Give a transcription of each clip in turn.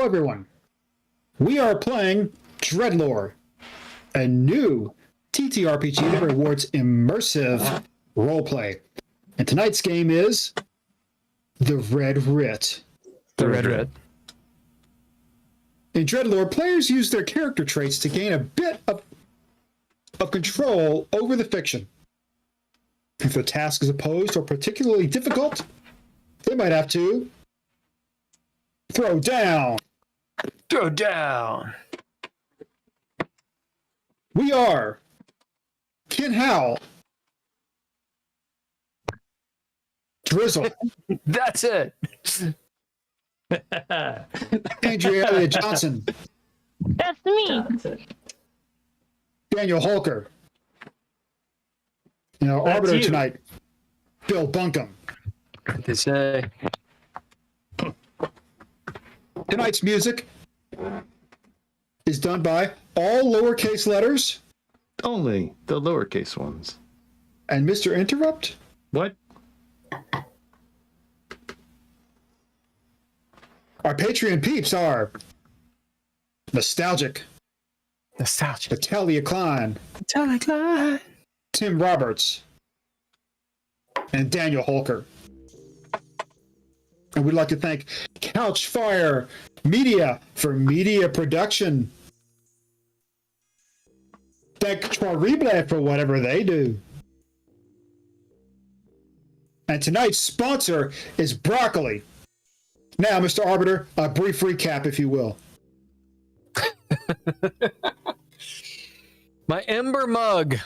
everyone. We are playing DreadLore, a new ttrpg that rewards immersive roleplay. And tonight's game is the Red Writ. The Red Writ. In DreadLore, players use their character traits to gain a bit of control over the fiction. If the task is opposed or particularly difficult, they might have to throw down. Throw down. We are Howl, Drizzle, That's it. Andrea Elliott-Johnson, That's me. Daniel Holker. Arbiter tonight, Bill Bunkum. What they say. Tonight's music is done by all lowercase letters. Only the lowercase ones. And Mr. Interrupt? What? Our Patreon peeps are Nostalgic, Natalia Cline, Tim Roberts, and Daniel Holker. And we'd like to thank Couchfire Media for media production. Thank Terrible for whatever they do. And tonight's sponsor is Broccoli. Now, Mr. Arbiter, a brief recap, if you will. My Ember mug.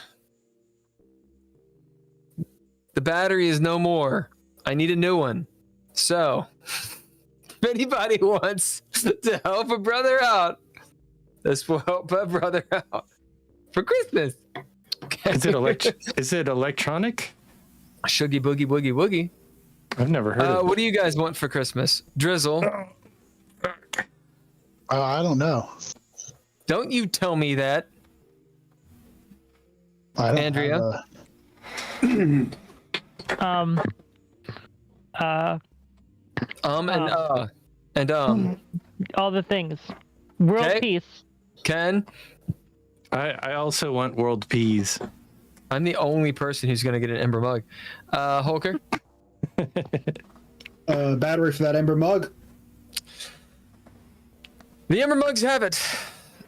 The battery is no more. I need a new one. So, if anybody wants to help a brother out, this will help a brother out for Christmas. Okay. Is it electronic? Shoogie boogie woogie woogie. I've never heard of it. What do you guys want for Christmas? Drizzle. I don't know. Don't you tell me that. Andrea. All the things. World Okay. peace. Ken. I also want world peas. I'm the only person who's going to get an Ember mug. Holker. Battery for that Ember mug. The Ember mugs have it.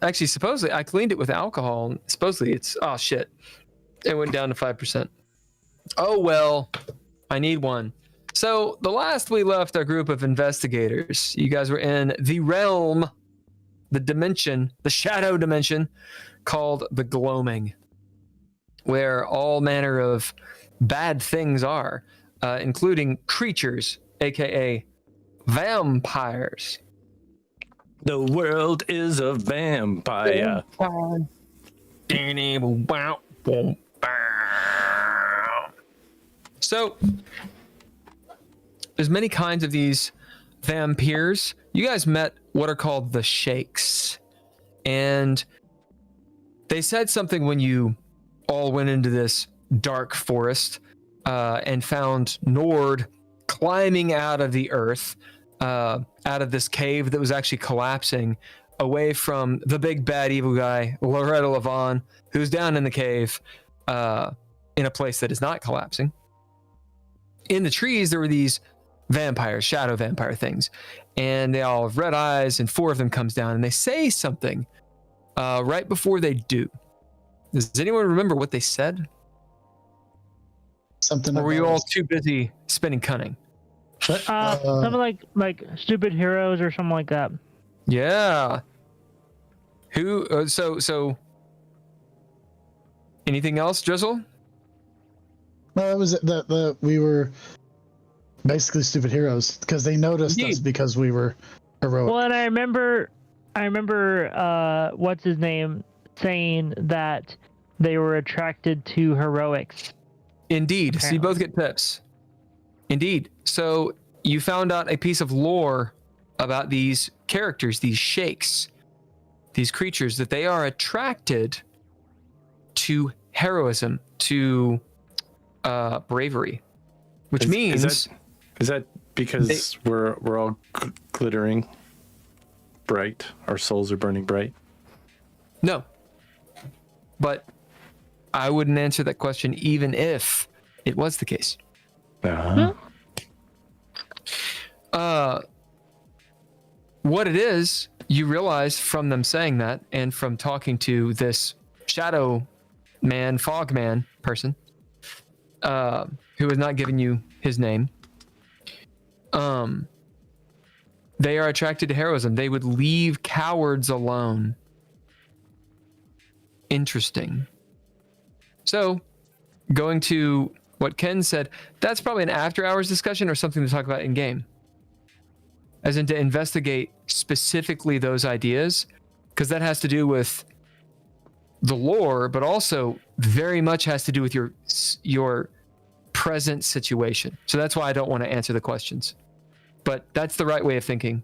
Actually, supposedly, I cleaned it with alcohol. And supposedly, it's... Oh, shit. It went down to 5%. Oh, well. I need one. So, the last we left our group of investigators, you guys were in the realm, the dimension, the shadow dimension, called the Gloaming, where all manner of bad things are, including creatures, a.k.a. vampires. The world is a vampire. So, there's many kinds of these vampires. You guys met what are called the Shakes. And they said something when you all went into this dark forest and found Nord climbing out of the earth, out of this cave that was actually collapsing, away from the big bad evil guy, Loretta Levon, who's down in the cave in a place that is not collapsing. In the trees, there were these vampires, shadow vampire things, and they all have red eyes, and 4 of them comes down, and they say something right before they do. Does anyone remember what they said? Something. Or were you all too busy spinning cunning? Something like stupid heroes or something like that. Yeah. Who? So. Anything else, Drizzle? No, it was that we were basically stupid heroes because they noticed us because we were heroic. Well, and I remember what's his name saying that they were attracted to heroics. Indeed. So you both get tips. Indeed. So you found out a piece of lore about these characters, these Shakes, these creatures, that they are attracted to heroism, to bravery, which means is that because we're all glittering? bright. Our souls are burning bright. No. But I wouldn't answer that question even if it was the case. Uh-huh. What it is, you realize from them saying that and from talking to this shadow man, fog man person, who has not given you his name, they are attracted to heroism. They would leave cowards alone. Interesting. So, going to what Ken said, that's probably an after-hours discussion or something to talk about in-game. As in to investigate specifically those ideas, because that has to do with the lore, but also very much has to do with your present situation. So that's why I don't want to answer the questions. But that's the right way of thinking.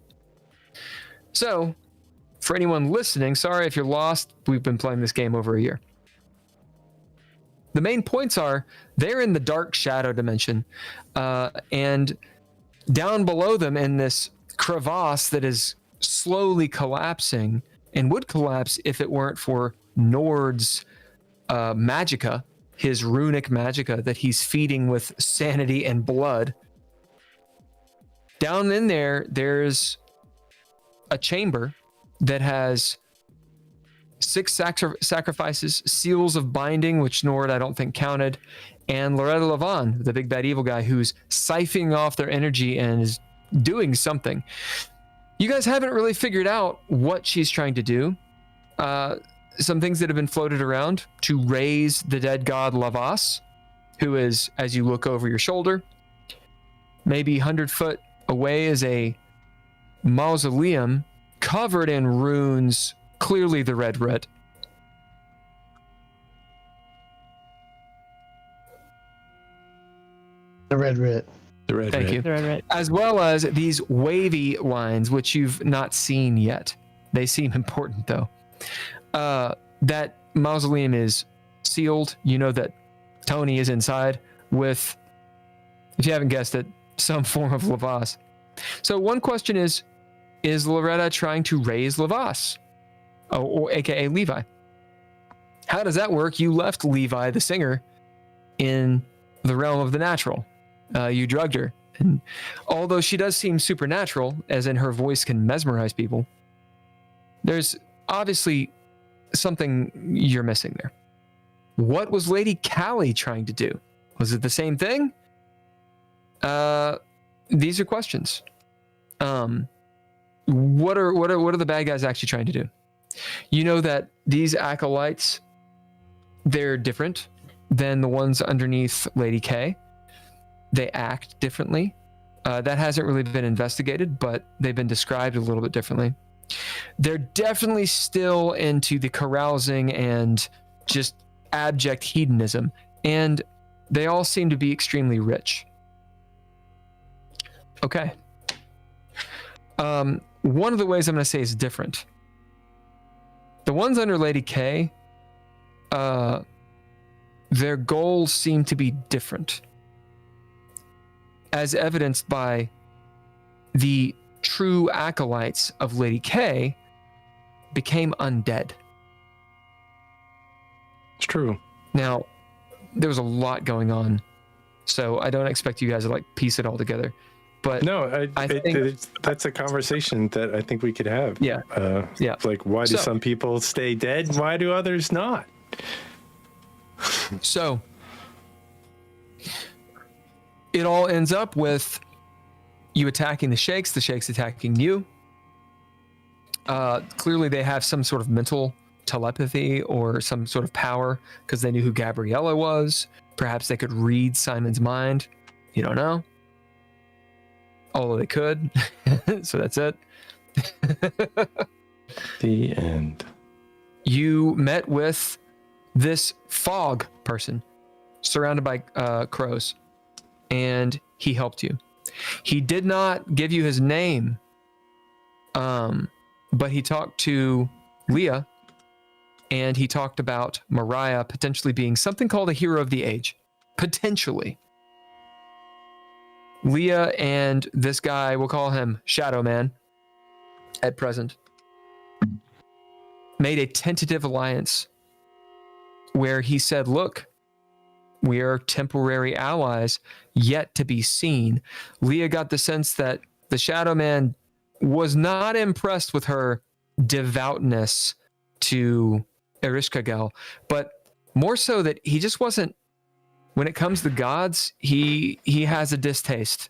So, for anyone listening, sorry if you're lost. We've been playing this game over a year. The main points are they're in the dark shadow dimension, and down below them in this crevasse that is slowly collapsing and would collapse if it weren't for Nord's magicka, his runic magicka that he's feeding with sanity and blood. Down in there, there's a chamber that has 6 sacrifices, seals of binding, which Nord I don't think counted, and Loretta Levon, the big bad evil guy, who's siphoning off their energy and is doing something. You guys haven't really figured out what she's trying to do. Some things that have been floated around to raise the dead god Lavas, who is, as you look over your shoulder, maybe 100 foot away is a mausoleum covered in runes, clearly the red Writ. The red Writ. The red. Thank you. Right. As well as these wavy lines, which you've not seen yet. They seem important, though. That mausoleum is sealed. You know that Tony is inside with, if you haven't guessed it, some form of Lavas. So one question is Loretta trying to raise Lavas? Or aka Levi. How does that work? You left Levi, the singer, in the realm of the natural. You drugged her. And although she does seem supernatural, as in her voice can mesmerize people, there's obviously something you're missing there. What was Lady Callie trying to do? Was it the same thing? These are questions. What are the bad guys actually trying to do? You know that these acolytes, they're different than the ones underneath Lady K. They act differently. That hasn't really been investigated, but they've been described a little bit differently. They're definitely still into the carousing and just abject hedonism, and they all seem to be extremely rich. Okay. One of the ways I'm going to say is different. The ones under Lady K, their goals seem to be different, as evidenced by the true acolytes of Lady K became undead. It's true. Now, there was a lot going on, so I don't expect you guys to like piece it all together. But No, I think that's a conversation that I think we could have. Yeah. Yeah. Like, why do So- some people stay dead? Why do others not? So it all ends up with you attacking the Shakes attacking you. Clearly they have some sort of mental telepathy or some sort of power because they knew who Gabriella was. Perhaps they could read Simon's mind. You don't know. Although they could. So that's it. The end. You met with this fog person surrounded by crows, and he helped you. He did not give you his name, but he talked to Leah, and he talked about Mariah potentially being something called a hero of the age. Potentially. Leah and this guy, we'll call him Shadow Man at present, made a tentative alliance where he said, look, we are temporary allies yet to be seen. Leah got the sense that the Shadow Man was not impressed with her devoutness to Erishkigal, but more so that he just wasn't, when it comes to gods, he has a distaste.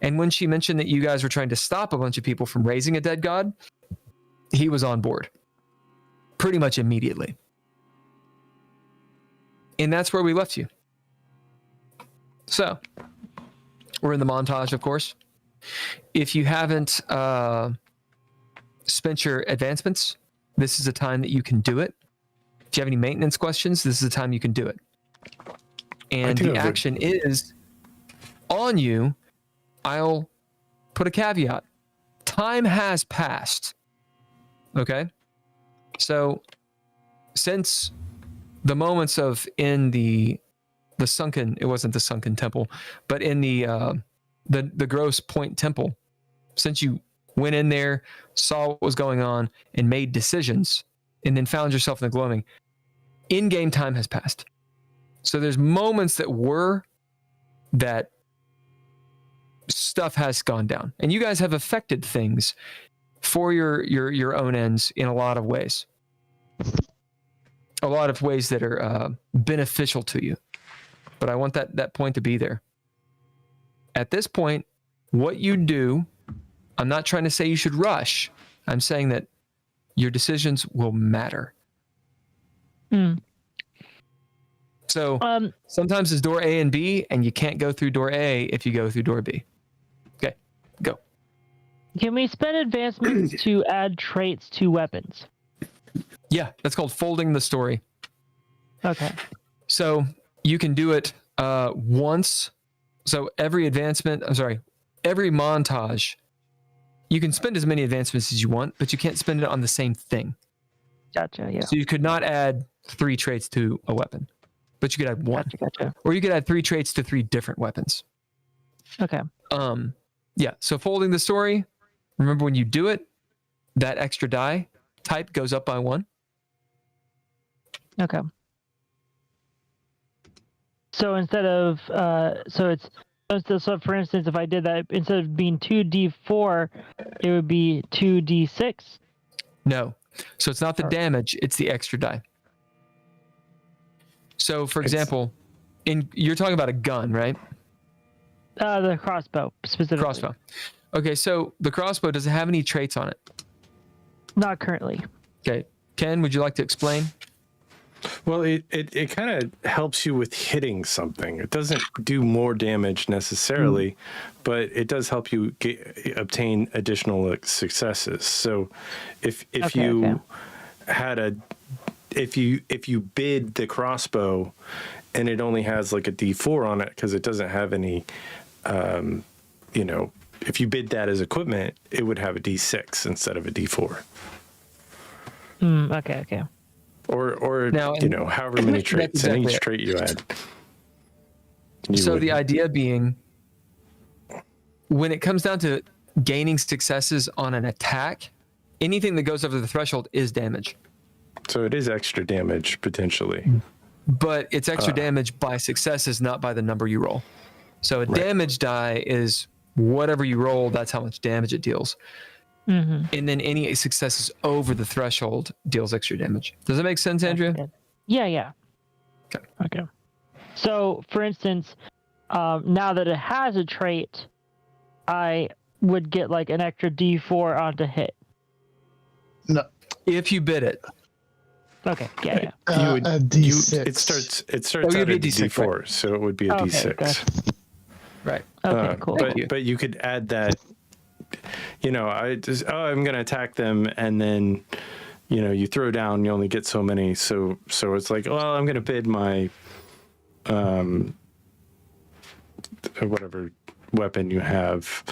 And when she mentioned that you guys were trying to stop a bunch of people from raising a dead god, he was on board pretty much immediately. And that's where we left you. So, we're in the montage, of course. If you haven't spent your advancements, this is a time that you can do it. If you have any maintenance questions, this is the time you can do it. And the action is on you. I'll put a caveat. Time has passed. Okay? So, since the moments of in the sunken, it wasn't the sunken temple, but in the Gross Point Temple, since you went in there, saw what was going on, and made decisions, and then found yourself in the gloaming, in-game time has passed. So there's moments that stuff has gone down, and you guys have affected things for your own ends in a lot of ways. A lot of ways that are beneficial to you. But I want that point to be there. At this point, what you do, I'm not trying to say you should rush. I'm saying that your decisions will matter. So sometimes it's door A and B, and you can't go through door A if you go through door B. Okay, go. Can we spend advancements to add traits to weapons? Yeah, that's called folding the story. Okay. So you can do it once. So every montage, you can spend as many advancements as you want, but you can't spend it on the same thing. Gotcha, yeah. So you could not add 3 traits to a weapon, but you could add 1. Gotcha. Or you could add 3 traits to 3 different weapons. Okay. Yeah, so folding the story, remember when you do it, that extra die type goes up by 1. Okay. So instead of so for instance, if I did that, instead of being 2d4, it would be 2d6. No, so it's not the damage; it's the extra die. So, for example, you're talking about a gun, right? The crossbow specifically. Crossbow. Okay, so the crossbow, does it have any traits on it? Not currently. Okay, Ken, would you like to explain? Well, it kind of helps you with hitting something. It doesn't do more damage necessarily, but it does help you obtain additional successes. So if you bid the crossbow and it only has like a D4 on it because it doesn't have any, if you bid that as equipment, it would have a D6 instead of a D4. Okay. Or now, however many traits, and each trait you add. The idea being, when it comes down to gaining successes on an attack, anything that goes over the threshold is damage. So it is extra damage, potentially. But it's extra damage by successes, not by the number you roll. So a damage die is whatever you roll, that's how much damage it deals. Mm-hmm. And then any successes over the threshold deals extra damage. Does that make sense, Andrea? Yeah. Okay. So, for instance, now that it has a trait, I would get like an extra D4 onto hit. No. If you bid it. Okay. Yeah. A D6. It starts out at a D4, right? So it would be a D6. Gotcha. Right. Okay. Cool. But you could add that. I'm going to attack them, and then, you throw down, you only get so many. So it's like, well, I'm going to bid my, whatever weapon you have,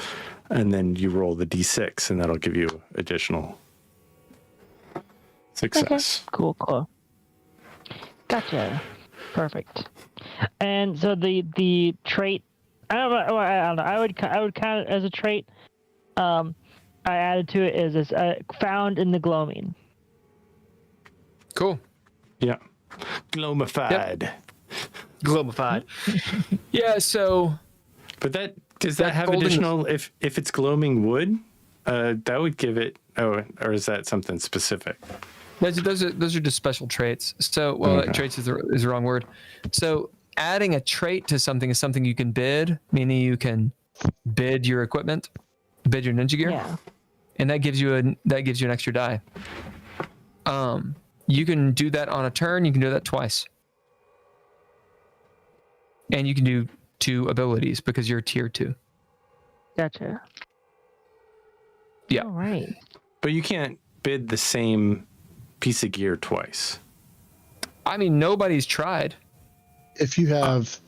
and then you roll the D6, and that'll give you additional success. Okay. Cool. Gotcha. Perfect. And so the trait, I don't know. I would count it as a trait. I added to it is found in the gloaming. Cool. Yeah. Glomified. Globified. Yeah, so But does that That have golden- additional if it's gloaming wood? That would give it or is that something specific? those are just special traits. So, well, Okay. traits is the wrong word. So, adding a trait to something is something you can bid, meaning you can bid your equipment, bid your ninja gear, Yeah. and that gives you an extra die. You can do that on a turn. You can do that twice, and you can do 2 abilities because you're tier 2. Gotcha. Yeah. All right. But you can't bid the same piece of gear twice. I mean, nobody's tried. If you have,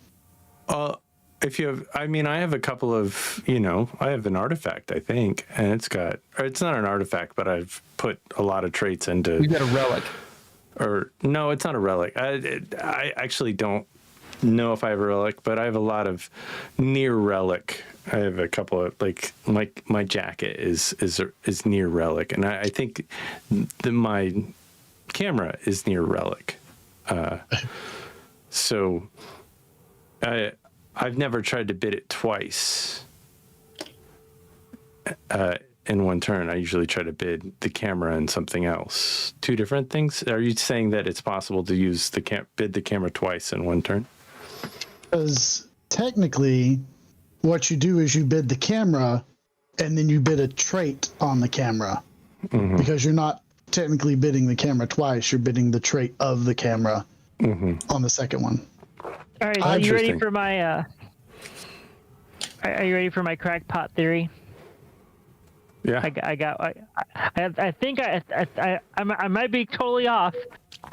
If you have, I mean, I have a couple of, I have an artifact, I think, and it's not an artifact, but I've put a lot of traits into. You got a relic. Or no, it's not a relic. I actually don't know if I have a relic, but I have a lot of near relic. I have a couple of my jacket is near relic, and I think my camera is near relic. So I've never tried to bid it twice in one turn. I usually try to bid the camera and something else. 2 different things? Are you saying that it's possible to use bid the camera twice in one turn? because technically, what you do is you bid the camera, and then you bid a trait on the camera, because you're not technically bidding the camera twice. You're bidding the trait of the camera on the second one. All right. Are you ready Interesting. for my? Are you ready for my crackpot theory? Yeah. I think I might be totally off,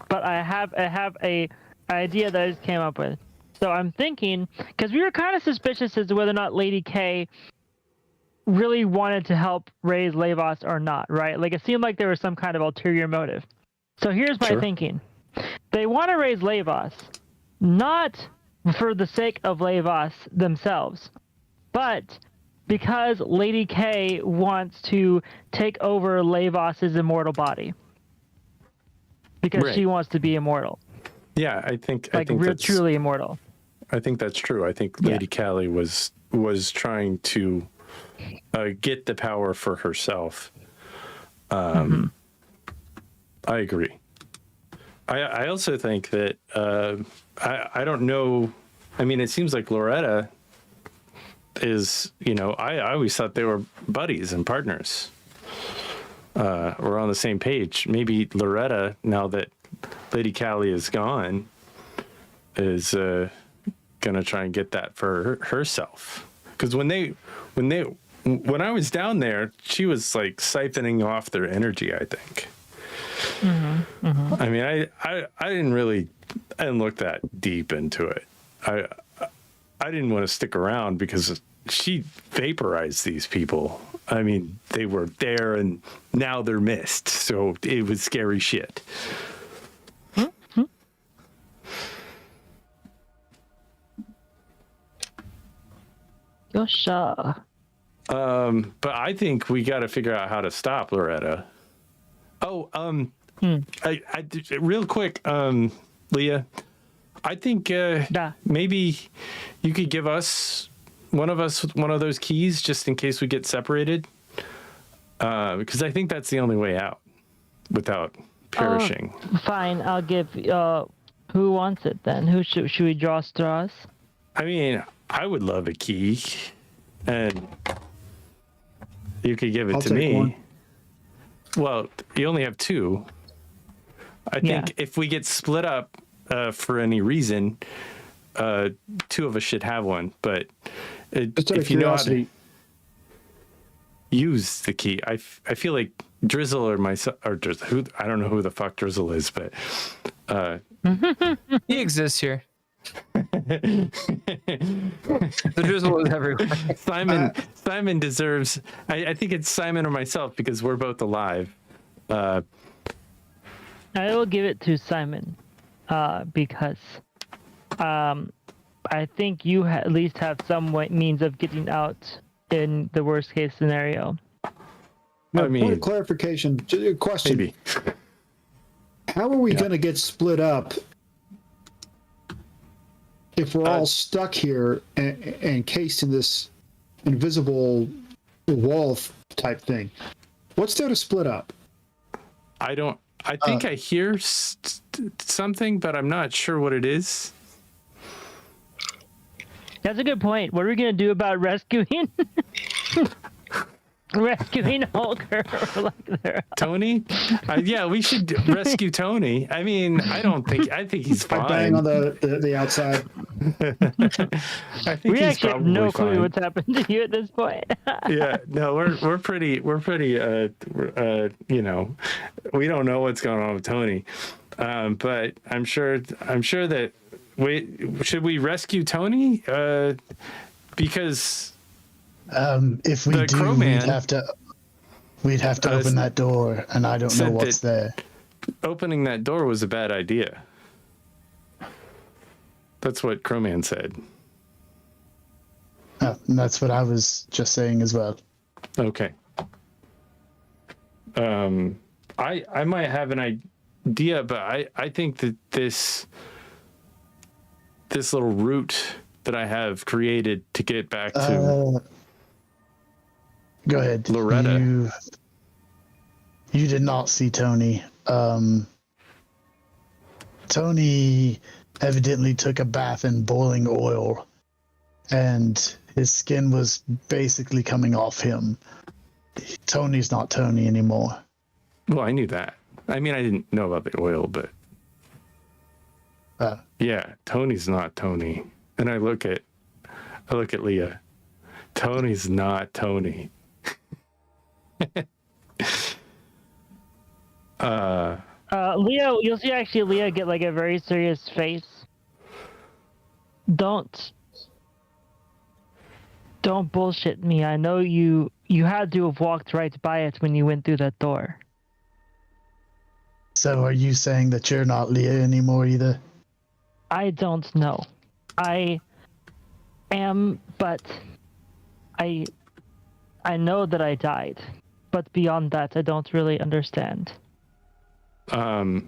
but I have a idea that I just came up with. So I'm thinking, because we were kind of suspicious as to whether or not Lady K really wanted to help raise Lavos or not, right? Like, it seemed like there was some kind of ulterior motive. So here's my Sure. thinking. They want to raise Lavos, not for the sake of Lavos themselves, but because Lady K wants to take over Lavos' immortal body. Because Right. she wants to be immortal. Yeah, I think Like, truly immortal. I think that's true. I think Yeah. Lady Callie was trying to get the power for herself. I agree. I also think that I don't know. I mean, it seems like Loretta is, I always thought they were buddies and partners. We're on the same page. Maybe Loretta, now that Lady Callie is gone, is gonna try and get that for herself. Because when I was down there, she was like siphoning off their energy, I think. I mean, I didn't look that deep into it. I didn't want to stick around because she vaporized these people. I mean, they were there and now they're missed. So it was scary shit. Yosha. But I think we got to figure out how to stop Loretta. Oh, real quick, Leah, I think maybe you could give one of those keys just in case we get separated. Because I think that's the only way out without perishing. Fine, I'll give. Who wants it then? Who should we draw straws? I mean, I would love a key, and you could give it I'll to take me. one. Well, you only have 2. I think if we get split up for any reason, 2 of us should have one. But Just out of if you know how to curiosity, use the key, I feel like Drizzle or myself, or Drizzle, I don't know who the fuck Drizzle is, but He exists here. The Drizzle is everywhere. Simon deserves. I think it's Simon or myself because we're both alive. I will give it to Simon, because I think you at least have some means of getting out in the worst case scenario. now, I mean, point of clarification, question. maybe. How are we going to get split up if we're all stuck here and encased in this invisible wall type thing? What's there to split up? I think I hear something, but I'm not sure what it is. That's a good point. What are we gonna do about rescuing Holger? Tony? Yeah, we should rescue Tony. I mean, I think he's fine. Bang on the outside. I think We he's actually have probably no fine. clue what's happened to you at this point. Yeah, no, we're pretty you know, we don't know what's going on with Tony. But I'm sure that should we rescue Tony? Because If we the do, Crowman we'd have to open that door, and I don't know said what's there. opening that door was a bad idea. That's what Crowman said. And that's what I was just saying as well. Okay. I might have an idea, but I think that this little route that I have created to get back to Go ahead, Loretta. You did not see Tony. Tony evidently took a bath in boiling oil, and his skin was basically coming off him. Tony's not Tony anymore. Well, I knew that. I mean, I didn't know about the oil, but yeah, Tony's not Tony. And I look at Leah. Tony's not Tony. Leo, you'll see actually Leah get like a very serious face. Don't bullshit me. I know you had to have walked right by it when you went through that door. So are you saying that you're not Leah anymore either? I don't know. I am, but I know that I died. But beyond that, I don't really understand. Do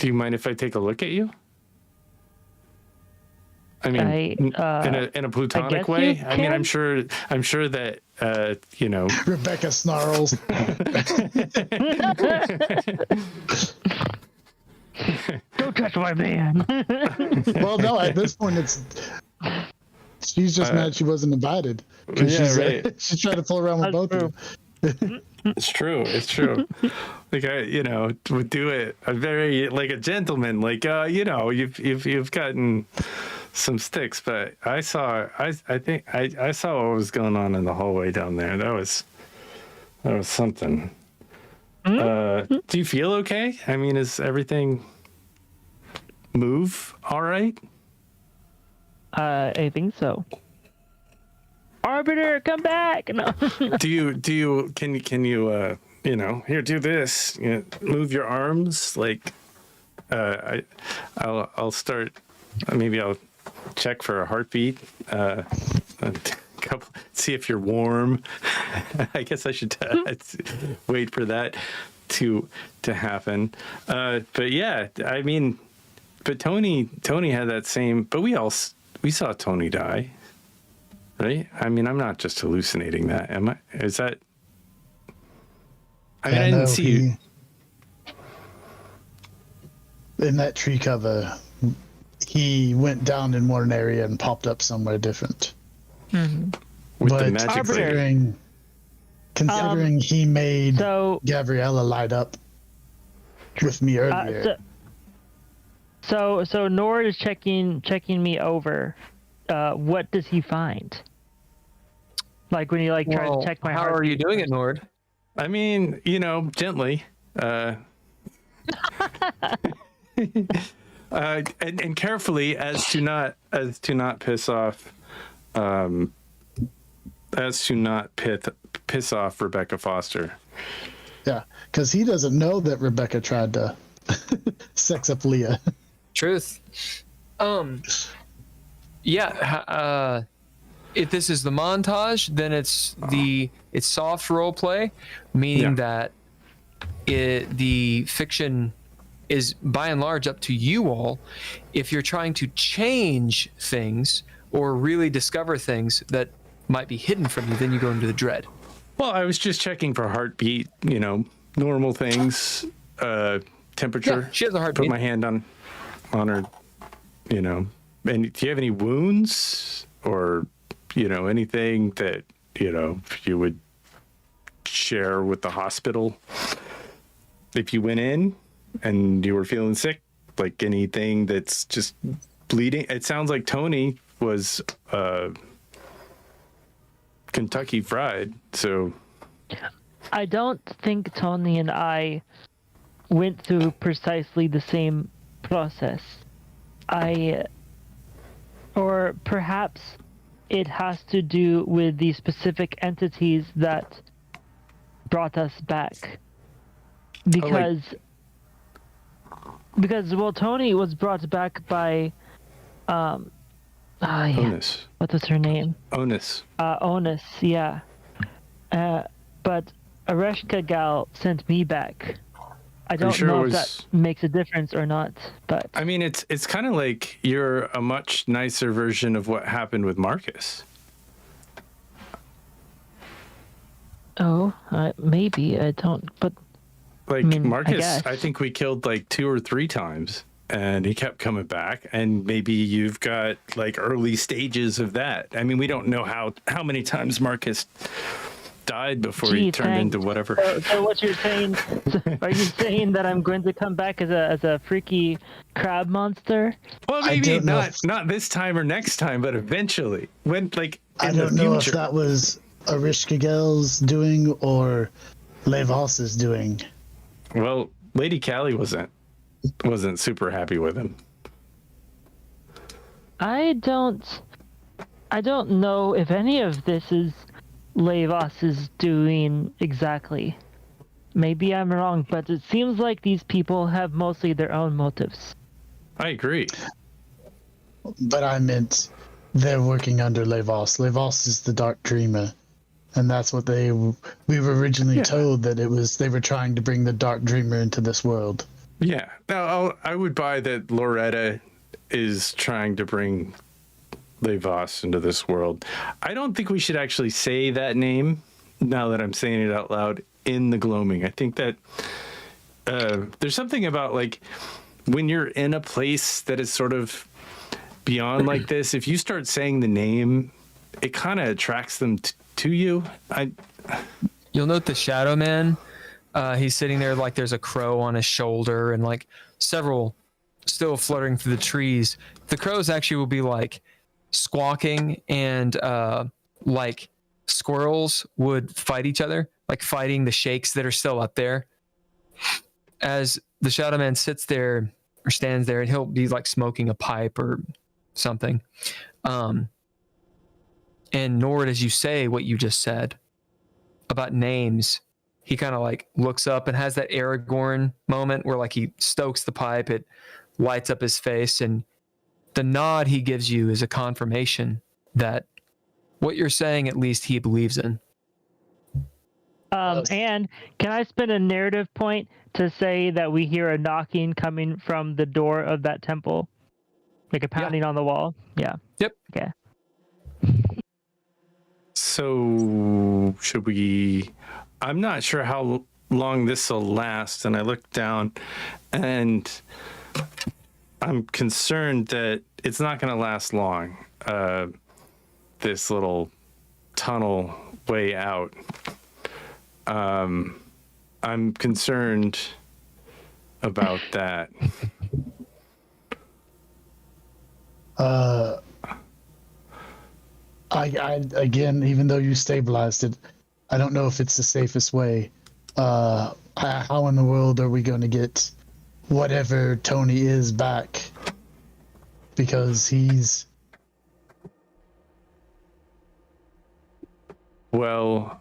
you mind if I take a look at you? I mean, in a plutonic way. I mean, I'm sure that you know. Rebecca snarls. Don't touch my man. Well, no, at this point, she's just mad she wasn't invited. Yeah, right. She's trying to pull around with both of you. It's true. Like I, you know, would do it a very like a gentleman. Like you know, you've gotten some sticks, but I think I saw what was going on in the hallway down there. That was something. Do you feel okay? I mean, is everything move all right? I think so. Arbiter, come back! No. Can you you know, here, do this. You know, move your arms. Like I'll start. Maybe I'll check for a heartbeat. See if you're warm. I guess I should wait for that to happen. But yeah, I mean, but Tony had that same. But we saw Tony die, right? I mean, I'm not just hallucinating that, am I? Is that? I mean, I didn't see you in that tree cover. He went down in one area and popped up somewhere different. with but the magic laser. Considering he made Gabriella light up with me earlier. So Nord is checking me over. What does he find? Like when he tries to check my heart. How are you doing it, Nord? I mean, you know, gently. And carefully as to not piss off piss off Rebecca Foster. Yeah, because he doesn't know that Rebecca tried to sex up Leah. Truth. Yeah. If this is the montage, then it's soft role play, meaning that the fiction is by and large up to you all. If you're trying to change things or really discover things that might be hidden from you, then you go into the dread. Well, I was just checking for heartbeat, normal things, temperature. Yeah, she has a heartbeat. Put my hand on her, And do you have any wounds or, anything that, you would share with the hospital if you went in and you were feeling sick? Like anything that's just bleeding? It sounds like Tony was Kentucky Fried, so I don't think Tony and I went through precisely the same process. Or perhaps it has to do with the specific entities that brought us back. Because well, Tony was brought back by Onus. What was her name? Onus. Onus, yeah. But Areshka Gal sent me back. I don't know if that makes a difference or not, but I mean, it's kind of like you're a much nicer version of what happened with Marcus. oh, maybe I don't. But Like I Marcus, I guess. think we killed like 2 or 3 times, and he kept coming back. And maybe you've got like early stages of that. I mean, we don't know how many times Marcus died before he turned into whatever. So what you're saying? Are you saying that I'm going to come back as a freaky crab monster? Well, I maybe don't know not this time or next time, but eventually, when like I in the don't know if future. that was Arishkagel's doing or Levos's doing. Well, Lady Callie wasn't super happy with him. I don't know if any of this is Levos is doing exactly. Maybe I'm wrong, but it seems like these people have mostly their own motives. I agree. But I meant they're working under Levos. Levos is the Dark Dreamer. And that's what we were originally told, that they were trying to bring the Dark Dreamer into this world. Yeah. Now, I would buy that Loretta is trying to bring Levos into this world. I don't think we should actually say that name now that I'm saying it out loud in the gloaming. I think that there's something about like when you're in a place that is sort of beyond like this, if you start saying the name, it kind of attracts them to you. You'll note the Shadow Man. He's sitting there like there's a crow on his shoulder and like several still fluttering through the trees. The crows actually will be like squawking and like squirrels would fight each other, like fighting the shakes that are still up there. As the Shadow Man sits there or stands there, and he'll be like smoking a pipe or something. And Nord, as you say what you just said about names, he kind of like looks up and has that Aragorn moment where like he stokes the pipe, it lights up his face, and the nod he gives you is a confirmation that what you're saying, at least he believes in. And can I spend a narrative point to say that we hear a knocking coming from the door of that temple? Like a pounding on the wall? Yeah. Yep. Okay. So should we? I'm not sure how long this will last. And I look down and I'm concerned that it's not going to last long. This little tunnel way out. I'm concerned about that. I again, even though you stabilized it, I don't know if it's the safest way. How in the world are we going to get whatever Tony is back? Because he's... Well,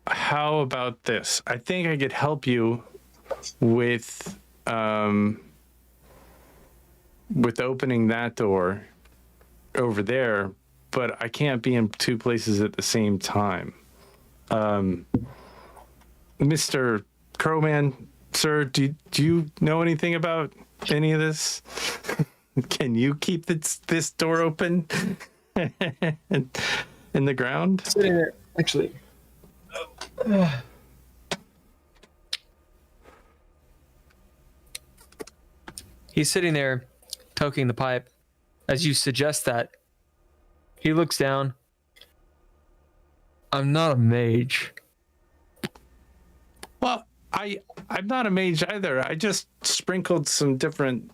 how about this? I think I could help you with opening that door over there, but I can't be in 2 places at the same time. Mr. Crowman, sir, do you know anything about any of this? Can you keep this door open in the ground? Sitting there, actually. He's sitting there, poking the pipe. As you suggest that, he looks down. I'm not a mage. Well, I'm not a mage either. I just sprinkled some different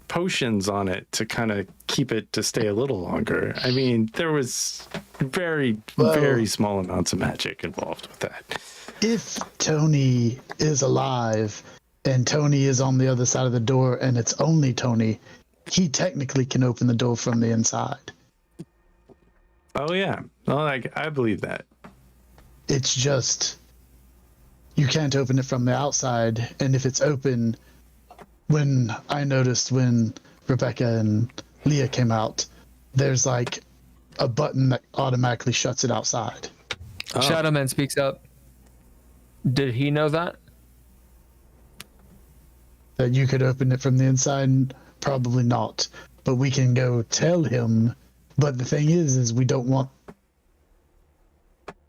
potions on it to kind of keep it to stay a little longer. I mean, there was very small amounts of magic involved with that. If Tony is alive and Tony is on the other side of the door and it's only Tony, he technically can open the door from the inside. Oh yeah, well, I believe that. It's just you can't open it from the outside, and if it's open, when I noticed when Rebecca and Leah came out, there's like a button that automatically shuts it outside. Oh. Shadowman speaks up. Did he know that? That you could open it from the inside? Probably not. But we can go tell him. But the thing is we don't want...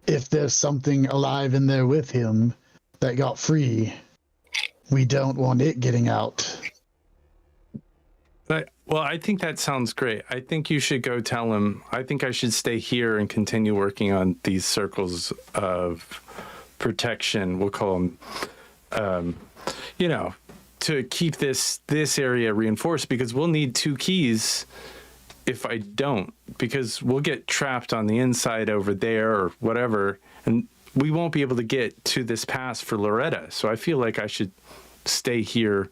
If there's something alive in there with him that got free, we don't want it getting out. Well, I think that sounds great. I think you should go tell him. I think I should stay here and continue working on these circles of protection. We'll call them, to keep this area reinforced, because we'll need 2 keys if I don't, because we'll get trapped on the inside over there or whatever, and we won't be able to get to this pass for Loretta. So I feel like I should stay here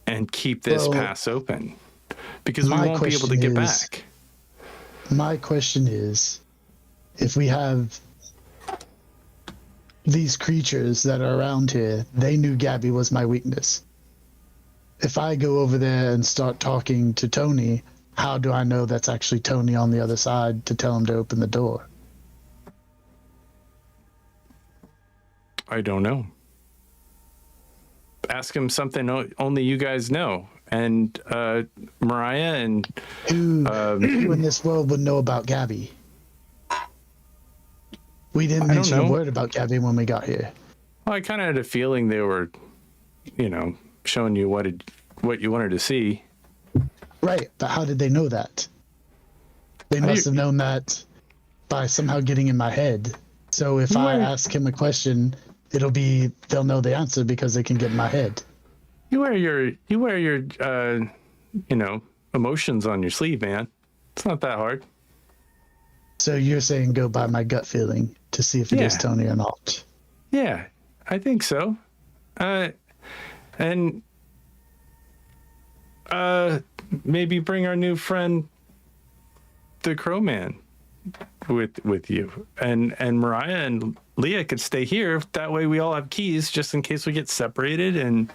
and keep this pass open, because we won't be able to get back. My question is, if we have these creatures that are around here, they knew Gabby was my weakness. If I go over there and start talking to Tony, how do I know that's actually Tony on the other side to tell him to open the door? I don't know. Ask him something only you guys know. And Mariah and... Who in this world would know about Gabby? We didn't mention a word about Gabby when we got here. Well, I kind of had a feeling they were, showing you what you wanted to see. Right, but how did they know that? They must have known that by somehow getting in my head. So if I ask him a question, they'll know the answer because they can get in my head. You wear your emotions on your sleeve, man. It's not that hard. So you're saying go by my gut feeling to see if it is Tony or not? Yeah, I think so. And maybe bring our new friend, the Crowman, with you, and Mariah and Leah could stay here. That way, we all have keys just in case we get separated. And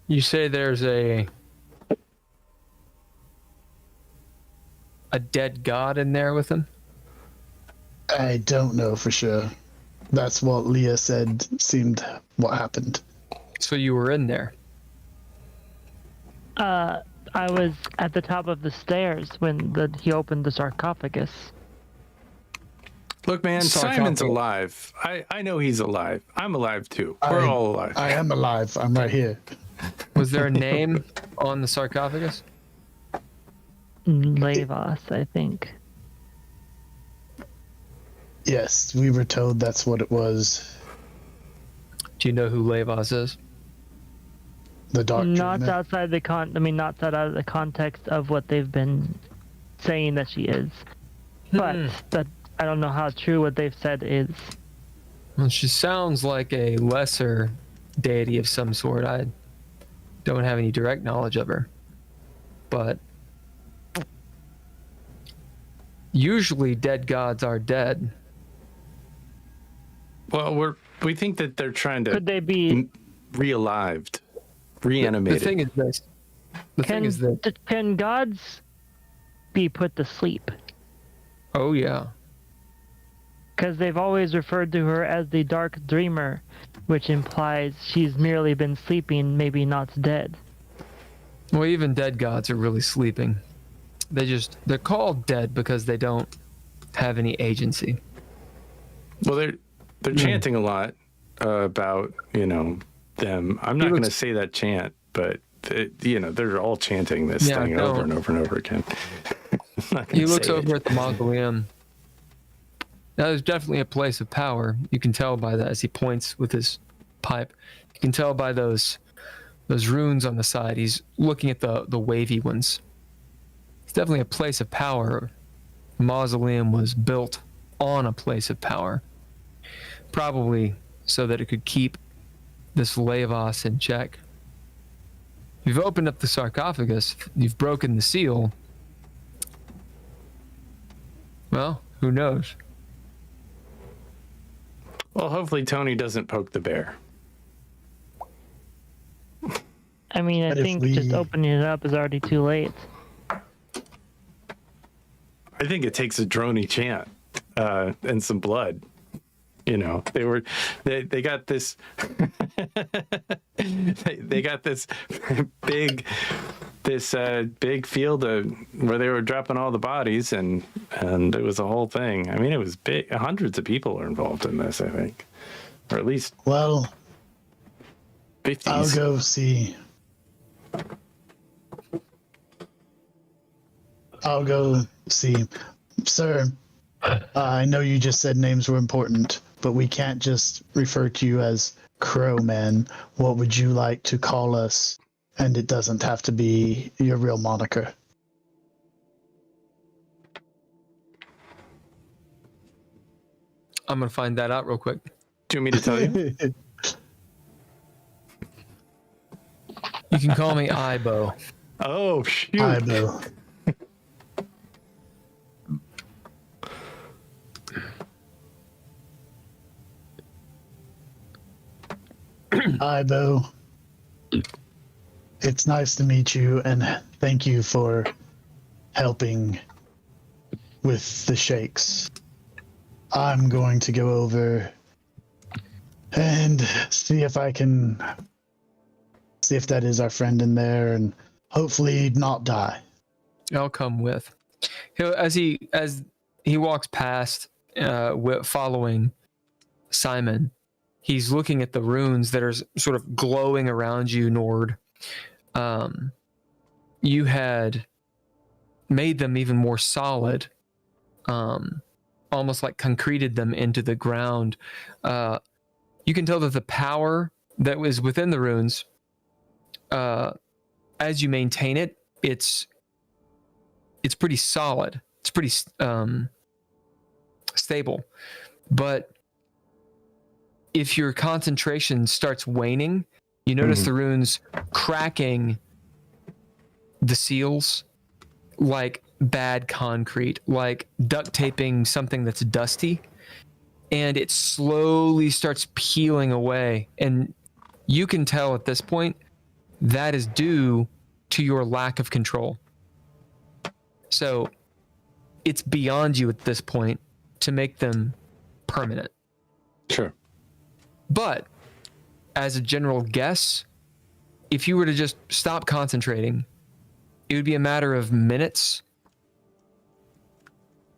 You say there's a dead god in there with him? I don't know for sure. That's what Leah said seemed what happened. So you were in there? I was at the top of the stairs when he opened the sarcophagus. Look, man, Simon's alive. I know he's alive. I'm alive too. We're all alive. I am alive. I'm right here. Was there a name on the sarcophagus? Levos, I think. Yes, we were told that's what it was. Do you know who Levos is? The dark Not dreamer. outside not out of the context of what they've been saying that she is. But that I don't know how true what they've said is. Well, she sounds like a lesser deity of some sort. I don't have any direct knowledge of her. But usually dead gods are dead. Well, we think that they're trying to Could they be re-alived, reanimated. The thing is this. Thing is that. Can gods be put to sleep? Oh yeah. Because they've always referred to her as the dark dreamer, which implies she's merely been sleeping, maybe not dead. Well, even dead gods are really sleeping. They're called dead because they don't have any agency. Well, they're chanting a lot about, them. I'm not going to say that chant, but they're all chanting this thing over and over and over again. He looks over at the mausoleum. Now, there's definitely a place of power. You can tell by that as he points with his pipe. You can tell by those runes on the side. He's looking at the wavy ones. It's definitely a place of power. The mausoleum was built on a place of power, probably so that it could keep this Levos in check. You've opened up the sarcophagus. You've broken the seal. Well, who knows? Well, hopefully Tony doesn't poke the bear. I mean, I think just opening it up is already too late. I think it takes a droney chant and some blood. They got this they got this big field where they were dropping all the bodies, and it was a whole thing. I mean, it was big. Hundreds of people are involved in this, I think, or at least 50s. I'll go see. Sir, I know you just said names were important, but we can't just refer to you as Crowman. What would you like to call us? And it doesn't have to be your real moniker. I'm going to find that out real quick. Do you want me to tell you? You can call me Ibo. Oh, shoot. Ibo. Ibo. It's nice to meet you, and thank you for helping with the shakes. I'm going to go over and see if that is our friend in there, and hopefully not die. I'll come with. As he walks past, following Simon, he's looking at the runes that are sort of glowing around you, Nord. You had made them even more solid, almost like concreted them into the ground. You can tell that the power that was within the runes, as you maintain it, it's pretty solid. It's pretty stable. But if your concentration starts waning, you notice the runes cracking the seals like bad concrete, like duct taping something that's dusty, and it slowly starts peeling away. And you can tell at this point that is due to your lack of control. So it's beyond you at this point to make them permanent. Sure. But as a general guess, if you were to just stop concentrating, it would be a matter of minutes.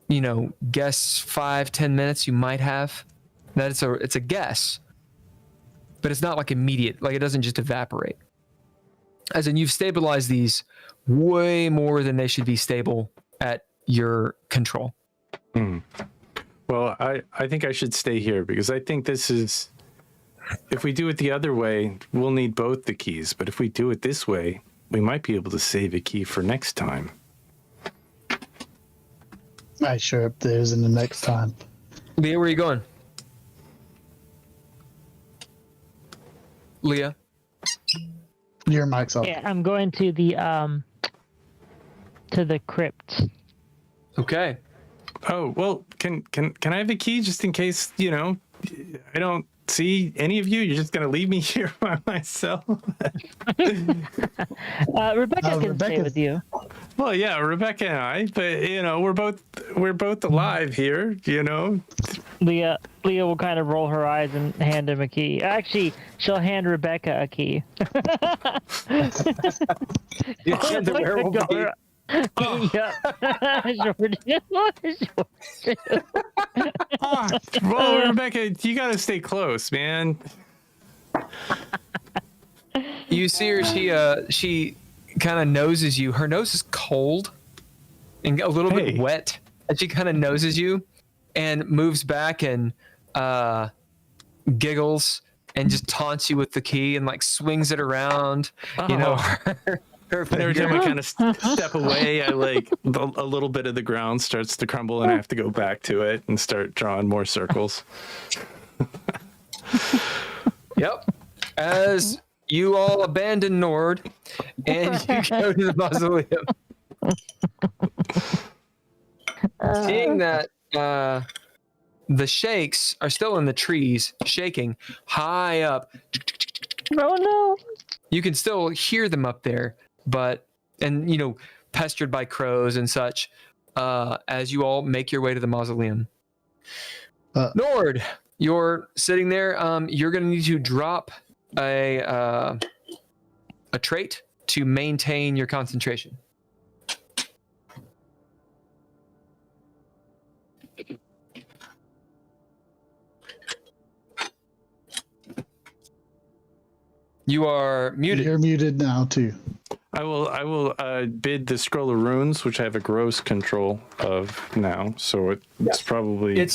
Guess 5-10 minutes you might have. It's a guess, but it's not like immediate. Like, it doesn't just evaporate. As in, you've stabilized these way more than they should be stable at your control. Well, I think I should stay here because I think this is, if we do it the other way, we'll need both the keys. But if we do it this way, we might be able to save a key for next time. I sure hope there isn't the next time. Leah, where are you going? Leah? Your mic's off. Yeah, I'm going to the crypt. Okay. Oh, well, can I have the key just in case, I don't See, any of you, you're just gonna leave me here by myself. Rebecca can stay with you. Well, yeah, Rebecca and I, but you know, we're both alive here. You know, Leah will kind of roll her eyes and hand him a key. Actually, she'll hand Rebecca a key. You hand the werewolf key. Yeah. well, Rebecca, you gotta stay close, man. You see her, she kind of noses you. Her nose is cold and a little bit wet. And she kind of noses you and moves back and giggles and just taunts you with the key and like swings it around. You know, And every time I kind of step away, I like a little bit of the ground starts to crumble, and I have to go back to it and start drawing more circles. Yep. As you all abandon Nord and you go to the mausoleum. Seeing that the shakes are still in the trees, shaking high up. Oh no. You can still hear them up there, but, and you know, pestered by crows and such, as you all make your way to the mausoleum. Nord, you're sitting there. You're going to need to drop a trait to maintain your concentration. You are muted. You're muted now too. I will bid the scroll of runes, which I have a gross control of now. So it's probably I'm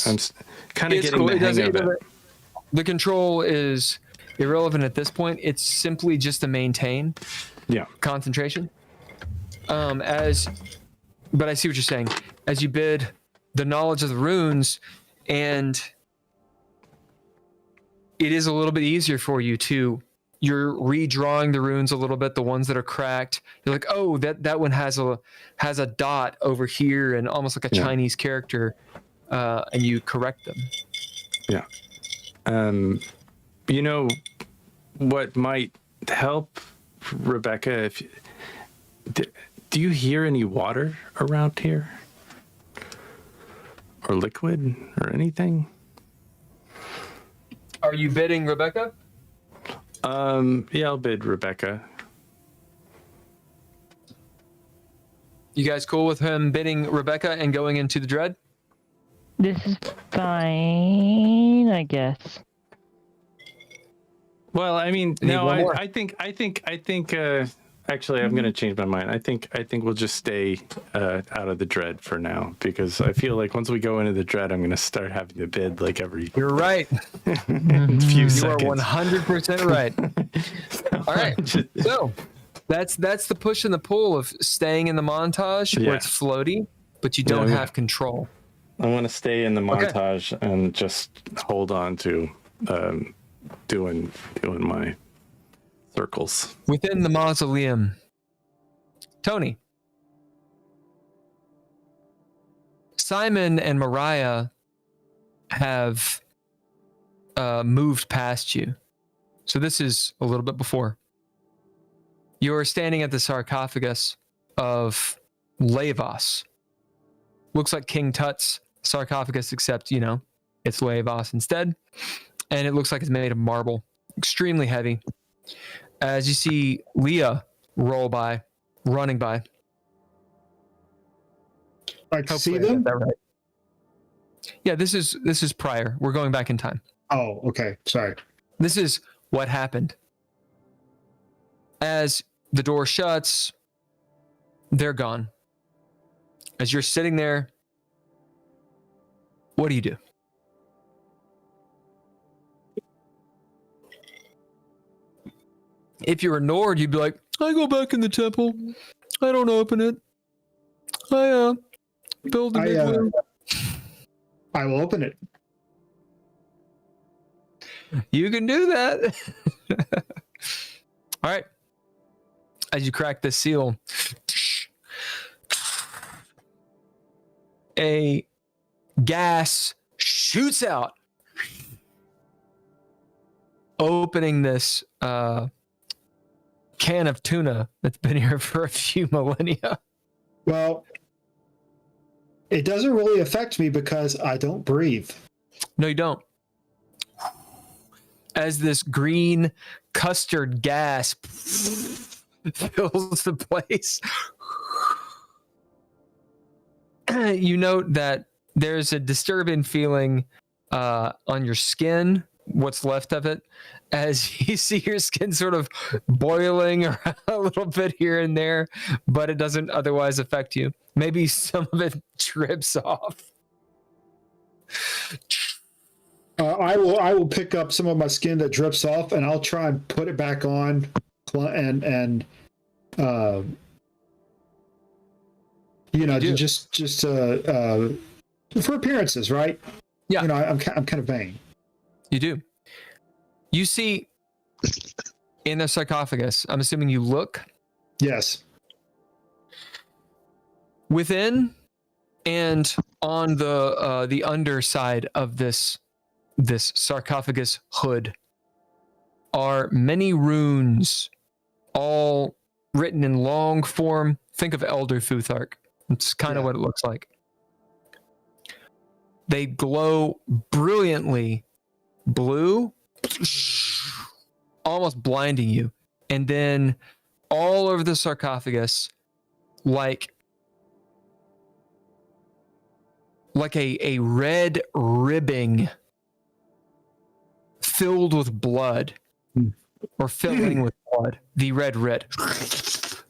kind of getting cool. the hang of it. The control is irrelevant at this point. It's simply just to maintain concentration. But I see what you're saying. As you bid the knowledge of the runes, and it is a little bit easier for you to. You're redrawing the runes a little bit, the ones that are cracked. You're like, oh, that one has a dot over here and almost like a Chinese character, and you correct them. Yeah. You know what might help, Rebecca? Do you hear any water around here, or liquid, or anything? Are you bidding Rebecca? Yeah, I'll bid Rebecca. You guys cool with him bidding Rebecca and going into the dread? This is fine, I guess. Well, I mean, no, I think. Actually, I'm going to change my mind. I think we'll just stay out of the dread for now, because I feel like once we go into the dread, I'm going to start having to bid like every. You're right. few You seconds. are 100% right. All right. So that's the push and the pull of staying in the montage where it's floaty, but you don't have control. I want to stay in the montage and just hold on to doing my circles within the mausoleum. Tony, Simon and Mariah have moved past you, so this is a little bit before. You're standing at the sarcophagus of Lavos. Looks like King Tut's sarcophagus, except it's Lavos instead, and it looks like it's made of marble, extremely heavy. As you see Leah running by. I see them? Right. Yeah, this is prior. We're going back in time. Oh, okay. Sorry. This is what happened. As the door shuts, they're gone. As you're sitting there, what do you do? If you were Nord, you'd be like, I go back in the temple. I don't open it. I build a big room. I will open it. You can do that. All right. As you crack this seal, a gas shoots out opening this can of tuna that's been here for a few millennia. Well, it doesn't really affect me because I don't breathe. No, you don't. As this green custard gas fills the place, you note that there's a disturbing feeling on your skin, what's left of it, as you see your skin sort of boiling around a little bit here and there, but it doesn't otherwise affect you. Maybe some of it drips off. I will pick up some of my skin that drips off, and I'll try and put it back on, and just for appearances, right? Yeah. I'm kind of vain. You do. You see in the sarcophagus, I'm assuming you look Yes. within and on the underside of this sarcophagus hood are many runes, all written in long form. Think of Elder Futhark. It's kind of what it looks like. They glow brilliantly blue, almost blinding you. And then all over the sarcophagus, like a red ribbing filled with blood, or filling with blood, the red writ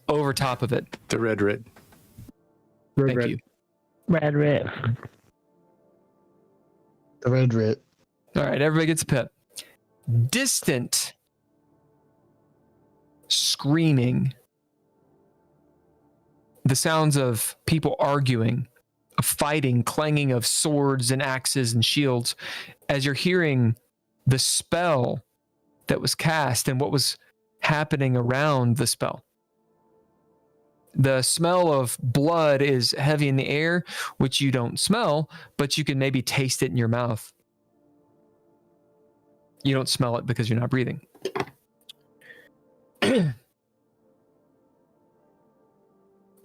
over top of it. The red writ. Thank you. Red Writ. The red writ. All right, everybody gets a pip. Distant screaming, the sounds of people arguing, of fighting, clanging of swords and axes and shields, as you're hearing the spell that was cast and what was happening around the spell. The smell of blood is heavy in the air, which you don't smell, but you can maybe taste it in your mouth. You don't smell it because you're not breathing.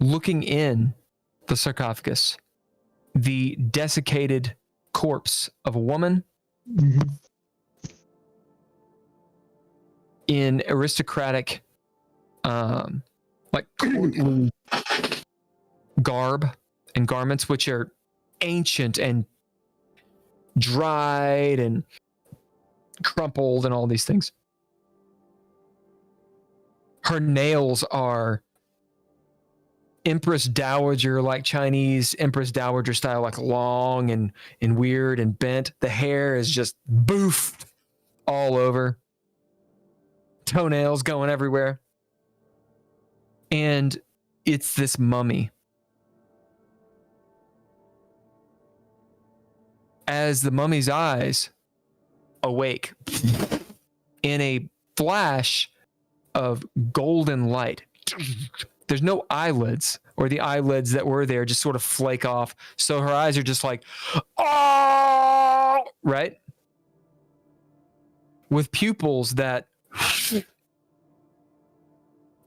Looking in the sarcophagus, the desiccated corpse of a woman in aristocratic like courtly garb and garments, which are ancient and dried and crumpled and all these things. Her nails are Empress Dowager, like Chinese Empress Dowager style, like long and weird and bent. The hair is just boofed all over. Toenails going everywhere. And it's this mummy. As the mummy's eyes awake in a flash of golden light, there's no eyelids, or the eyelids that were there just sort of flake off. So her eyes are just like, oh, right? With pupils that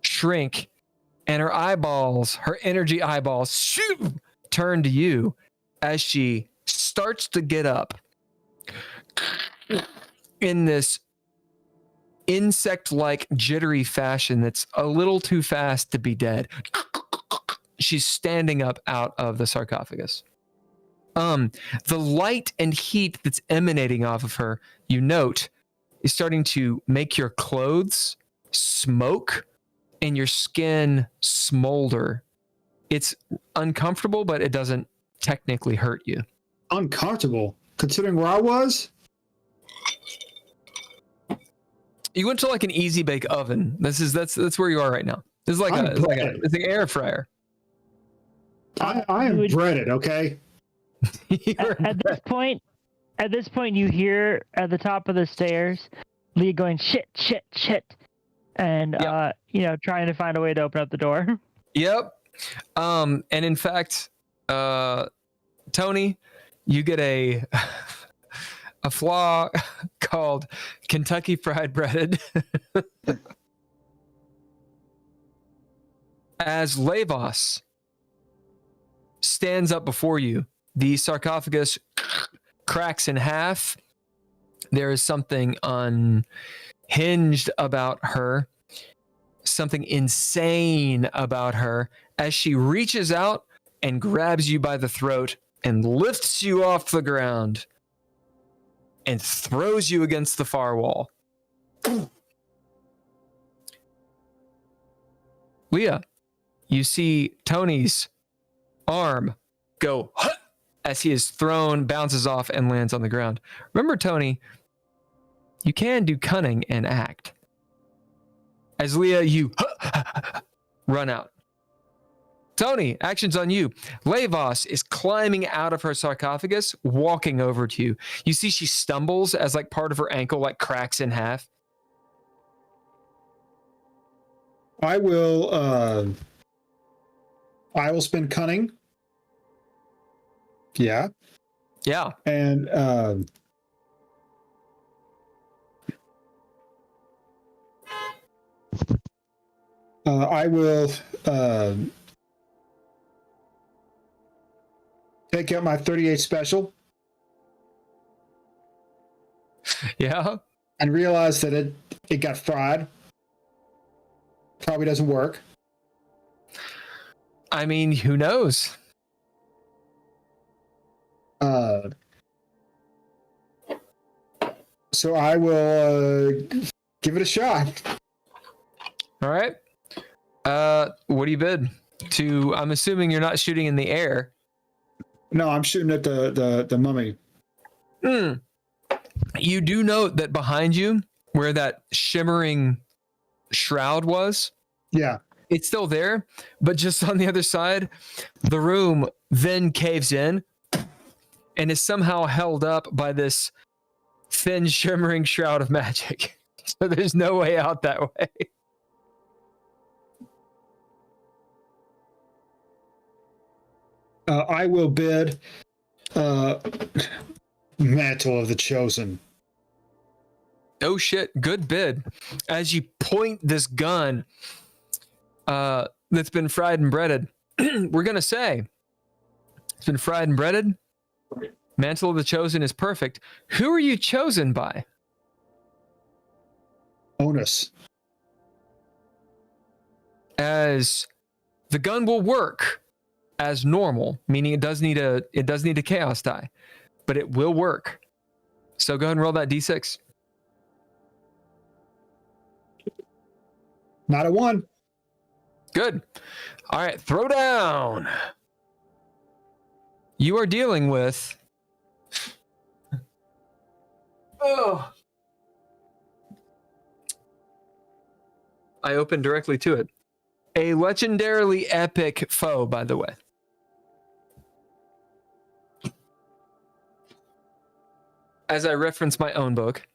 shrink, and her eyeballs, her energy eyeballs, turn to you as she starts to get up in this insect-like jittery fashion that's a little too fast to be dead. She's standing up out of the sarcophagus. The light and heat that's emanating off of her, you note, is starting to make your clothes smoke and your skin smolder. It's uncomfortable, but it doesn't technically hurt you. Uncomfortable, considering where I was? You went to like an easy bake oven. That's where you are right now. It's like it's an air fryer. I am breaded, okay? At this point, you hear at the top of the stairs, Lee going shit, and trying to find a way to open up the door. Yep. And in fact, Tony, you get a flaw called Kentucky Fried Breaded. As Lavos stands up before you, the sarcophagus cracks in half. There is something unhinged about her, something insane about her, as she reaches out and grabs you by the throat and lifts you off the ground and throws you against the far wall. Leah, you see Tony's arm go as he is thrown, bounces off, and lands on the ground. Remember, Tony, you can do cunning and act. As Leah, you run out. Tony, action's on you. Lavos is climbing out of her sarcophagus, walking over to you. You see she stumbles as like part of her ankle like cracks in half. I will spend cunning. Yeah. Yeah. And I will take out my 38 special Yeah. and realize that it got fried. Probably doesn't work. I mean, who knows? So I will give it a shot. All right. What do you bid? I'm assuming you're not shooting in the air. No, I'm shooting at the mummy. You do note that behind you, where that shimmering shroud was, Yeah. it's still there, but just on the other side, the room then caves in and is somehow held up by this thin, shimmering shroud of magic. So there's no way out that way. I will bid Mantle of the Chosen. Oh shit, good bid. As you point this gun that's been fried and breaded, we're going to say it's been fried and breaded. Mantle of the Chosen is perfect. Who are you chosen by? Onus. As the gun will work as normal, meaning it does need a chaos die, but it will work. So go ahead and roll that d6. Not a 1. Good. All right, throw down. You are dealing with. Oh. I opened directly to it. A legendarily epic foe, by the way. As I reference my own book.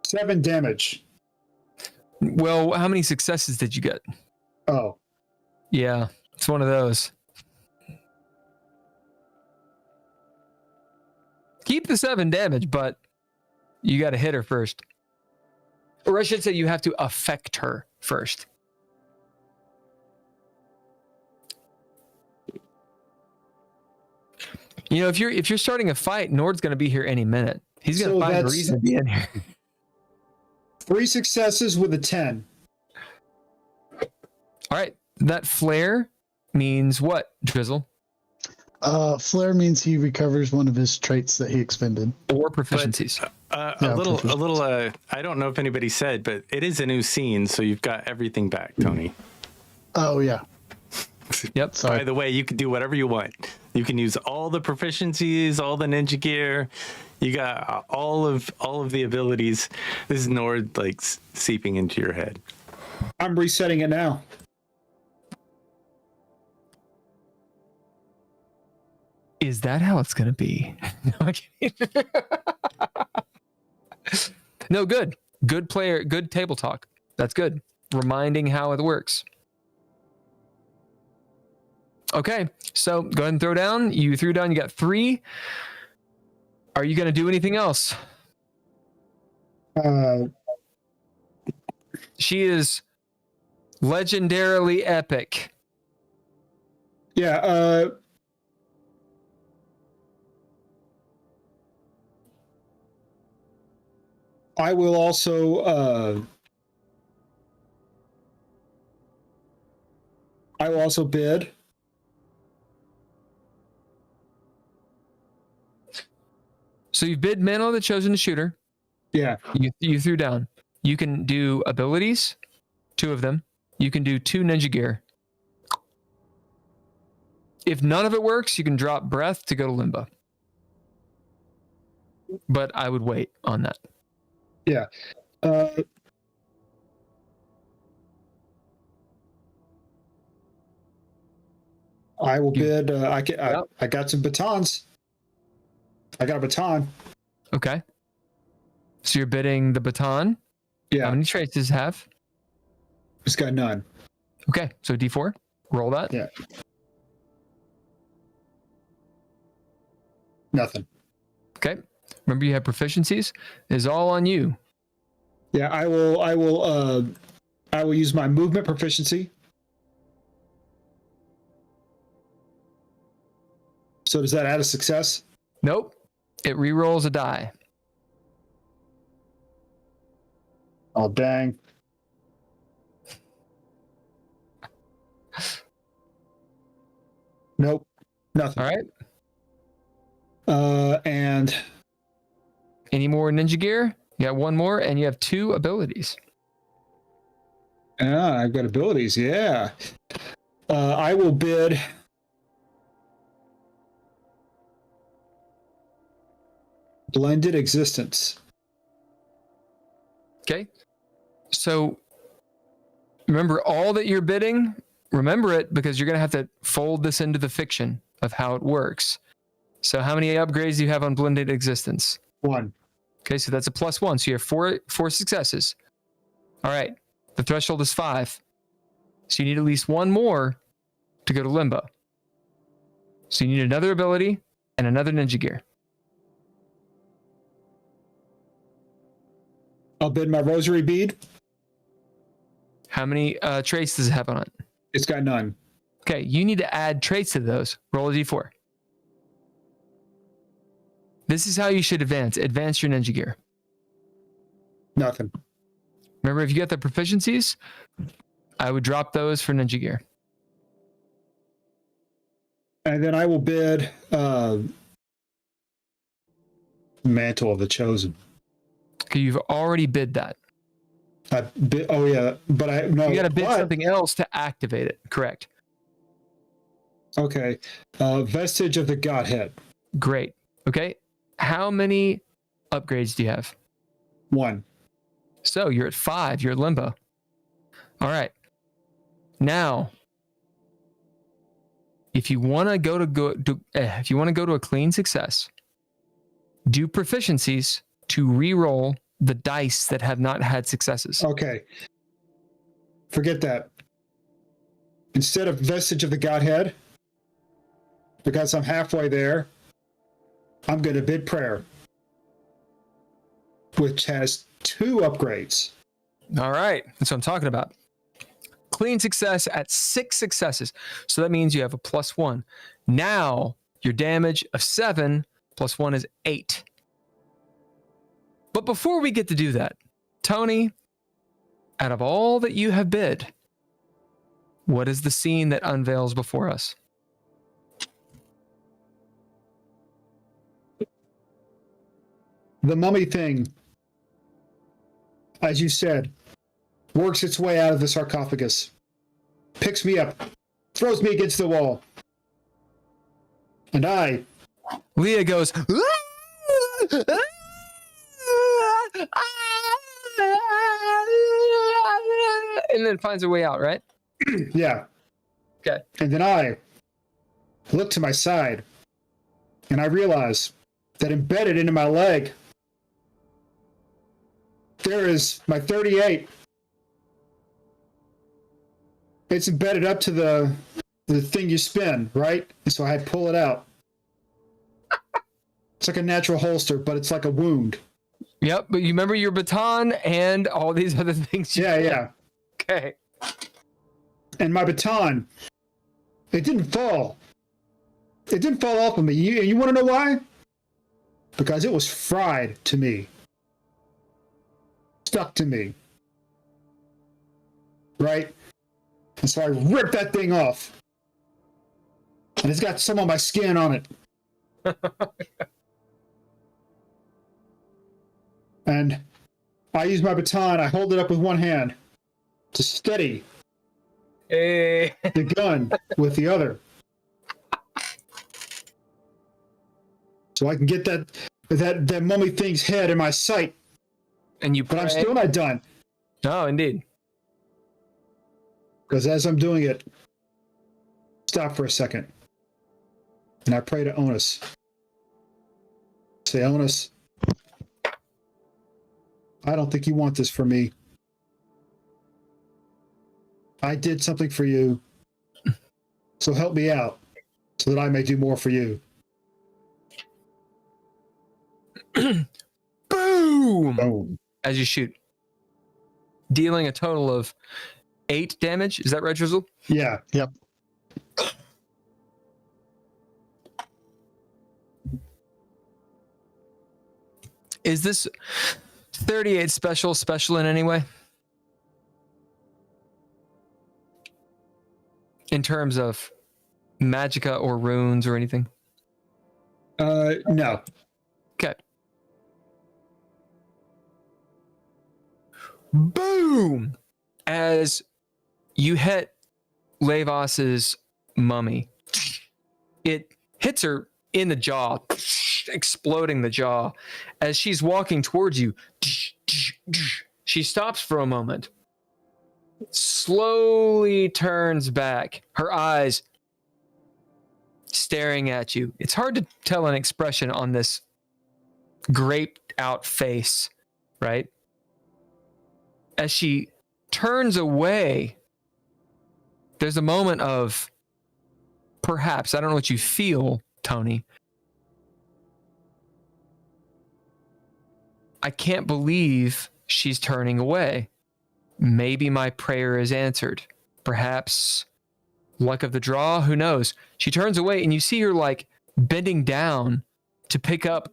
7 damage. Well, how many successes did you get? Oh. Yeah, it's one of those. Keep the 7 damage, but you got to hit her first. Or I should say you have to affect her first. You know, if you're starting a fight, Nord's going to be here any minute. He's going to find a reason to be in here. 3 successes with a 10. All right. That flare means what, Drizzle? Flare means he recovers one of his traits that he expended. Or proficiencies. A little. I don't know if anybody said, but it is a new scene, so you've got everything back, Tony. Oh yeah. Yep. Sorry. By the way, you can do whatever you want. You can use all the proficiencies, all the ninja gear. You got all of the abilities. This is Nord like seeping into your head. I'm resetting it now. Is that how it's going to be? No, I'm kidding. No, good. Good player, good table talk. That's good. Reminding how it works. Okay, so go ahead and throw down. You threw down, you got 3. Are you going to do anything else? She is legendarily epic. Yeah. I will also. I will also bid. So you bid Mantle of the Chosen Shooter. Yeah. You threw down. You can do abilities, 2 of them. You can do 2 ninja gear. If none of it works, you can drop breath to go to limbo. But I would wait on that. Yeah. I will bid. I got some batons. I got a baton. Okay. So you're bidding the baton. Yeah. How many traits does it have? It's got none. Okay. So D4. Roll that. Yeah. Nothing. Okay. Remember you have proficiencies. It's all on you. Yeah. I will use my movement proficiency. So does that add a success? Nope. It re-rolls a die. Oh, dang. Nope. Nothing. All right. And Any more ninja gear? You got 1 more, and you have 2 abilities. I've got abilities. Yeah. I will bid. Blended existence. Okay. So remember all that you're bidding. Remember it because you're going to have to fold this into the fiction of how it works. So how many upgrades do you have on blended existence? 1. Okay, so that's a +1. So you have four successes. All right. The threshold is 5. So you need at least 1 more to go to limbo. So you need another ability and another ninja gear. I'll bid my rosary bead. How many traits does it have on it? It's got none. Okay, you need to add traits to those. Roll a d4. This is how you should advance. Advance your ninja gear. Nothing. Remember, if you get the proficiencies, I would drop those for ninja gear. And then I will bid Mantle of the Chosen. Okay, you've already bid that. Oh yeah, but no. You got to bid something else to activate it. Correct. Okay. Vestige of the Godhead. Great. Okay. How many upgrades do you have? 1. So you're at 5. You're at limbo. All right. Now, if you want to go to a clean success, do proficiencies to re-roll the dice that have not had successes. Okay. Forget that. Instead of Vestige of the Godhead, because I'm halfway there, I'm going to bid Prayer, which has 2 upgrades. All right. That's what I'm talking about. Clean success at 6 successes. So that means you have a +1. Now, your damage of 7 + 1 is 8. But before we get to do that, Tony, out of all that you have bid, what is the scene that unveils before us? The mummy thing, as you said, works its way out of the sarcophagus, picks me up, throws me against the wall. And Leah goes, and then finds a way out, right? yeah. Okay. And then I look to my side, and I realize that embedded into my leg, there is my 38. It's embedded up to the thing you spin, right? And so I pull it out. It's like a natural holster, but it's like a wound. Yep, but you remember your baton and all these other things. Yeah. Okay. And my baton, it didn't fall. It didn't fall off of me. You want to know why? Because it was fried to me. Stuck to me. Right? And so I ripped that thing off. And it's got some of my skin on it. And I use my baton, I hold it up with one hand to steady the gun with the other. So I can get that mummy thing's head in my sight. And you But I'm pray? still not done. No, indeed. Because as I'm doing it, stop for a second. And I pray to Onus. Say, Onus, I don't think you want this for me. I did something for you. So help me out so that I may do more for you. Boom! Boom. As you shoot. Dealing a total of 8 damage. Is that right, Drizzle? Yeah. Yep. Is this 38 special in any way? In terms of magicka or runes or anything? No. Okay. Boom! As you hit Levos's mummy, it hits her in the jaw, exploding the jaw. As she's walking towards you, she stops for a moment, slowly turns back, her eyes staring at you. It's hard to tell an expression on this graped out face, right? As she turns away, there's a moment of perhaps, I don't know what you feel, Tony. I can't believe she's turning away. Maybe my prayer is answered. Perhaps luck of the draw, who knows? She turns away and you see her like bending down to pick up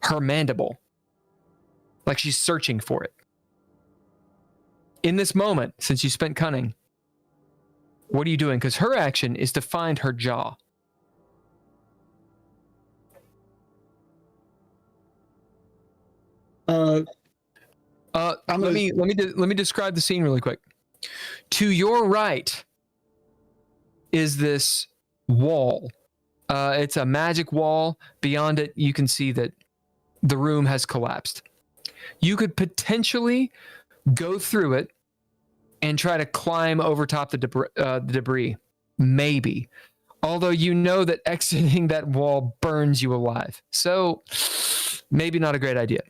her mandible. Like she's searching for it. In this moment, since you spent cunning, what are you doing? Because her action is to find her jaw. Let me describe the scene really quick. To your right is this wall. It's a magic wall. Beyond it, you can see that the room has collapsed. You could potentially go through it and try to climb over top the debris. Maybe. Although you know that exiting that wall burns you alive. So maybe not a great idea.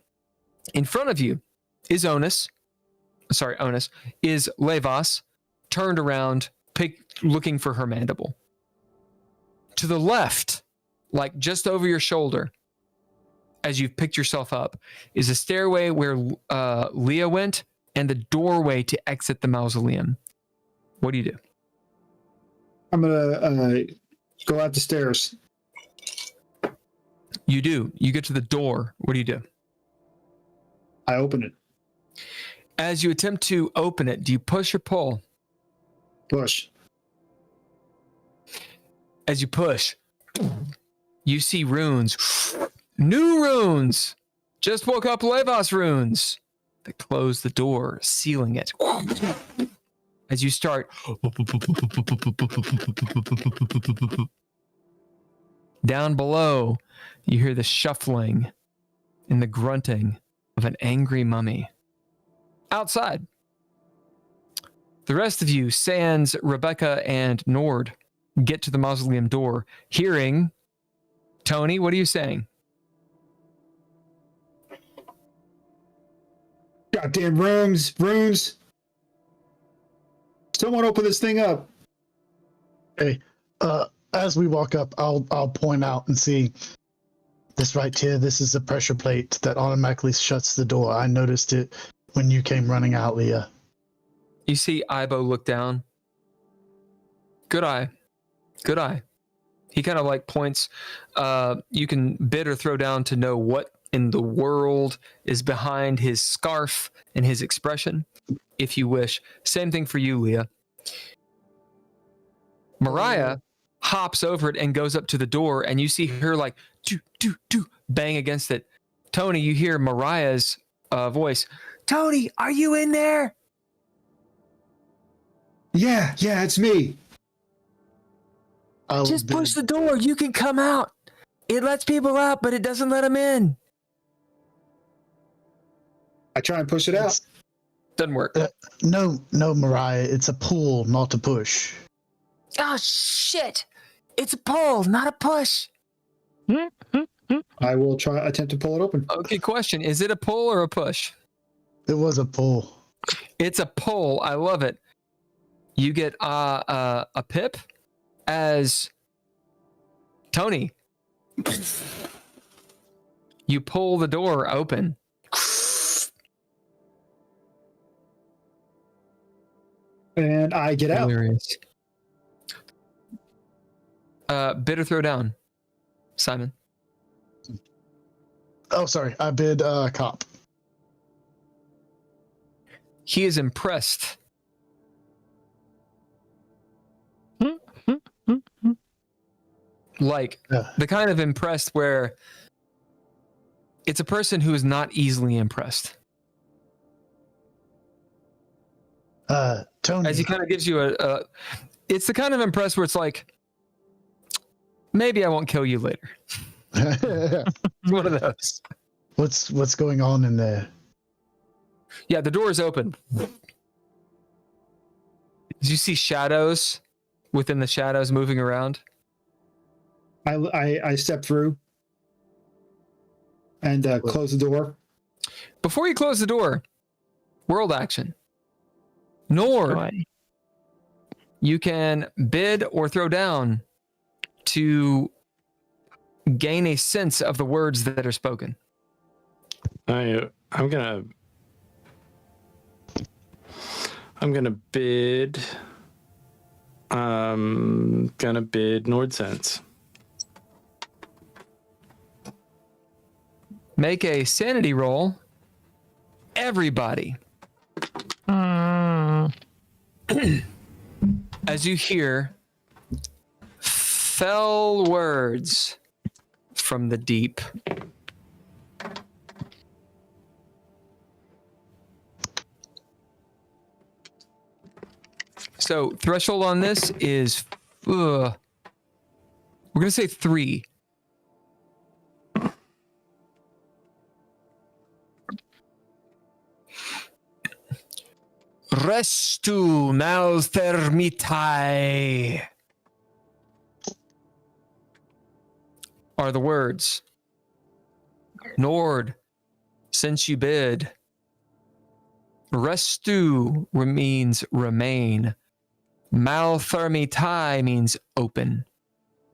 In front of you is Onus, is Levos, turned around, looking for her mandible. To the left, like just over your shoulder, as you've picked yourself up, is a stairway where Leah went and the doorway to exit the mausoleum. What do you do? I'm going to go out the stairs. You do. You get to the door. What do you do? I open it. As you attempt to open it, do you push or pull? Push. As you push, you see runes. New runes! Just woke up Levos runes. They close the door, sealing it. As you start... Down below, you hear the shuffling and the grunting of an angry mummy. Outside, the rest of you, Sans, Rebecca, and Nord, get to the mausoleum door, hearing... Tony, what are you saying? Goddamn runes. Someone open this thing up. Hey, as we walk up, I'll point out and see This right here, this is the pressure plate that automatically shuts the door. I noticed it when you came running out, Leah. You see Ibo look down. Good eye. Good eye. He kind of like points. You can bid or throw down to know what in the world is behind his scarf and his expression, if you wish. Same thing for you, Leah. Mariah hops over it and goes up to the door, and you see her like do bang against it. Tony, you hear Mariah's voice. Tony, are you in there? Yeah, it's me. Just push the door. You can come out. It lets people out, but it doesn't let them in. I try and push it out. Doesn't work. No, Mariah. It's a pull, not a push. Oh, shit. It's a pull, not a push. I will attempt to pull it open. Okay, question. Is it a pull or a push? It was a pull. It's a pull. I love it. You get a pip as Tony. You pull the door open. And I get out. Hilarious. Bid or throw down, Simon. Oh, sorry. I bid cop. He is impressed. Like the kind of impressed where it's a person who is not easily impressed. Tony. As he kind of gives you it's the kind of impressed where it's like, maybe I won't kill you later. It's one of those. What's going on in there? Yeah, the door is open. Did you see shadows within the shadows moving around? I step through and close the door. Before you close the door, world action. Nord, you can bid or throw down to gain a sense of the words that are spoken. I'm gonna bid. Gonna bid Nordsense. Make a sanity roll. Everybody. As you hear fell words from the deep. So threshold on this is, we're going to say 3. Restu malthermitai are the words. Nord, since you bid. Restu means remain. Malthermitai means open.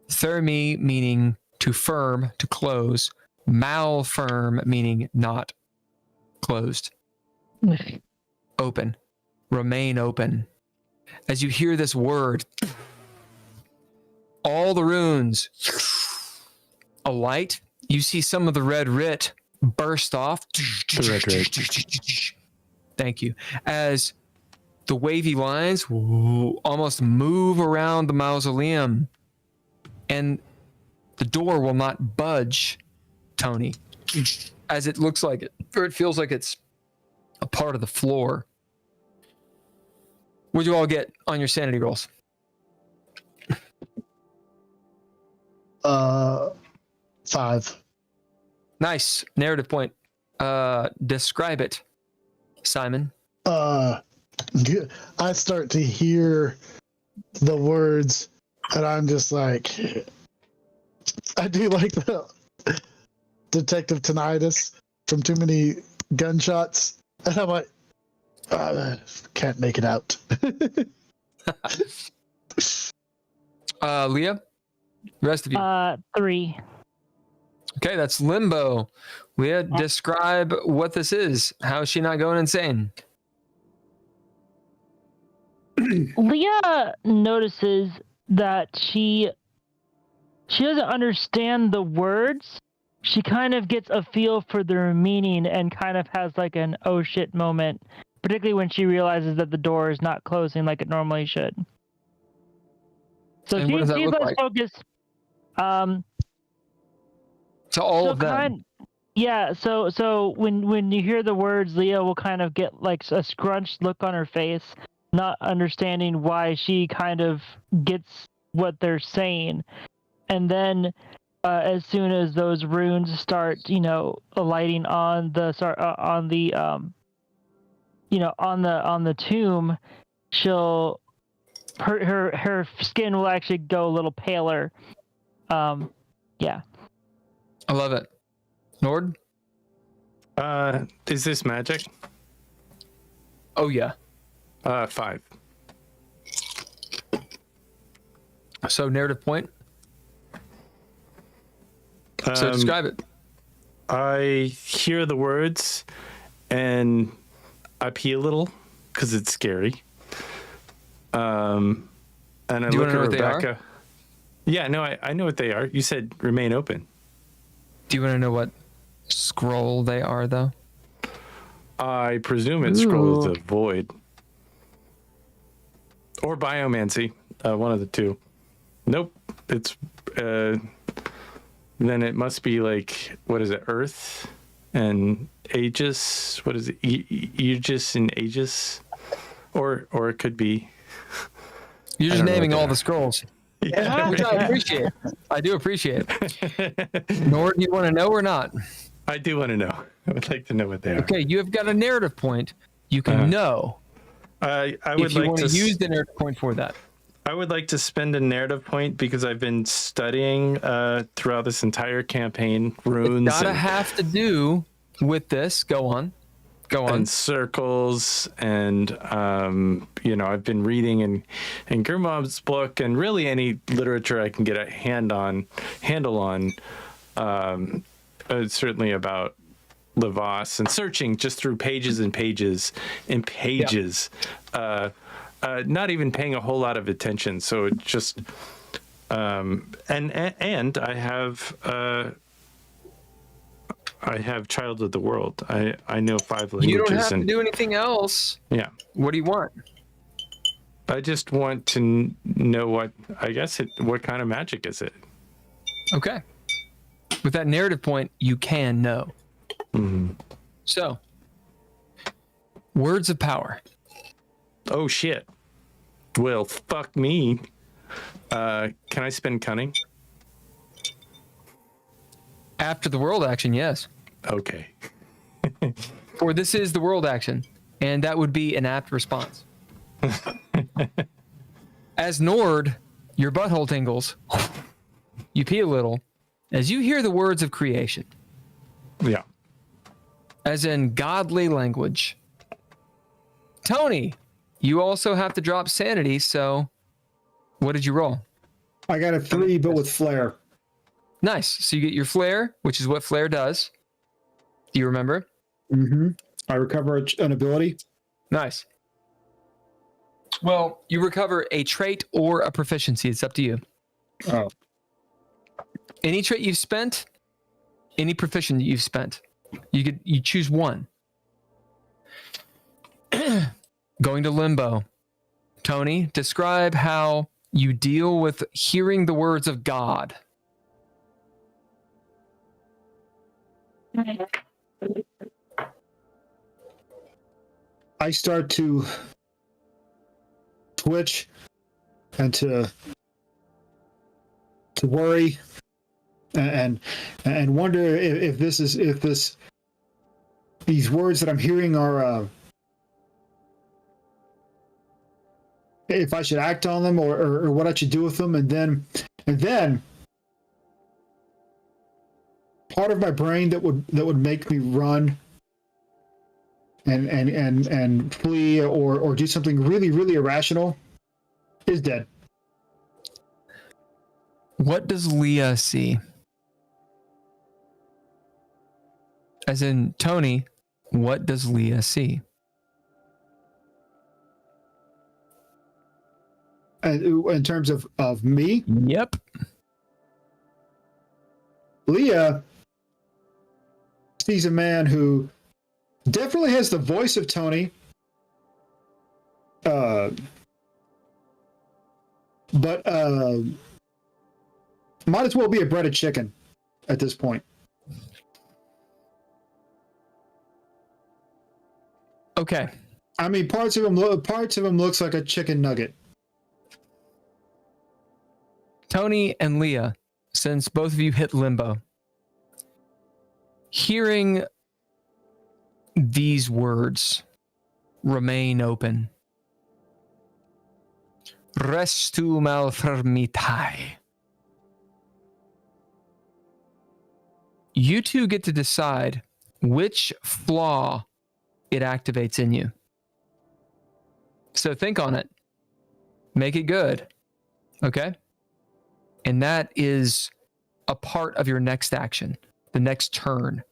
Thermi meaning to firm, to close. Malfirm meaning not closed. Open. Remain open. As you hear this word, all the runes alight. You see some of the red writ burst off. Thank you. As the wavy lines almost move around the mausoleum, and the door will not budge, Tony, as it looks like it, or it feels like it's a part of the floor. What'd you all get on your sanity rolls? 5. Nice. Narrative point. Describe it, Simon. I start to hear the words, and I'm just like, I do like the Detective Tinnitus from too many gunshots, and I'm like, can't make it out. Leah, the rest of you. 3. Okay, that's limbo. Leah, describe what this is. How is she not going insane? Leah notices that she doesn't understand the words. She kind of gets a feel for their meaning and kind of has like an oh shit moment, particularly when she realizes that the door is not closing like it normally should. So And what does that she's look less like? focused. To all So of them. yeah, so when you hear the words, Leah will kind of get like a scrunched look on her face, not understanding why she kind of gets what they're saying. And then as soon as those runes start, alighting on the on the tomb, her skin will actually go a little paler. Yeah. I love it. Nord? Is this magic? Oh, yeah. 5. So, narrative point? So, describe it. I hear the words and I pee a little because it's scary. And I Do you look wanna know at what they are? Rebecca. Yeah, no, I know what they are. You said remain open. Do you want to know what scroll they are, though? I presume it scrolls the void. Or biomancy. One of the two. Nope. It's then it must be like, what is it, Earth and Aegis? What is it? Aegis and Aegis? Or it could be. You're just don't know naming what they all are. the scrolls. Yeah. Which I appreciate. I do appreciate it. Nord, you want to know or not? I do want to know. I would like to know what they are. Okay, you have got a narrative point. You can know I would if you like want to to use the narrative point for that. I would like to spend a narrative point because I've been studying throughout this entire campaign runes Gotta have to do with this. Go on. and circles, and I've been reading in Grimob's book and really any literature I can get a handle on. Certainly about Levas, and searching just through pages and pages and pages. Not even paying a whole lot of attention. So it just and I have Child of the World. I know 5 languages. You don't have to do anything else. Yeah. What do you want? I just want to know what kind of magic is it? Okay. With that narrative point, you can know. Mm-hmm. So, words of power. Oh shit. Well, fuck me. Can I spend cunning? After the world action, yes. Okay. Or this is the world action, and that would be an apt response. As Nord, your butthole tingles. You pee a little as you hear the words of creation, Yeah. as in godly language. Tony, you also have to drop sanity, so what did you roll? I got a 3, but with flair. Nice. So you get your flair, which is what flair does. Do you remember? Mm-hmm. I recover an ability. Nice. Well, you recover a trait or a proficiency. It's up to you. Oh. Any trait you've spent, any proficiency you've spent, you choose one. Going to limbo. Tony, describe how you deal with hearing the words of God. I start to twitch and to worry and wonder if these words that I'm hearing are if I should act on them or what I should do with them, and then part of my brain that would make me run and flee or do something really, really irrational is dead. What does Leah see? as in Tony, what does Leah see? In terms of me, Yep. Leah sees a man who definitely has the voice of Tony, but might as well be a breaded chicken at this point. Okay. I mean, parts of him looks like a chicken nugget. Tony and Leah, since both of you hit limbo, hearing these words, remain open. Restu malfermitai. You two get to decide which flaw it activates in you. So think on it. Make it good. Okay? And that is a part of your next action, the next turn.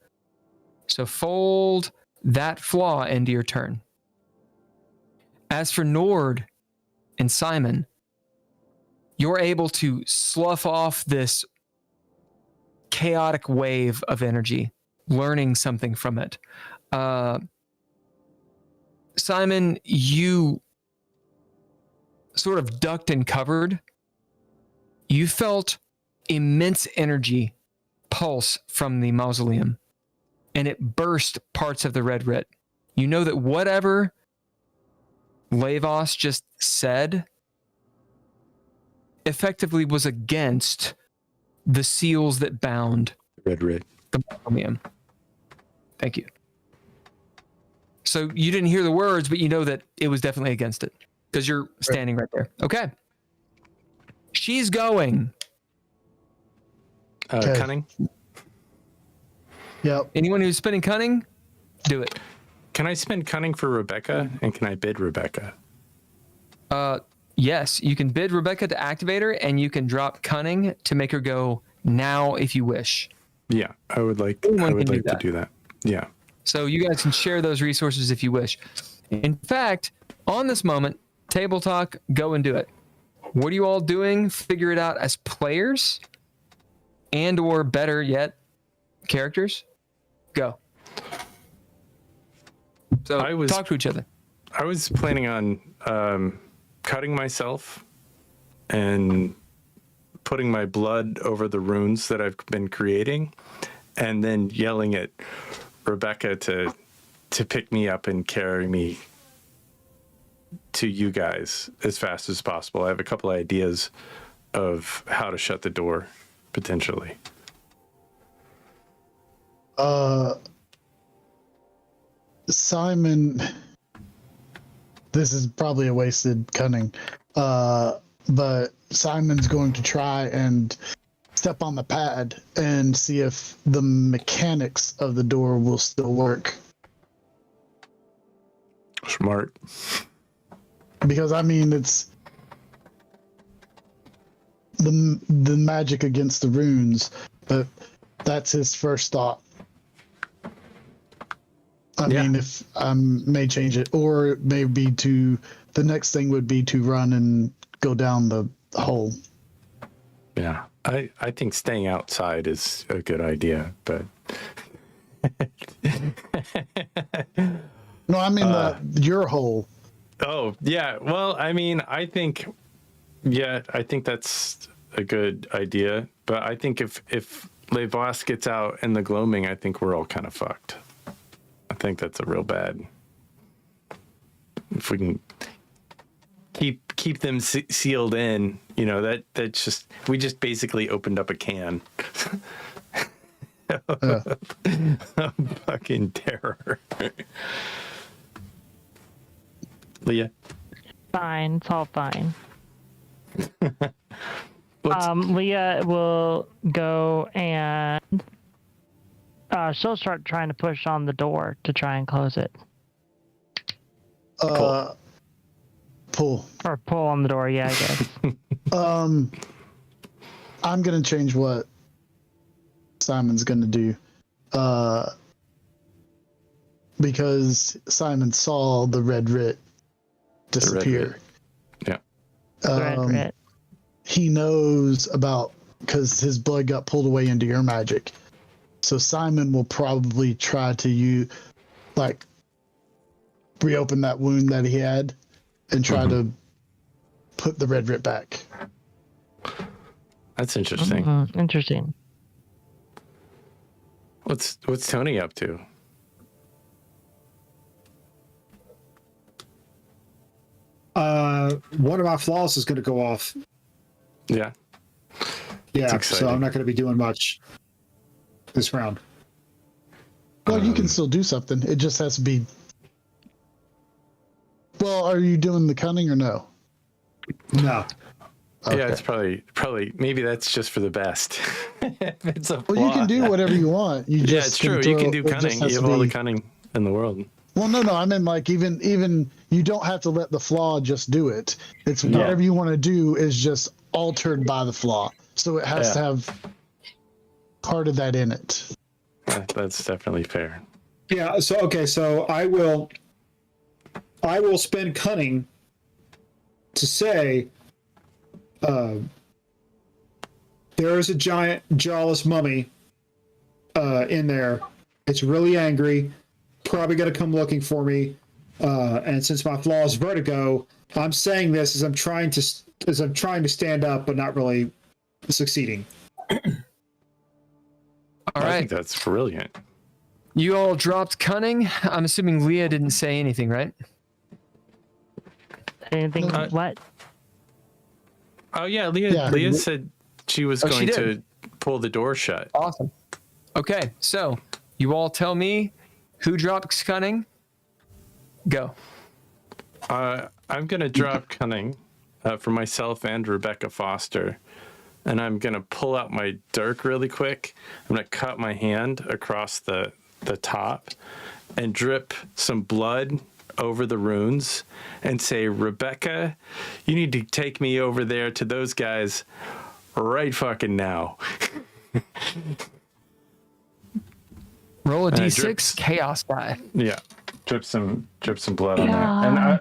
So fold that flaw into your turn. As for Nord and Simon, you're able to slough off this chaotic wave of energy, learning something from it. Simon, you sort of ducked and covered. You felt immense energy pulse from the mausoleum, and it burst parts of the Red Writ. You know that whatever Lavos just said effectively was against the seals that bound Red Writ. the mausoleum. Thank you. So you didn't hear the words, but you know that it was definitely against it because you're standing right there. Okay. She's going. Okay. Cunning. Yep. Anyone who's spinning cunning, do it. Can I spend cunning for Rebecca? And can I bid Rebecca? Yes, you can bid Rebecca to activate her, and you can drop cunning to make her go now if you wish. Yeah, I would like Anyone can to do that. Yeah. So you guys can share those resources if you wish. In fact, on this moment, table talk, go and do it. What are you all doing? Figure it out as players and or better yet, characters. Go. So talk to each other. I was planning on cutting myself and putting my blood over the runes that I've been creating, and then yelling at Rebecca to pick me up and carry me to you guys as fast as possible. I have a couple ideas of how to shut the door, potentially. Simon, this is probably a wasted cunning, but Simon's going to try and step on the pad and see if the mechanics of the door will still work. Smart. Because I mean, it's the magic against the runes, but that's his first thought. I mean, if I may change it, or it may be the next thing would be to run and go down the hole. Yeah, I think staying outside is a good idea, but no, I mean your hole. Oh yeah, well, I mean, I think that's a good idea, but I think if Levos gets out in the gloaming, I think we're all kind of fucked. I think that's a real bad. If we can keep them sealed in, you know, that's just, we just basically opened up a can of fucking terror. Leah? Fine, it's all fine. Leah will go and she'll start trying to push on the door to try and close it. Pull. Or pull on the door, yeah, I guess. I'm gonna change what Simon's gonna do. because Simon saw the red writ disappear. Yeah. Red. He knows about, because his blood got pulled away into your magic. So Simon will probably try to reopen that wound that he had and try to put the red writ back. That's interesting. Interesting. What's Tony up to? One of my flaws is going to go off. Yeah. Yeah, exciting. so I'm not going to be doing much this round. Well, you can still do something. It just has to be. Well, are you doing the cunning or no? No. Okay. Yeah, it's probably maybe that's just for the best. It's a Well, you can flaw. do whatever you want. You Yeah, just it's true. You can do it just cunning. has You to have all the be- cunning in the world. Well, no. I mean, like even you don't have to let the flaw just do it. It's Yeah. whatever you want to do is just altered by the flaw. So it has to have part of that in it. That's definitely fair. Yeah, so I will spend cunning to say there is a giant jawless mummy in there. It's really angry, probably gonna come looking for me. And since my flaw is vertigo, I'm saying this as I'm trying to stand up but not really succeeding. All I right. think that's brilliant. You all dropped cunning. I'm assuming Leah didn't say anything, right? Anything? What? Oh yeah, Leah said she was Oh, she going did. to pull the door shut. Awesome. Okay, so you all tell me who dropped cunning. Go. I'm gonna drop cunning for myself and Rebecca Foster, and I'm gonna pull out my dirk really quick. I'm gonna cut my hand across the top and drip some blood over the runes and say, Rebecca, you need to take me over there to those guys right fucking now. Roll a d6 drips. chaos die. Yeah. Drip some blood on there. And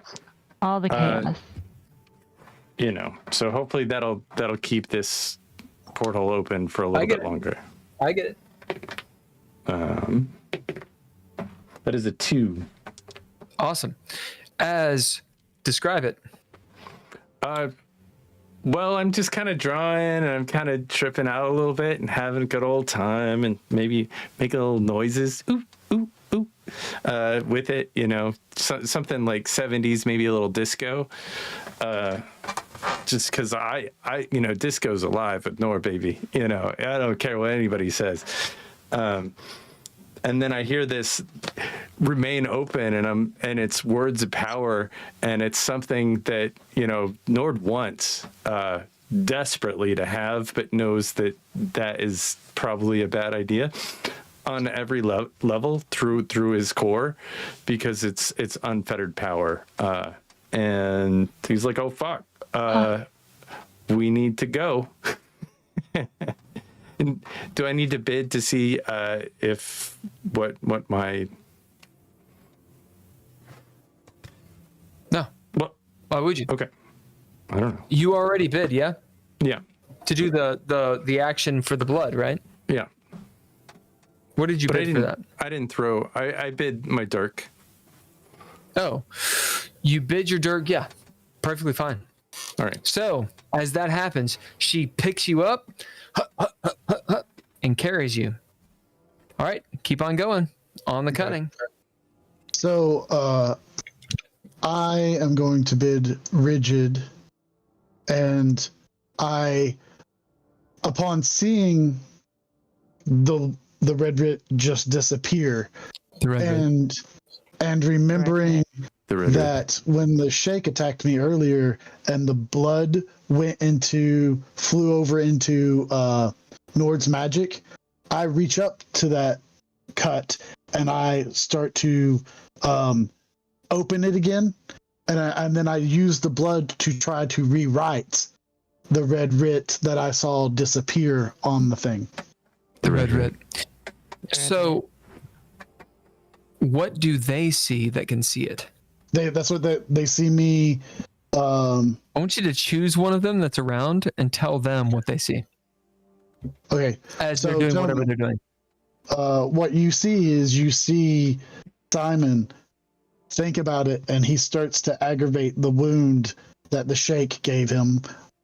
All the chaos. so hopefully that'll keep this portal open for a little get bit it. longer. I get it. That is a 2. Awesome. Describe it. Well, I'm just kind of drawing and I'm kind of tripping out a little bit and having a good old time and maybe making little noises, ooh, ooh, ooh, with it, something like 70s, maybe a little disco. Just because I disco's alive at Nor, baby. I don't care what anybody says. And then I hear this remain open and it's words of power and it's something that, Nord wants desperately to have, but knows that is probably a bad idea on every level through his core because it's unfettered power. And he's like, oh, fuck, we need to go. And do I need to bid to see if what my No. what? Why would you? Okay, I don't know. You already bid, yeah? Yeah, To do the action for the blood, right? yeah. What did you But bid for that? I didn't throw. I bid my dirk. Oh, you bid your dirk. Yeah, perfectly fine. All right. So as that happens, she picks you up and carries you. All right, keep on going on the cunning. So I am going to bid rigid, and upon seeing the red writ just disappear, The red red. and remembering The red. that when the shake attacked me earlier and the blood flew over into Nord's magic, I reach up to that cut and I start to open it again, and then I use the blood to try to rewrite the red writ that I saw disappear on the thing. The red red. So what do they see that can see it? That's what they see me. I want you to choose one of them that's around and tell them what they see Okay. as So, they're doing whatever gentlemen, they're doing. what you see Simon think about it, and he starts to aggravate the wound that the shake gave him.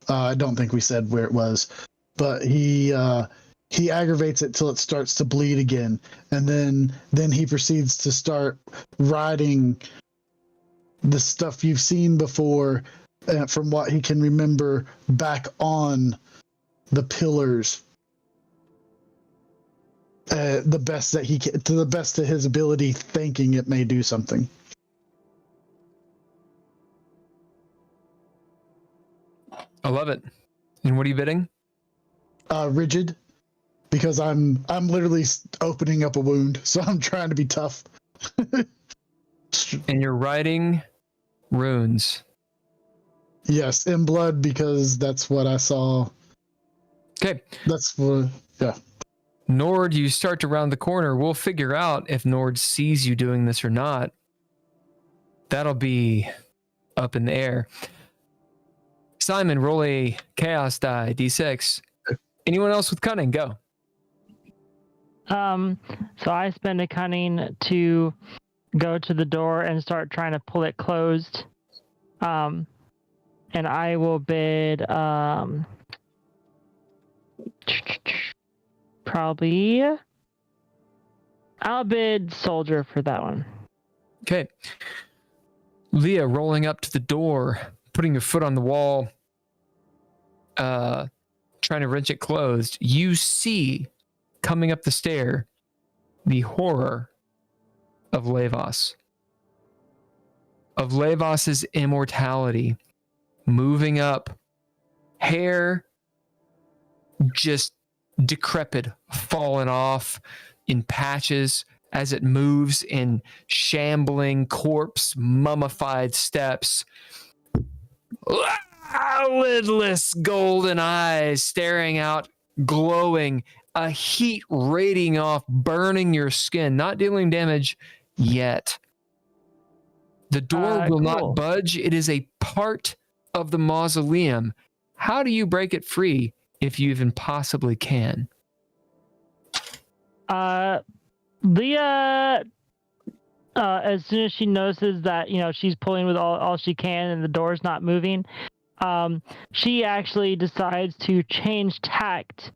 I don't think we said where it was, but he aggravates it till it starts to bleed again, and then he proceeds to start writing the stuff you've seen before, from what he can remember, back on the pillars. The best that he can, to the best of his ability, thinking it may do something. I love it. And what are you bidding? Rigid, because I'm literally opening up a wound, so I'm trying to be tough. And you're writing runes. Yes, in blood, because that's what I saw. Okay. That's what, yeah. Nord, you start to round the corner. We'll figure out if Nord sees you doing this or not. That'll be up in the air. Simon, roll a chaos die, D6. Anyone else with cunning? Go. So I spend a cunning to go to the door and start trying to pull it closed. And I will bid probably I'll bid soldier for that one. Okay. Leah rolling up to the door, putting your foot on the wall, trying to wrench it closed. You see coming up the stair the horror of Levos. Of Levos's immortality moving up, hair just decrepit, fallen off in patches as it moves in shambling corpse, mummified steps. Lidless golden eyes staring out, glowing, a heat radiating off, burning your skin, not dealing damage yet. The door will not budge. It is a part of the mausoleum. How do you break it free if you even possibly can? Leah, as soon as she notices that, she's pulling with all she can and the door's not moving, she actually decides to change tact,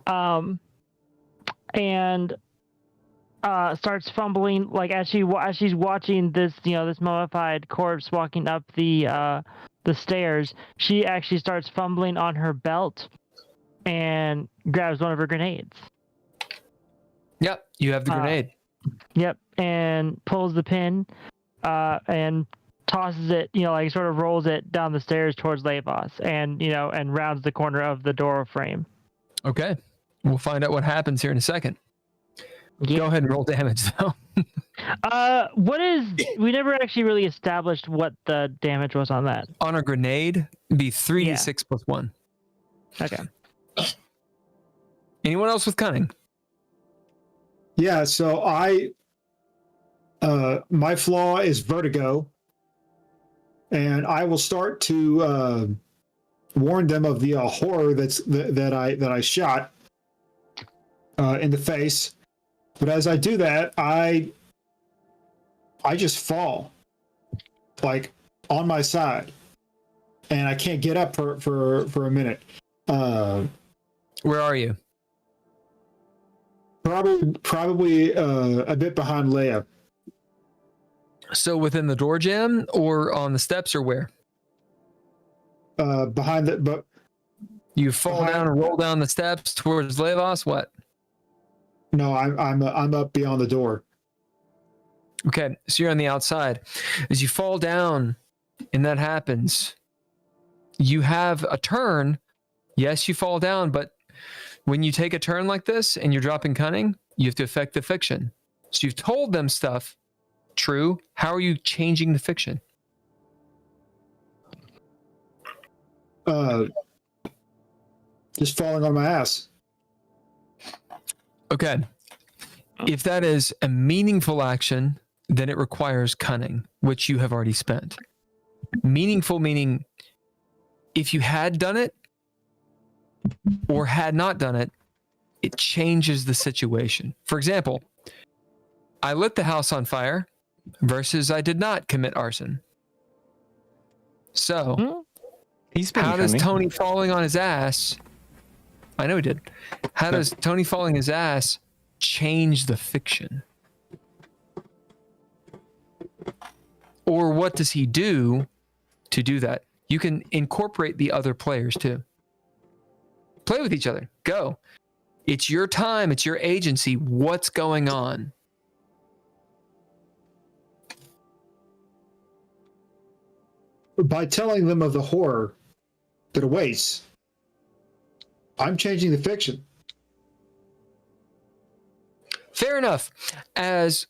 and starts fumbling, like as she's watching this, this mummified corpse walking up the stairs. She actually starts fumbling on her belt and grabs one of her grenades. Yep, you have the grenade. Yep, and pulls the pin, and tosses it, sort of rolls it down the stairs towards Levos, and and rounds the corner of the door frame. Okay, we'll find out what happens here in a second. Yeah. Go ahead and roll damage, though. We never actually really established what the damage was on that. On a grenade, it'd be 3d6 plus 1. Okay. Anyone else with cunning? Yeah, so my flaw is vertigo, and I will start to warn them of the horror that I shot in the face. But as I do that, I just fall, like on my side, and I can't get up for a minute. Where are you? Probably a bit behind Leia. So within the door jam, or on the steps, or where? Behind the, but you fall down and roll down the steps towards Levos. What? No, I'm up beyond the door. Okay, so you're on the outside. As you fall down, and that happens, you have a turn. Yes, you fall down, but when you take a turn like this and you're dropping cunning, you have to affect the fiction. So you've told them stuff. True. How are you changing the fiction? Just falling on my ass. Okay. If that is a meaningful action, then it requires cunning, which you have already spent. Meaningful meaning if you had done it or had not done it, it changes the situation. For example, I lit the house on fire versus I did not commit arson. So, He's been how does cunning. Tony falling on his ass? I know he did. How does Tony falling his ass change the fiction? Or what does he do to do that? You can incorporate the other players too. Play with each other. Go. It's your time. It's your agency. What's going on? By telling them of the horror that awaits, I'm changing the fiction. Fair enough. As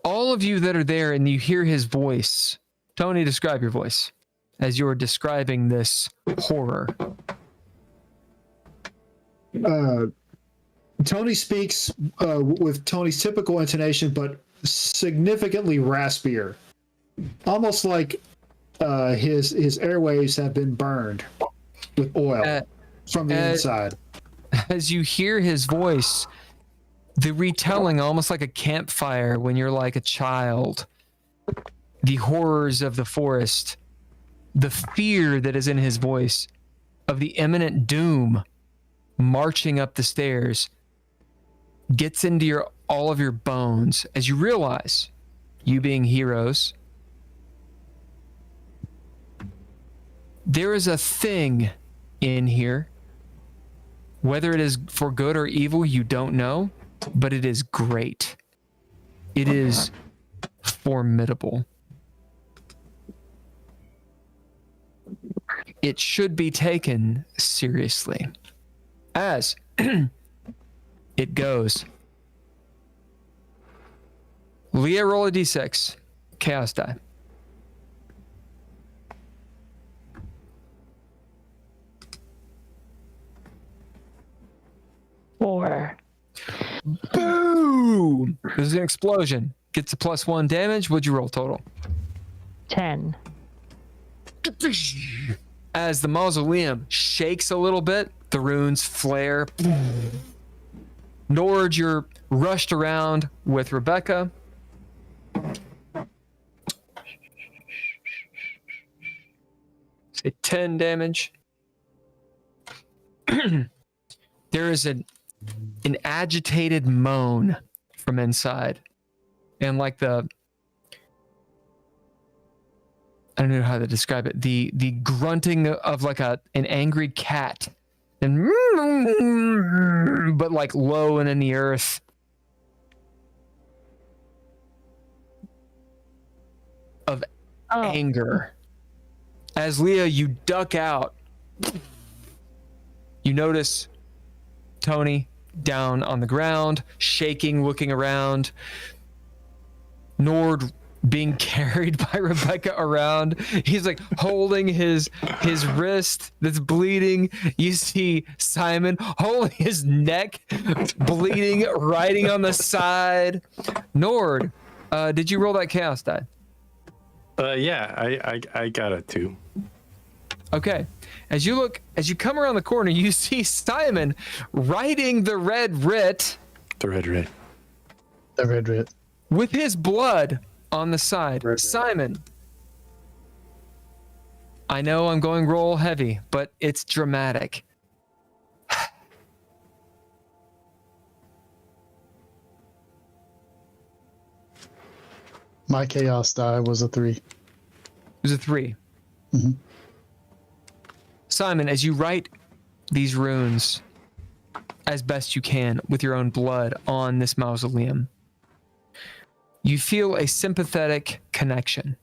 all of you that are there and you hear his voice, Tony, describe your voice as you're describing this horror. Tony speaks with Tony's typical intonation, but significantly raspier. Almost like his airwaves have been burned with oil from the inside. As you hear his voice, the retelling, almost like a campfire when you're like a child, the horrors of the forest, the fear that is in his voice of the imminent doom marching up the stairs gets into all of your bones as you realize, you being heroes, there is a thing in here, whether it is for good or evil, you don't know, but it is great. It is formidable. It should be taken seriously. As it goes. Leah, roll a d6. Chaos die. Four. Boom! There's an explosion. Gets a +1 damage. What'd you roll total? 10. As the mausoleum shakes a little bit, the runes flare. Nord, you're rushed around with Rebecca. Say 10 damage. There is an agitated moan from inside. And like I don't know how to describe it. The grunting of like an angry cat. And but like low and in the earth. Of anger. As Leah, you duck out. You notice Tony down on the ground, shaking, looking around. Nord being carried by Rebecca around. He's like holding his wrist that's bleeding. You see Simon holding his neck, bleeding, riding on the side. Nord, did you roll that chaos die? Yeah, I got it too. Okay. As you come around the corner, you see Simon riding the red Writ. The red. The red Writ. With his blood on the side. Simon. I know I'm going roll heavy, but it's dramatic. My chaos die was a 3. It was a 3. Mm-hmm. Simon, as you write these runes as best you can with your own blood on this mausoleum, you feel a sympathetic connection.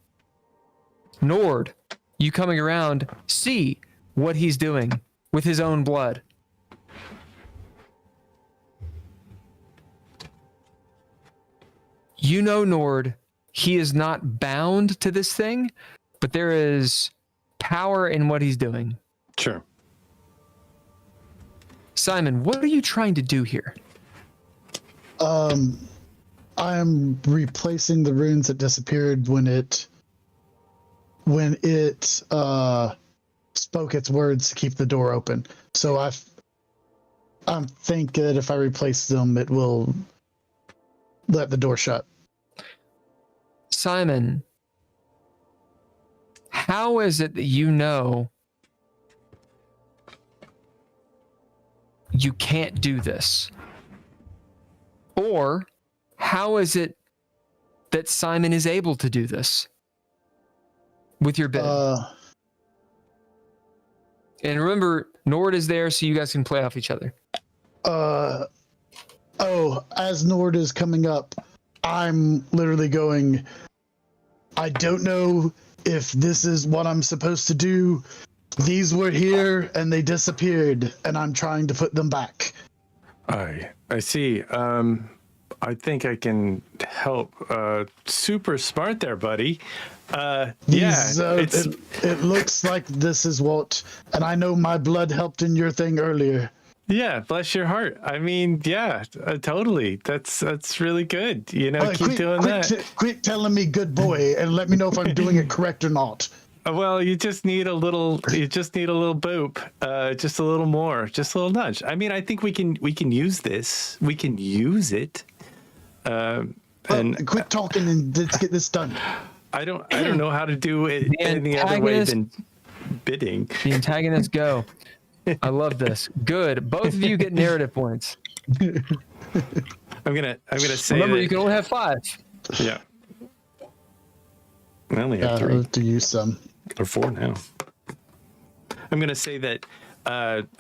Nord, you coming around, see what he's doing with his own blood. You know, Nord, he is not bound to this thing, but there is power in what he's doing. Sure. Simon, what are you trying to do here? I am replacing the runes that disappeared when it spoke its words to keep the door open. So I think that if I replace them, it will let the door shut. Simon, how is it that you know you can't do this? Or how is it that Simon is able to do this with your bid? And remember, Nord is there, so you guys can play off each other. As Nord is coming up, I'm literally going, I don't know if this is what I'm supposed to do. These were here and they disappeared, and I'm trying to put them back. I see. I think I can help. Super smart there, buddy. It looks like this is what, and I know my blood helped in your thing earlier. Yeah, bless your heart. I mean, yeah, totally. That's really good. You know, keep doing that. Quit telling me good boy, and let me know if I'm doing it correct or not. Well, you just need a little boop, just a little more, just a little nudge. I mean, I think we can use this. We can use it. And quit talking and let's get this done. I don't know how to do it any other way than bidding. The antagonists go. I love this. Good. Both of you get narrative points. I'm gonna say. Remember, that, you can only have 5. Yeah. I only have 3. I'll have to use some. Or 4 now. I'm gonna say that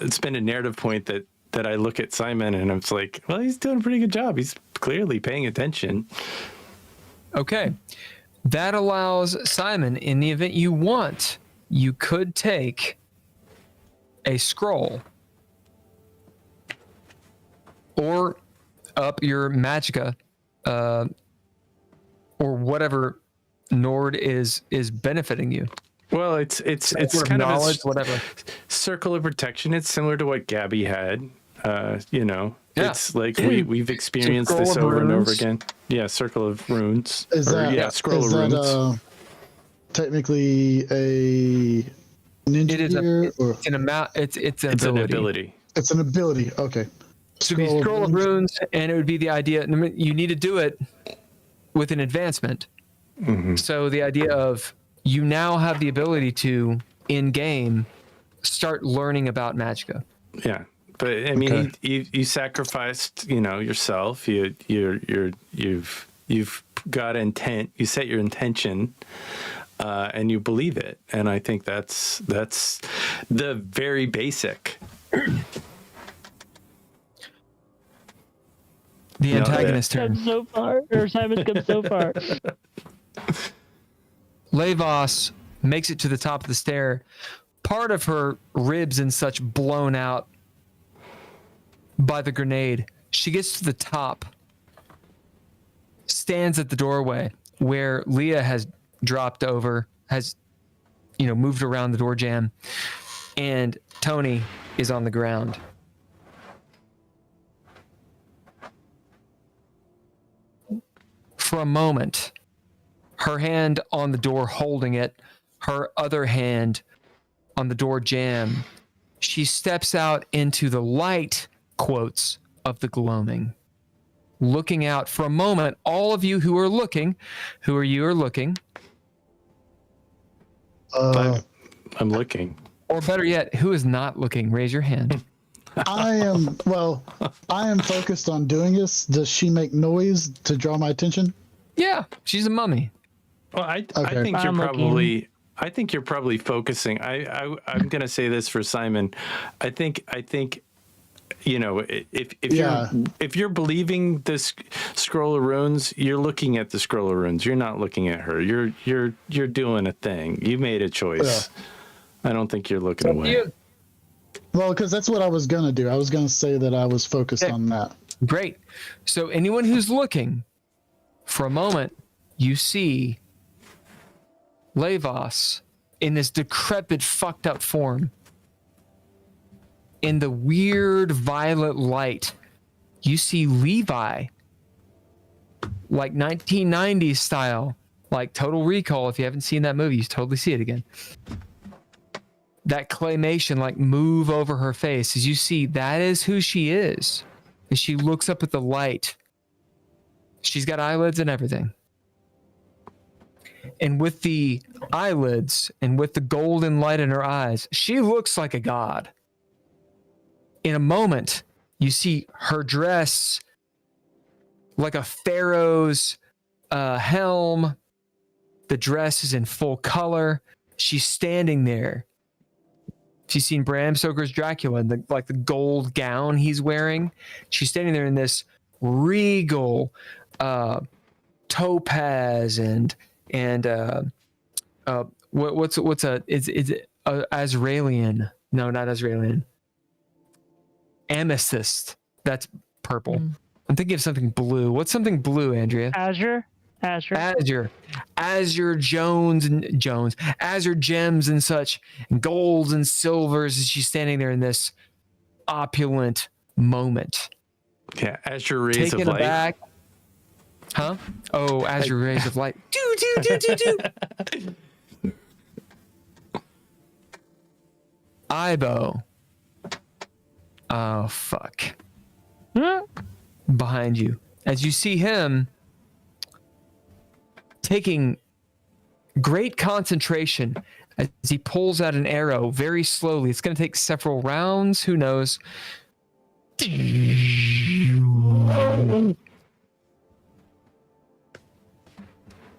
spend a narrative point that I look at Simon and I'm just like, well, he's doing a pretty good job. He's clearly paying attention. Okay. That allows Simon, in the event you want, you could take a scroll or up your magicka, or whatever Nord is benefiting you. Well, it's kind of knowledge, whatever circle of protection. It's similar to what Gabby had. Yeah. It's like we've experienced this over and over again. Yeah, circle of runes. Scroll of runes. Technically a ninja it's an amount. It's an ability. It's an ability. Okay. So it'd be scroll of runes, and it would be the idea. You need to do it with an advancement. Mm-hmm. So the idea of you now have the ability to, in game, start learning about magicka. Yeah, but I mean, you sacrificed, yourself. You've got intent. You set your intention, and you believe it. And I think that's the very basic. The antagonist turn. So far, or Simon's come so far. Levos makes it to the top of the stair. Part of her ribs and such blown out by the grenade. She gets to the top, stands at the doorway where Leah has dropped over, has, moved around the door jamb, and Tony is on the ground. For a moment, her hand on the door holding it, her other hand on the door jamb, she steps out into the light, quotes, of the gloaming. Looking out for a moment, all of you who are looking, I'm looking. Or better yet, who is not looking? Raise your hand. I am focused on doing this. Does she make noise to draw my attention? Yeah, she's a mummy. Well, I think I think you're probably focusing. I'm going to say this for Simon. I think if you're believing this scroll of runes, you're looking at the scroll of runes. You're not looking at her. You're doing a thing. You made a choice. Yeah. I don't think you're looking away. Well, because that's what I was going to do. I was going to say that I was focused on that. Great. So anyone who's looking, for a moment, you see Levos in this decrepit, fucked up form. In the weird violet light, you see Levi like 1990s style, like Total Recall. If you haven't seen that movie, you totally see it again. That claymation like move over her face as you see that is who she is. As she looks up at the light, she's got eyelids and everything. And with the eyelids and with the golden light in her eyes, she looks like a god. In a moment, you see her dress like a pharaoh's helm. The dress is in full color. She's standing there. She's seen Bram Stoker's Dracula and the gold gown he's wearing. She's standing there in this regal topaz and what's Azraelian? No, not Azraelian. Amethyst. That's purple. I'm thinking of something blue. What's something blue, Andrea? Azure. Azure gems and such, and golds and silvers as she's standing there in this opulent moment. Yeah, Azure rays Taken of light. aback. Huh? Oh, Azure rays of light. Do. Ibo. Oh, fuck. Behind you. As you see him taking great concentration as he pulls out an arrow very slowly. It's going to take several rounds. Who knows?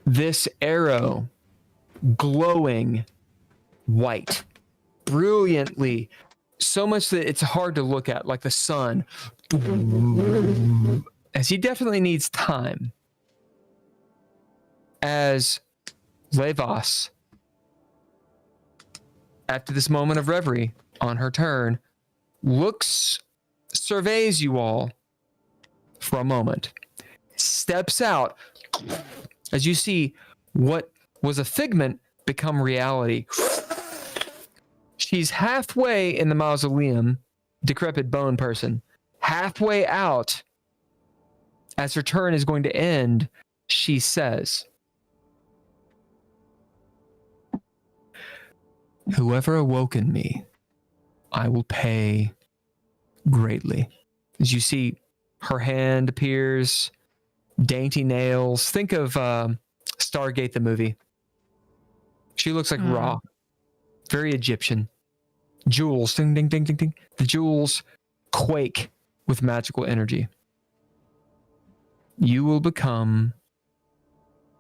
This arrow glowing white, brilliantly, so much that it's hard to look at, like the sun. As he definitely needs time. As Levos, after this moment of reverie on her turn, surveys you all for a moment, steps out as you see what was a figment become reality. She's halfway in the mausoleum, decrepit bone person, halfway out. As her turn is going to end, she says, "Whoever awoken me, I will pay greatly." As you see, her hand appears, dainty nails. Think of Stargate, the movie. She looks like Ra, very Egyptian. Jewels, ding, ding, ding, ding, ding. The jewels quake with magical energy. You will become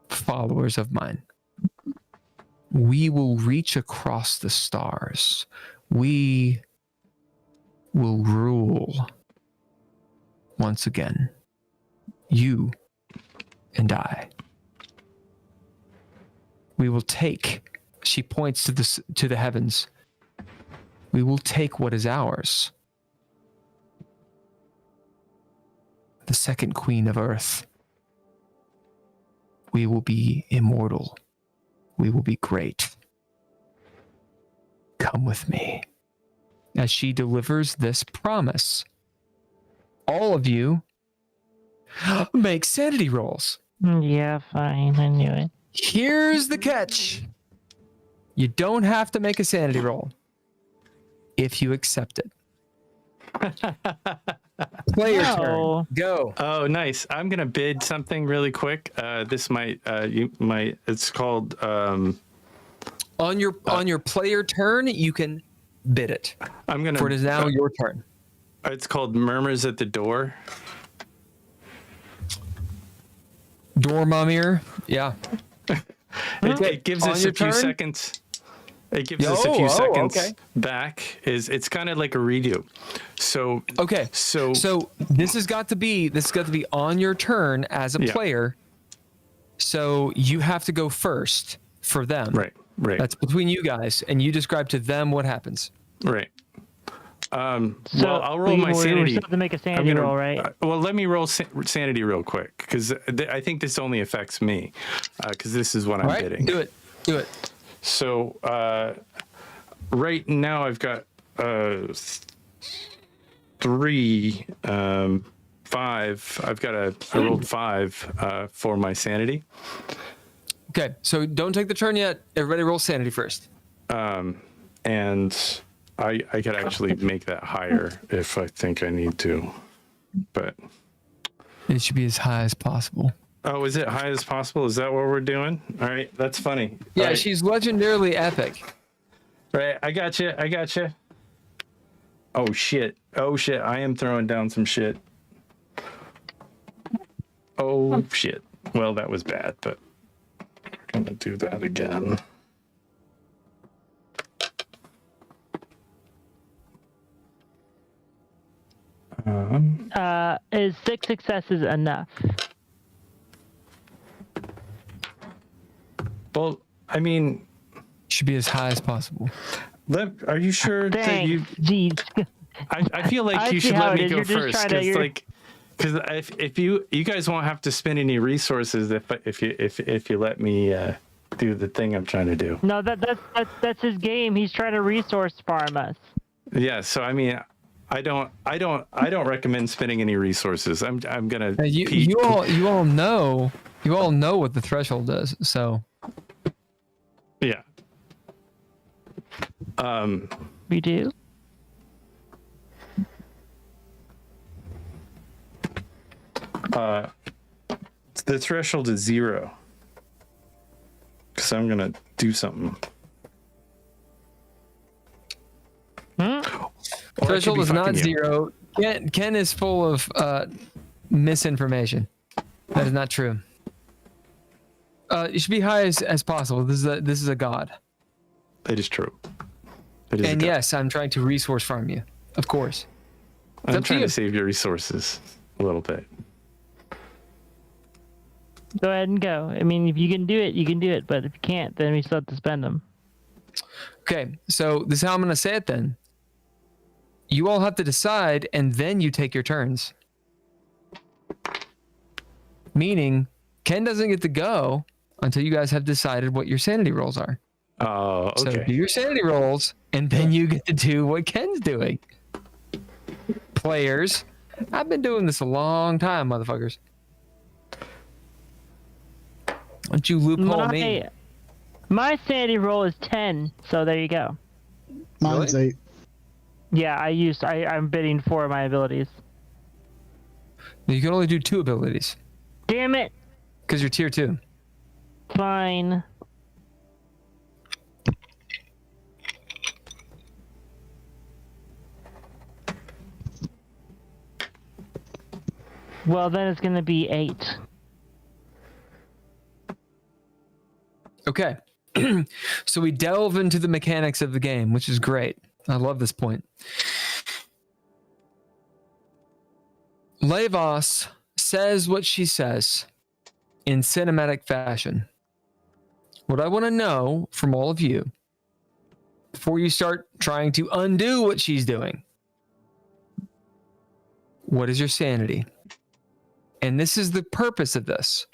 followers of mine. We will reach across the stars. We will rule once again. You and I. We will take, she points to the heavens. We will take what is ours. The second queen of earth. We will be immortal. We will be great. Come with me. As she delivers this promise, all of you make sanity rolls. Yeah, fine. I knew it. Here's the catch. You don't have to make a sanity roll if you accept it. Player turn. Go. Oh, nice. I'm gonna bid something really quick. This might it's called on your player turn, you can bid it. I'm gonna For it is now your turn. It's called Murmurs at the Door. Dormamir. Yeah. It gives us a few seconds. It gives us a few seconds back. It's kind of like a redo. So okay. So this has got to be on your turn as a player. So you have to go first for them. Right. That's between you guys, and you describe to them what happens. Right. So well, I'll roll my sanity. We have to make a sanity roll, right? Well, let me roll sanity real quick, because I think this only affects me, because this is what I'm bidding. Do it. So right now I've got 5 5. I rolled 5 for my sanity. Okay, so don't take the turn yet. Everybody roll sanity first. And I could actually make that higher if I think I need to, but It should be as high as possible. oh, is it high as possible? Is that what we're doing? All right, that's funny. Yeah, All right. she's legendarily epic. Right, I got you. Oh shit! I am throwing down some shit. Oh shit! Well, that was bad, but I'm gonna do that again. Is 6 successes enough? Well, I mean, Should be as high as possible. are you sure that Thanks. you? Jeez. I feel like I you see should how let it me is. go You're just first, trying to- because if you guys won't have to spend any resources if you let me do the thing I'm trying to do. No, that's his game. He's trying to resource farm us. Yeah, so I mean, I don't recommend spending any resources. I'm gonna. You all know what the threshold does. So Yeah. We do. The threshold is 0. Because I'm gonna do something. Or I could threshold be is not fucking you. 0. Ken is full of misinformation. That is not true. It should be high as possible. This is a god. It is true. It is. And yes, I'm trying to resource farm you. Of course. I'm up to trying you. to save your resources a little bit. Go ahead and go. I mean, if you can do it, you can do it. But if you can't, then we still have to spend them. Okay, so this is how I'm going to say it then. You all have to decide, and then you take your turns. Meaning, Ken doesn't get to go until you guys have decided what your sanity rolls are. Oh, So okay. do your sanity rolls, and then you get to do what Ken's doing. Players, I've been doing this a long time, motherfuckers. Don't you loophole me? My sanity roll is 10, so there you go. Mine's Really? 8. Yeah, I'm bidding 4 of my abilities. You can only do 2 abilities Damn it! because you're tier 2. Fine. Well, then it's gonna be 8. Okay. So we delve into the mechanics of the game, which is great. I love this point. Levos says what she says in cinematic fashion. What I want to know from all of you, before you start trying to undo what she's doing, what is your sanity? And this is the purpose of this.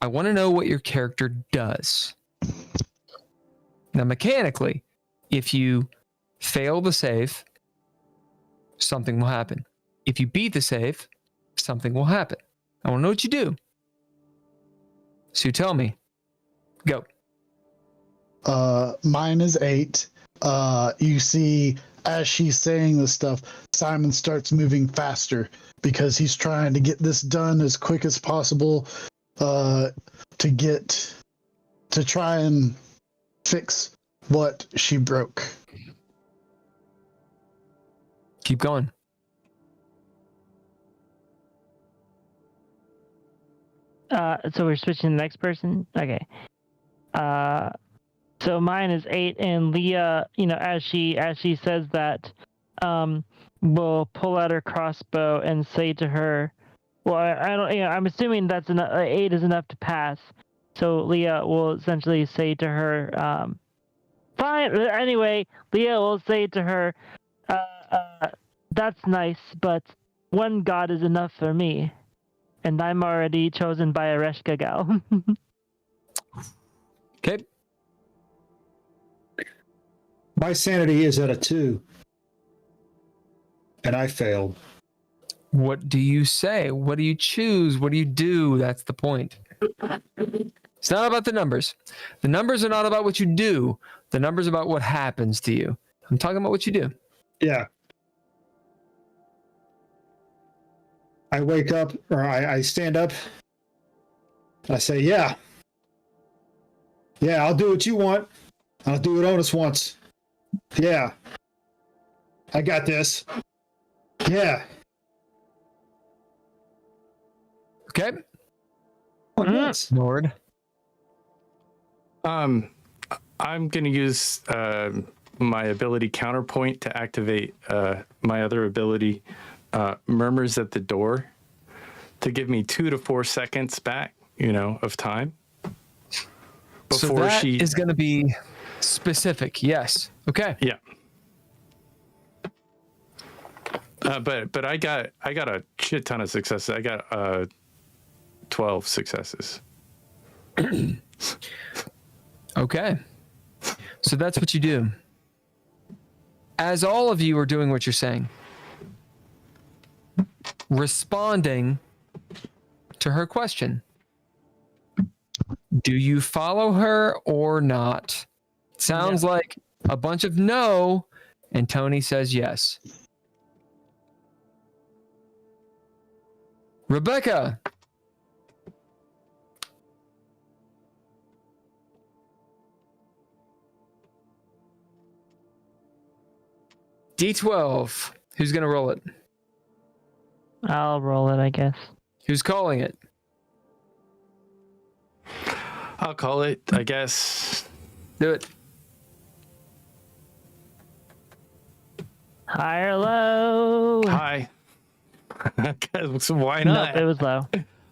I want to know what your character does. Now, mechanically, if you fail the save, something will happen. If you beat the save, something will happen. I want to know what you do. So you tell me. Go. Mine is 8. You see, as she's saying this stuff, Simon starts moving faster because he's trying to get this done as quick as possible to try and fix what she broke. Keep going. So we're switching to the next person? Okay. So mine is 8, and Leah, as she says that, will pull out her crossbow and say to her, well, I don't, I'm assuming that's enough, 8 is enough to pass. So Leah will essentially say to her, fine. Anyway, Leah will say to her, that's nice, but one god is enough for me. And I'm already chosen by Ereshka Gal. Okay. My sanity is at a 2. And I failed. What do you say? What do you choose? What do you do? That's the point. It's not about the numbers. The numbers are not about what you do. The numbers are about what happens to you. I'm talking about what you do. Yeah. I wake up, or I stand up. I say, yeah. Yeah, I'll do what you want. I'll do what Onus wants. Yeah. I got this. Yeah. Okay. Mm. Lord. I'm going to use my ability Counterpoint to activate my other ability, Murmurs at the Door, to give me 2 to 4 seconds back, of time. So Before that she is going to be specific. Yes. Okay. Yeah. But I got a shit ton of successes. I got 12 successes. Okay. So that's what you do. As all of you are doing what you're saying, responding to her question, do you follow her or not? Sounds like a bunch of no, and Tony says yes. Rebecca. D12. Who's going to roll it? I'll roll it, I guess. Who's calling it? I'll call it, I guess. Do it. High or low? Hi. So why No, not? it was low.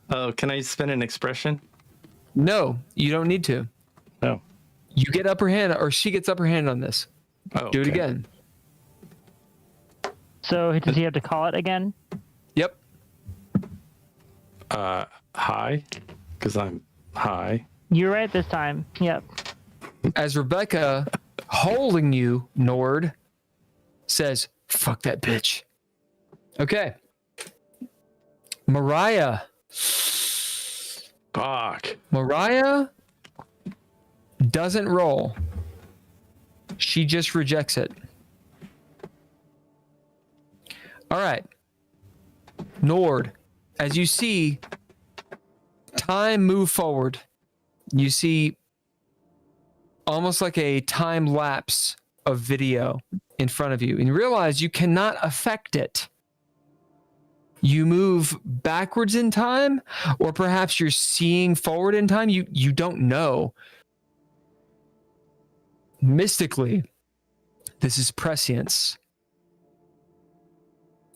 Oh, can I spin an expression? No, you don't need to. No. You get upper hand, or she gets upper hand on this. Oh, Do it okay. again. So does he have to call it again? Yep. High, because I'm high. You're right this time. Yep. As Rebecca, holding you, Nord, says, fuck that bitch. Okay. Mariah. Fuck. Mariah doesn't roll. She just rejects it. All right. Nord, as you see time move forward, you see almost like a time lapse of video in front of you, and you realize you cannot affect it. You move backwards in time, or perhaps you're seeing forward in time. You don't know. Mystically, this is prescience.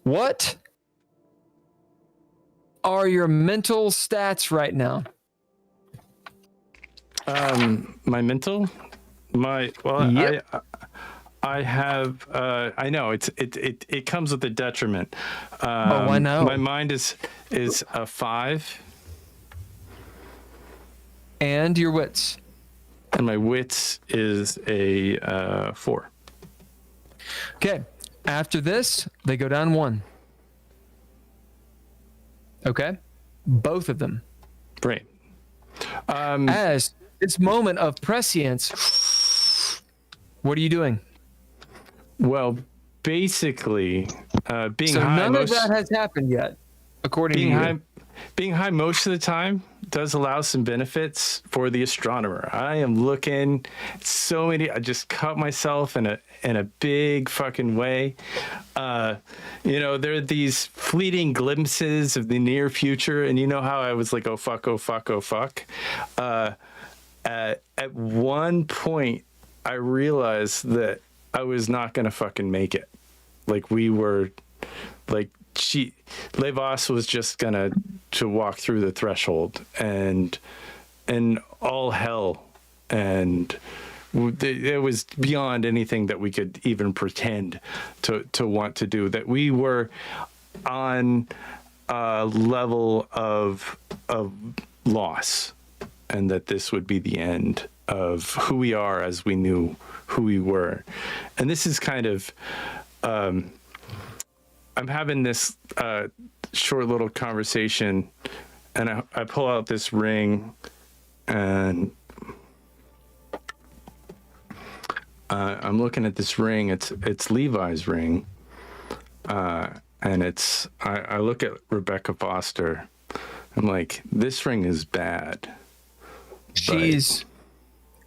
What are your mental stats right now? My mental, Yep. I have. I know it comes with a detriment. I know. My mind is a 5, And your wits. and my wits is a 4. Okay. After this, they go down 1. Okay. Both of them. Right. As this moment of prescience, what are you doing? Well, basically, being So high. none of that has happened yet, according to you. Being high most of the time does allow some benefits for the astronomer. I am looking at so many. I just cut myself in a big fucking way. There are these fleeting glimpses of the near future, and you know how I was like, oh fuck, oh fuck, oh fuck. At one point, I realized that I was not gonna fucking make it. Like we were, like. Levos was just to walk through the threshold and all hell, and it was beyond anything that we could even pretend to want to do. That we were on a level of loss, and that this would be the end of who we are as we knew who we were. And this is kind of I'm having this short little conversation, and I pull out this ring, and I'm looking at this ring. It's Levi's ring, and I look at Rebecca Foster. I'm like, this ring is bad. She's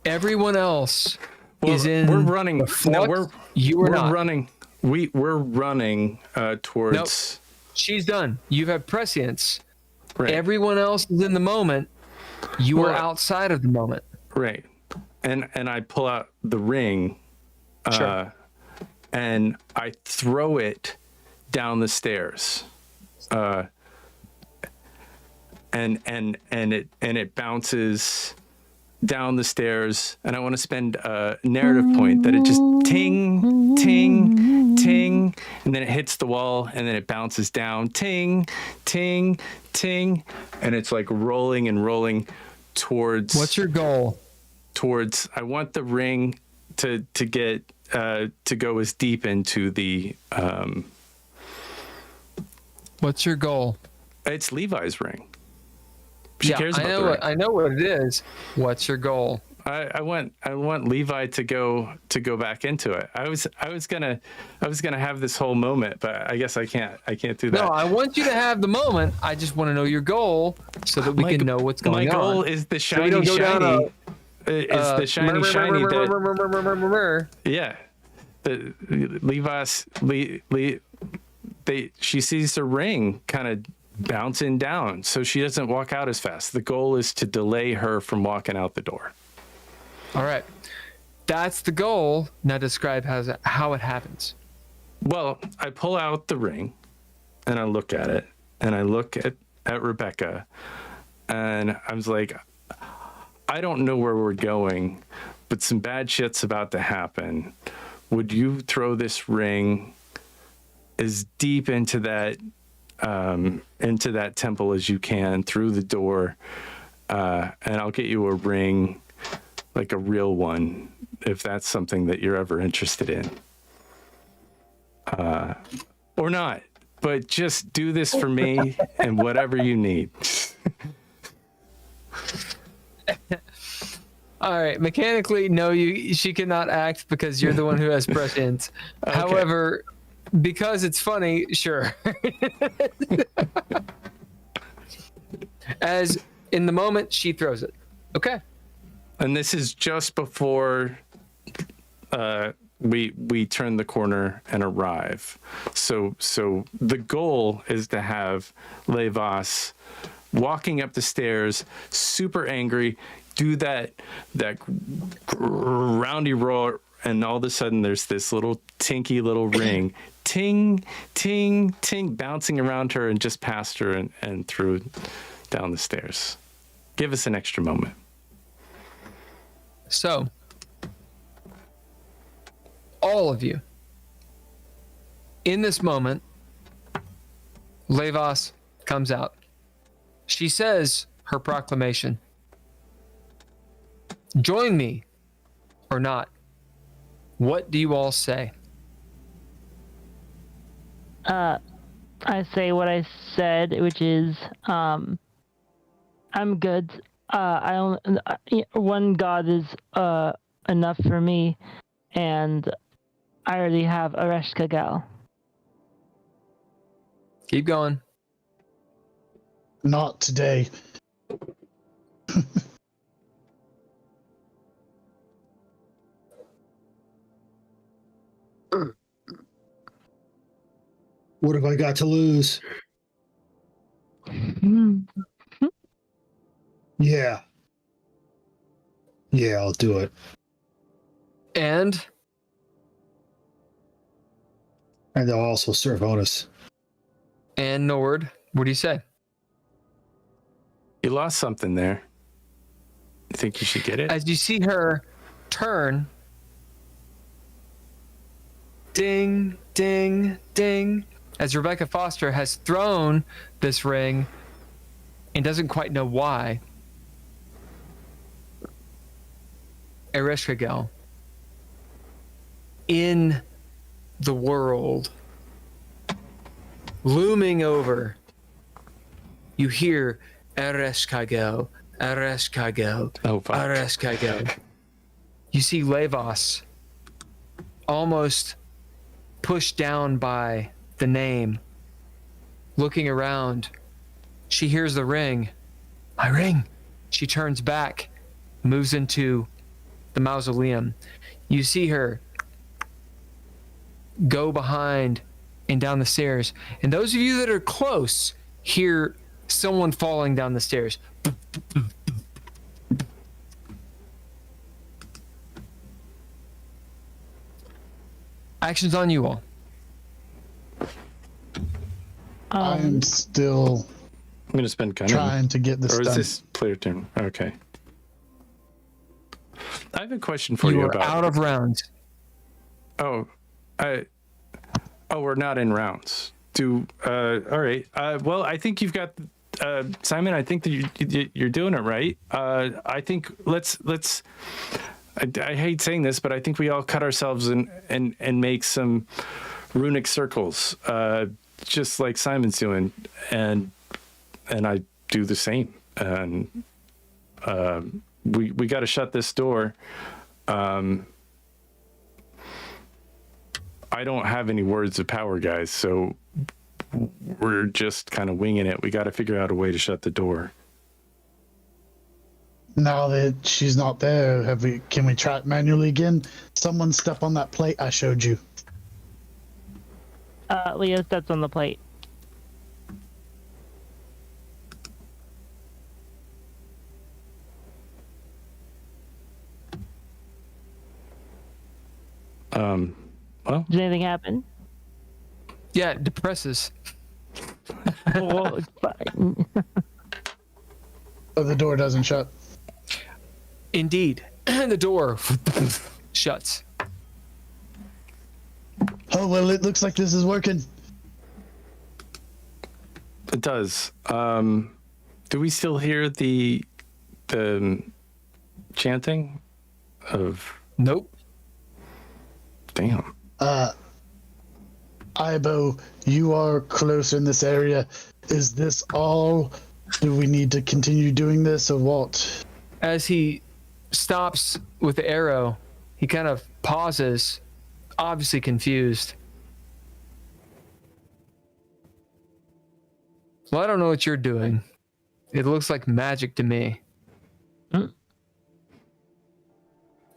everyone else is in. We're running. No, we're not running. We're running towards. Nope. She's done. You have prescience. Right. Everyone else is in the moment. You are outside of the moment. Right. And I pull out the ring, Sure. and I throw it down the stairs. And it bounces down the stairs, and I want to spend a narrative point that it just ting, ting, ting, and then it hits the wall, and then it bounces down, ting, ting, ting, and it's like rolling and rolling towards. What's your goal? Towards. I want the ring to get to go as deep into the. What's your goal? It's Levi's ring. She cares about the ring. I know what it is. What's your goal? I want Levi to go back into it. I was gonna have this whole moment, but I guess I can't do that. No, I want you to have the moment. I just want to know your goal so that we can know what's going on. My goal is the shiny, so we don't go shiny. Down The shiny that. Yeah, the Levi's. She sees the ring kind of bouncing down, so she doesn't walk out as fast. The goal is to delay her from walking out the door. All right, that's the goal. Now describe how it happens. Well, I pull out the ring, and I look at it, and I look at Rebecca, and I was like, I don't know where we're going, but some bad shit's about to happen. Would you throw this ring as deep into that temple as you can through the door, and I'll get you a ring, like a real one, if that's something that you're ever interested in, or not. But just do this for me and whatever you need. All right, mechanically, no, she cannot act because you're the one who has prescience. Okay. However, because it's funny, sure. As in the moment, she throws it. Okay. And this is just before we turn the corner and arrive. So the goal is to have Levas walking up the stairs, super angry, do that roundy roar, and all of a sudden there's this little tinky little ring, ting, ting, ting, bouncing around her and just past her and through down the stairs. Give us an extra moment. So, all of you, in this moment, Levas comes out. She says her proclamation. Join me or not. What do you all say? I say what I said, which is, I'm good. One god is enough for me, and I already have Areshka Gal. Keep going. Not today. What have I got to lose? Yeah. Yeah, I'll do it. And they'll also serve Onus. And Nord, what do you say? You lost something there. You think you should get it? As you see her turn, ding, ding, ding, as Rebecca Foster has thrown this ring and doesn't quite know why. Ereshkigal, in the world looming over, you hear Ereshkagel, Ereshkagel, Oh, fuck. Ereshkagel. You see Levos almost pushed down by the name. Looking around, she hears the ring. My ring. She turns back, moves into the mausoleum. You see her go behind and down the stairs. And those of you that are close hear someone falling down the stairs. Actions on you all. I am still I'm going to spend cunning. trying to get this Or is done. this player turn? Okay. I have a question for You you are about. out of rounds. Oh, we're not in rounds. All right. Well, I think you've got Simon. I think that you're doing it right. I think let's. I hate saying this, but I think we all cut ourselves and make some runic circles, just like Simon's doing, and I do the same. And we got to shut this door. I don't have any words of power, guys, so we're just kind of winging it. We got to figure out a way to shut the door. Now that she's not there, can we try it manually again? Someone step on that plate I showed you. Leah steps on the plate. Well, Does anything happen? Yeah, it depresses. Well, it's fine. Oh, the door doesn't shut. Indeed. The door shuts. Oh, well, it looks like this is working. it does. Do we still hear the chanting of? Nope. Damn. Ibo, you are close in this area. Is this all? Do we need to continue doing this or what? As he stops with the arrow, he kind of pauses, obviously confused. Well, I don't know what you're doing. It looks like magic to me.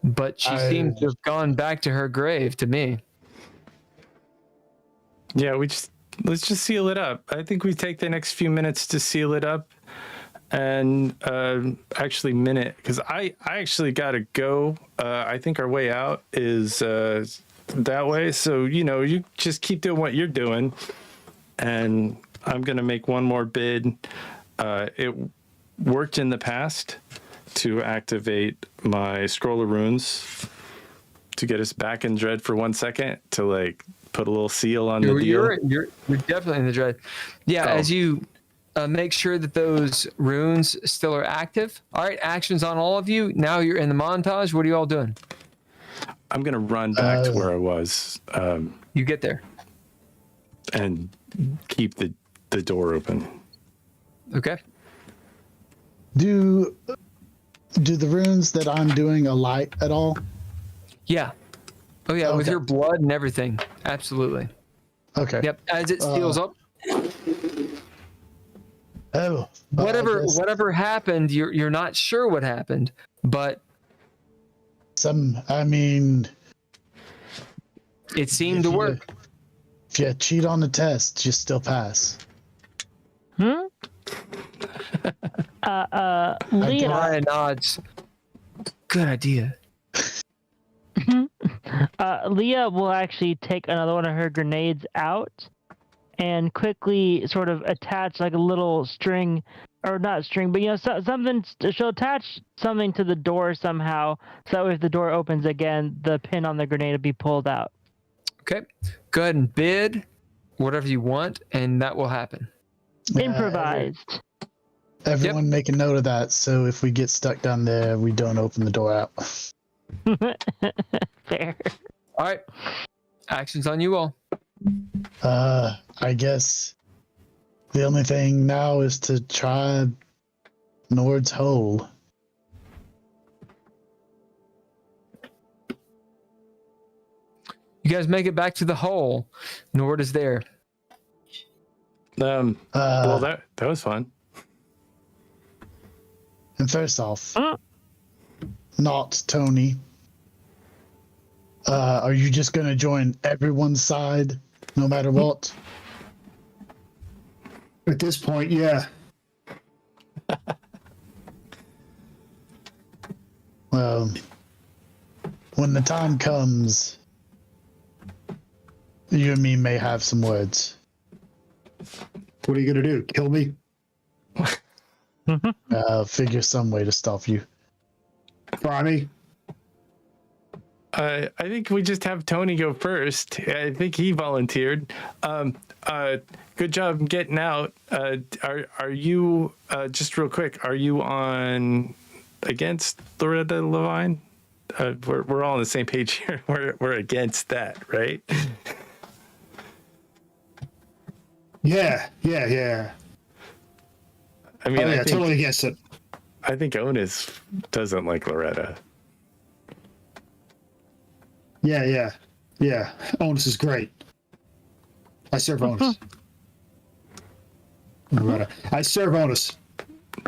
But she seems to have gone back to her grave to me. Yeah, let's just seal it up. I think we take the next few minutes to seal it up, and actually minute, because I actually gotta go. I think our way out is that way. So you just keep doing what you're doing, and I'm gonna make one more bid. It worked in the past to activate my scroll of runes to get us back in dread for 1 second to put a little seal on the deal. You're definitely in the dread. Yeah, as you make sure that those runes still are active. All right, actions on all of you. Now you're in the montage. What are you all doing? I'm gonna run back to where I was. You get there. And keep the door open. Okay. Do the runes that I'm doing alight at all? Yeah. Oh yeah, with Okay. your blood and everything. Absolutely. Okay. Yep. As it steals up, Oh. well, I guess whatever happened, you're not sure what happened, but it seemed to work. If you cheat on the test, you still pass. Leah, Ryan nods. Good idea. Leah will actually take another one of her grenades out and quickly sort of attach like a little string, or not string, but something. She'll attach something to the door somehow, so if the door opens again, the pin on the grenade will be pulled out. Okay. Go ahead and bid whatever you want, and that will happen. Improvised. Everyone make a note of that, so if we get stuck down there, we don't open the door out. Fair. All right. Actions on you all. I guess The only thing now is to try Nord's hole. You guys make it back to the hole. Nord is there. Well, that was fun. And first off, not Tony. Are you just going to join everyone's side no matter what? At this point, yeah. Well, when the time comes, you and me may have some words. What are you gonna do? Kill me? Figure some way to stop you. Fry me? I think we just have Tony go first. I think he volunteered. Good job getting out. Are you just real quick? Are you on against Loretta Levine? We're all on the same page here. We're against that, right? Yeah. I mean, Oh, yeah, I think, totally against it. I think Onus doesn't like Loretta. Yeah. Onus is great. I serve Onus. I serve Onus.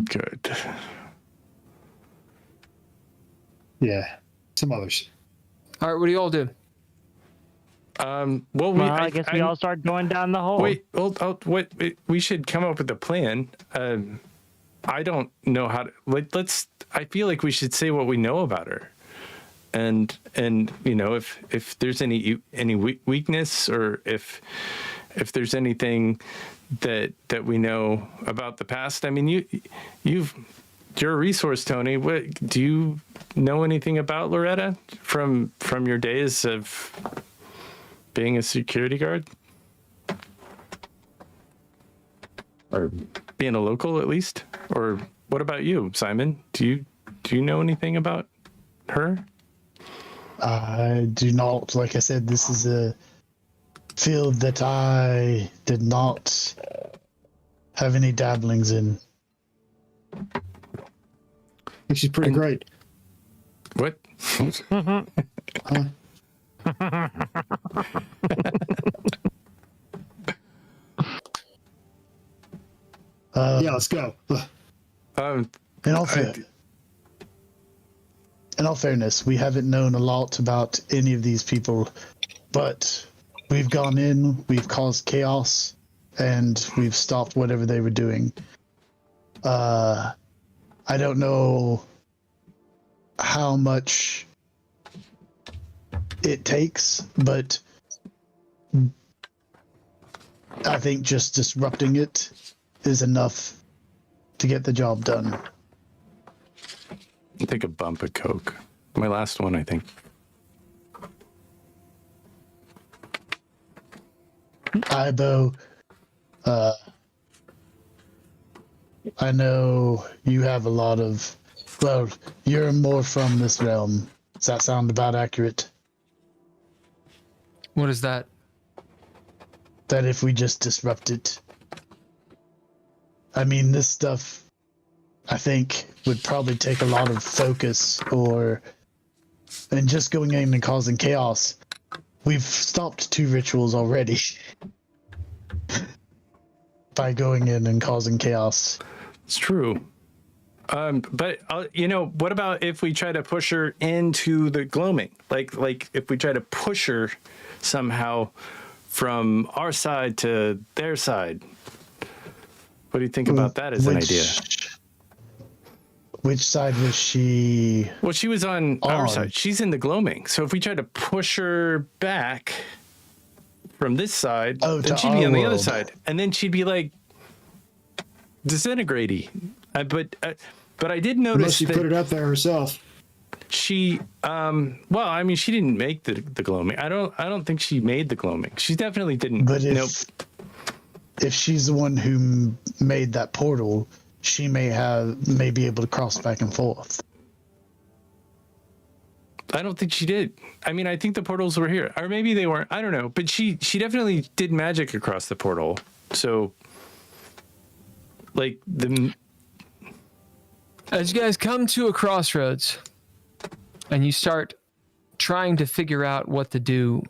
Good. Yeah. Some others. All right, what do you all do? Well, I guess we all start going down the hole. Wait, we should come up with a plan. I don't know how to. Let's. I feel like we should say what we know about her, and you know, if there's any weakness, or if there's anything that we know about the past. I mean, you're a resource, Tony. What do you know anything about Loretta from your days of being a security guard? Or being a local, at least? Or what about you, Simon? Do you know anything about her? I do not. Like I said, this is a field that I did not have any dabblings in. I think she's pretty great. What? Yeah, let's go. In all fairness, we haven't known a lot about any of these people, but we've gone in, we've caused chaos, and we've stopped whatever they were doing. I don't know how much it takes, but I think just disrupting it is enough to get the job done. I'll take a bump of Coke. My last one, I think. Ibo, I know you have a lot of, well, you're more from this realm. Does that sound about accurate? What is that? That if we just disrupt it, I mean, this stuff, I think, would probably take a lot of focus, and just going in and causing chaos. We've stopped 2 rituals already by going in and causing chaos. It's true. But you know, what about if we try to push her into the gloaming? Like if we try to push her somehow from our side to their side. What do you think about that as an idea? Which side was she? Well, she was on our side. She's in the gloaming. So if we try to push her back from this side, then she'd be on the other side, and then she'd be like disintegrating. But I did notice Unless she put it up there herself. She well, I mean, she didn't make the gloaming. I don't think she made the gloaming. She definitely didn't. But if she's the one who made that portal, she may be able to cross back and forth. I don't think she did. I mean, I think the portals were here, or maybe they weren't. I don't know. But she definitely did magic across the portal. So like the As you guys come to a crossroads and you start trying to figure out what to do,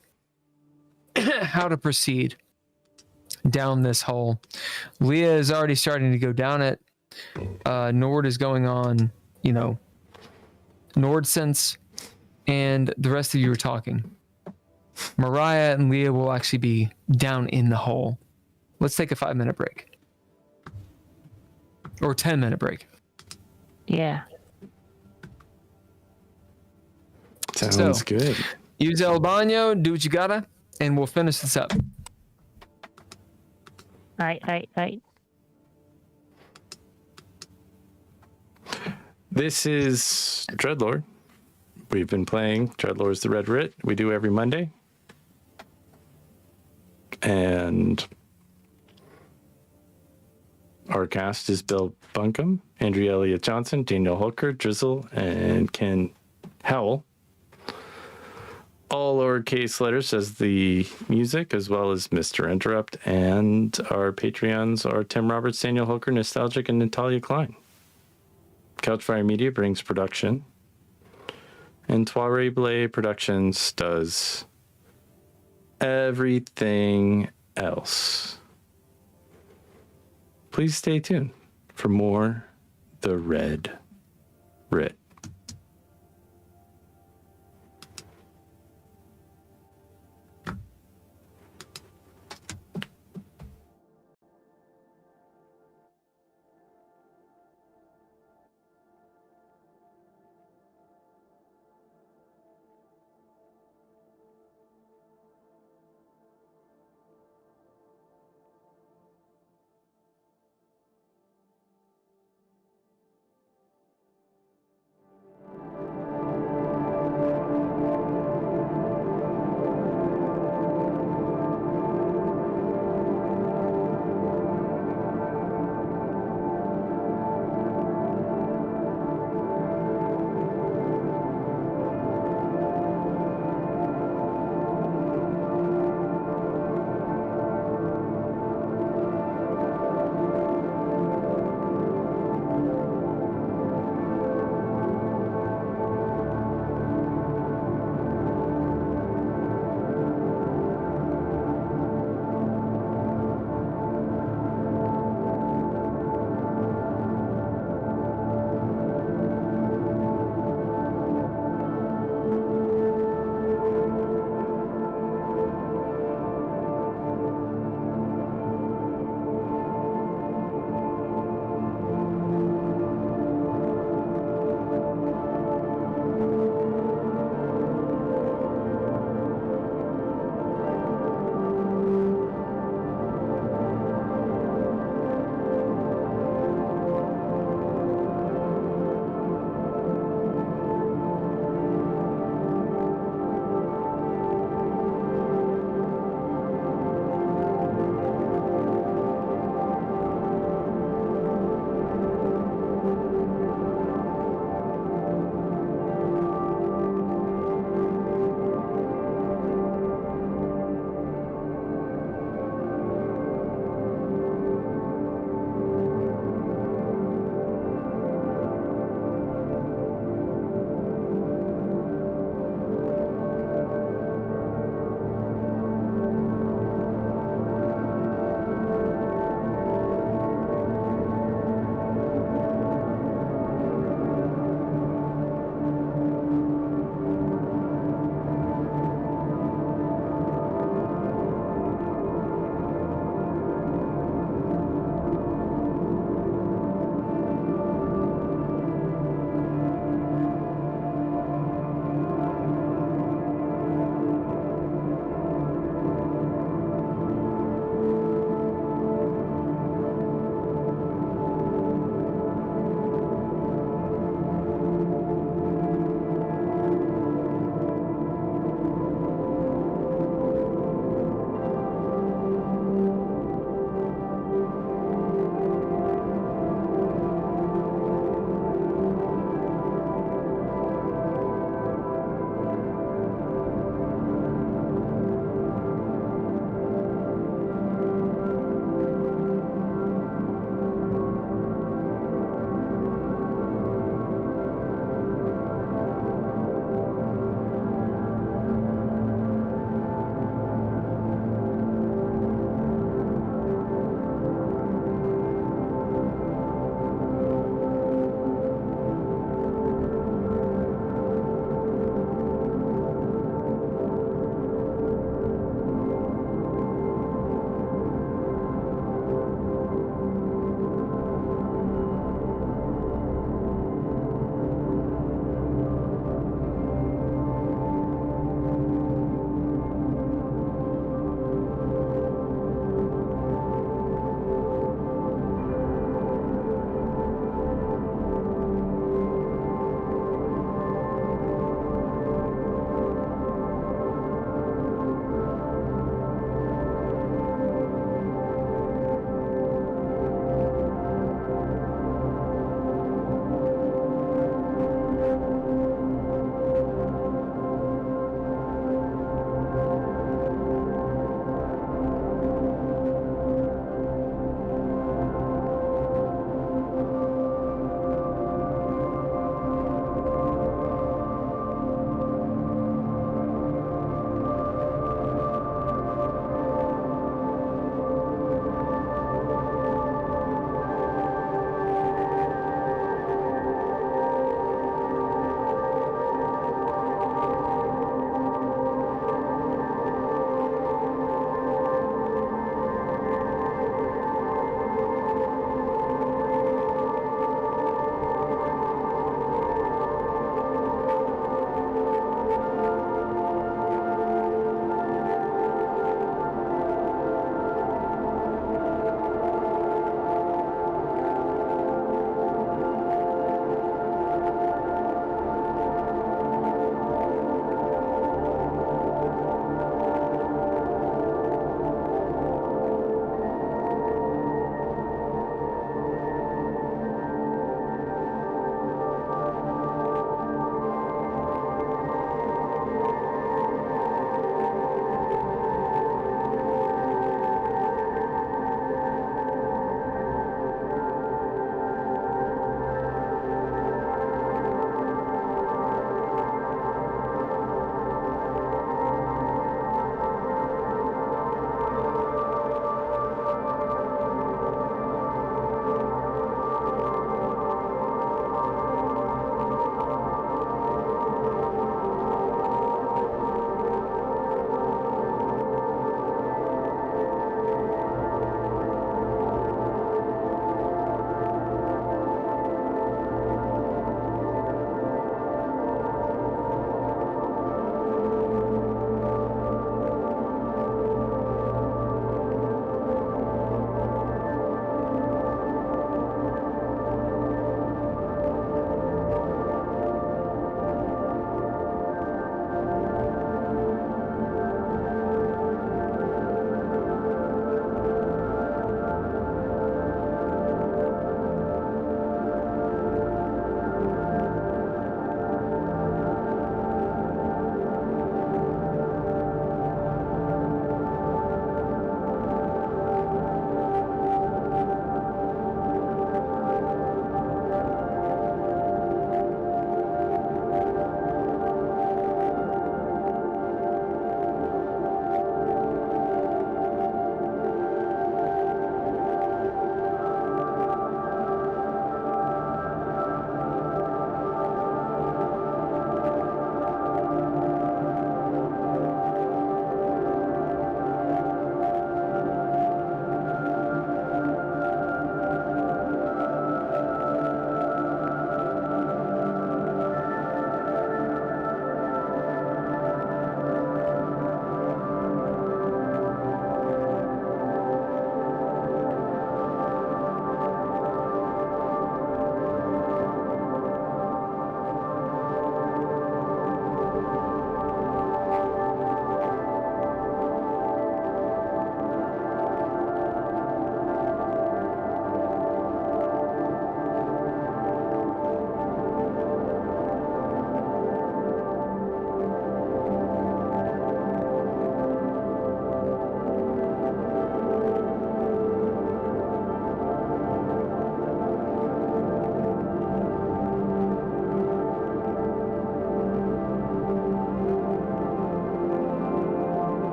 how to proceed down this hole, Leah is already starting to go down it. Nord is going on, Nord sense, and the rest of you are talking. Mariah and Leah will actually be down in the hole. Let's take a 5-minute break. Or 10-minute break. Yeah. sounds good. Use El Bano, do what you gotta, and we'll finish this up. Right. This is DreadLore. We've been playing DreadLore's The Red Writ. We do every Monday. And our cast is Bill Bunkum, Andrea Elliott-Johnson, Daniel Holker, Drizzle, and Ken Howl. All lowercase letters as the music, as well as Mr. Interrupt. And our Patreons are Tim Roberts, Daniel Holker, Nostalgic, and Natalia Cline. Couchfire Media brings production. And Soiree Blay Productions does everything else. Please stay tuned for more The Red Writ.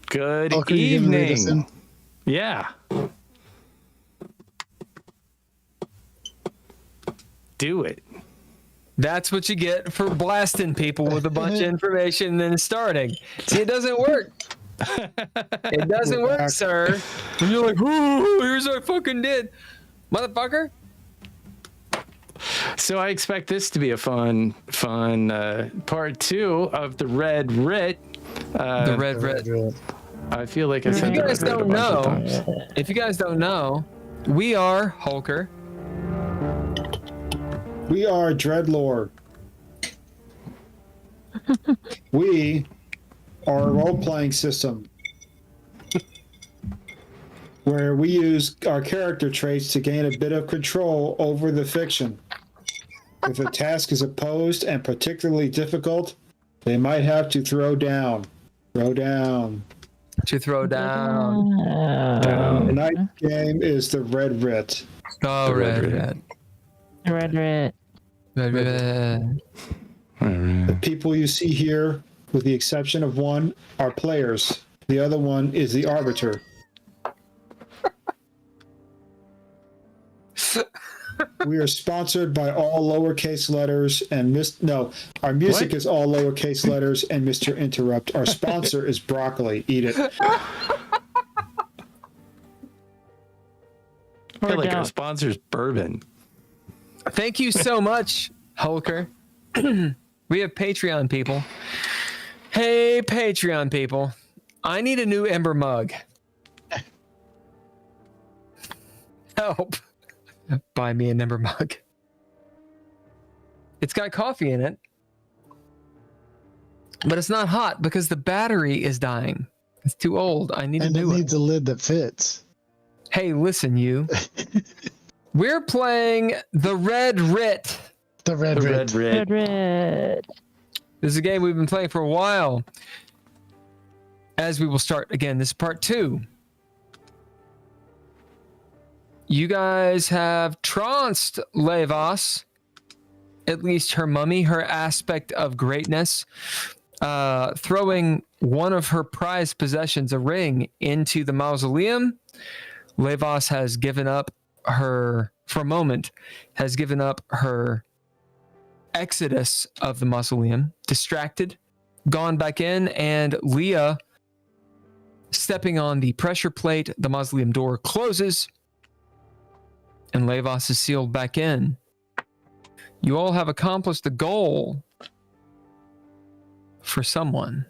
Good Hulk, are you gonna lead us evening. in? Yeah. Do it. That's what you get for blasting people with a bunch of information and then starting. See, it doesn't work. It doesn't work, sir. And you're like, ooh, here's what I fucking did. Motherfucker. So I expect this to be a fun part 2 of the Red Writ. The red. I feel like I If said you the guys Red Writ a don't bunch of know, times. if you guys don't know, we are Hulker. We are DreadLore. We are a role-playing system where we use our character traits to gain a bit of control over the fiction. If a task is opposed and particularly difficult, they might have to throw down. Throw down. To throw down. Tonight's game is the Red Writ. Oh, The Red red. Red. The people you see here, with the exception of one, are players. The other one is the arbiter. We are sponsored by all lowercase letters and our music is all lowercase letters and Mr. Interrupt. Our sponsor is broccoli. Eat it. I feel like down. our sponsor's bourbon. Thank you so much, Hulker. We have Patreon people. Hey, Patreon people. I need a new Ember mug. Help. Buy me an Ember mug. It's got coffee in it, but it's not hot because the battery is dying. It's too old. I need And a it new one. needs a lid that fits. Hey, listen, you. We're playing the Red Writ. The Red Writ. Red. This is a game we've been playing for a while. As we will start again, this is part 2. You guys have tranced Levas, at least her mummy, her aspect of greatness, throwing one of her prized possessions, a ring, into the mausoleum. Levas has given up her, for a moment, has given up her exodus of the mausoleum, distracted, gone back in, and Leah, stepping on the pressure plate, the mausoleum door closes, and Levas is sealed back in. You all have accomplished the goal for someone.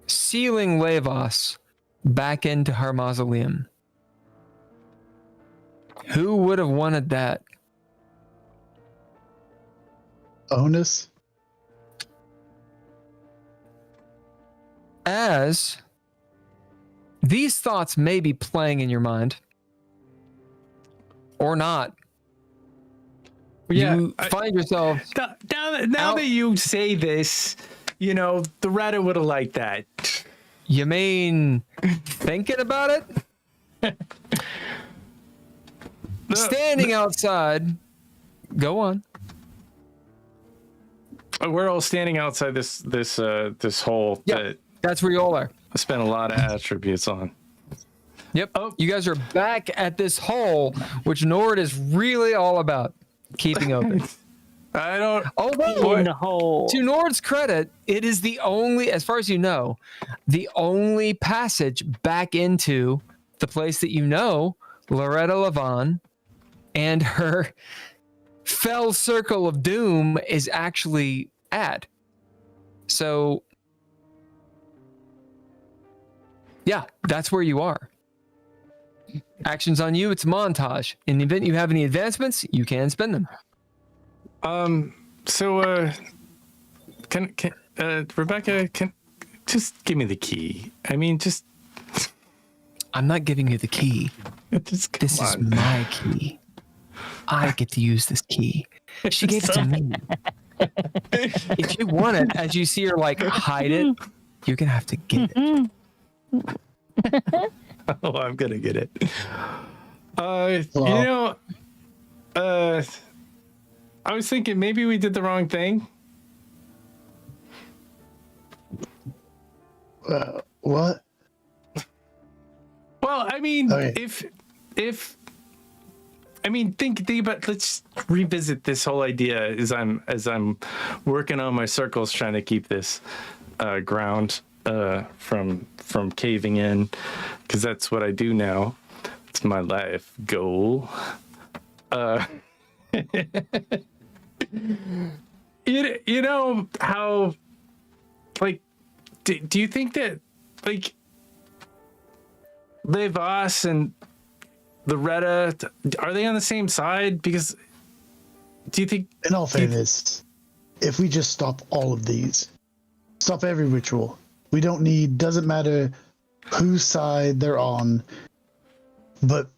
Sealing Levas back into her mausoleum. Who would have wanted that? Onus. As these thoughts may be playing in your mind, or not. Yeah, You find yourself now that you say this, the Reddit would have liked that. You mean thinking about it? Standing outside. Go on. We're all standing outside this hole that That's where you all are. I spent a lot of attributes on. Yep. Oh. You guys are back at this hole, which Nord is really all about keeping open. I don't. Although, In the hole. to Nord's credit, it is the only, as far as you know, the only passage back into the place that Loretta Levon and her fell circle of doom is actually at. So, yeah, that's where you are. Actions on you, it's a montage. In the event you have any advancements, you can spend them. So, can Rebecca, just give me the key. I mean, just. I'm not giving you the key. This is my key. I get to use this key. She gave it to me. If you want it, as you see her like hide it, you're gonna have to get it. Oh, I'm gonna get it. I was thinking maybe we did the wrong thing. What? Well, I mean, Okay. think about. Let's revisit this whole idea as I'm working on my circles, trying to keep this ground from caving in, because that's what I do now. It's my life goal. You know how, like, do you think that, like, Levos and Loretta, are they on the same side? Because do you think, In all fairness, if we just stop all of these, stop every ritual, we don't need, doesn't matter whose side they're on, but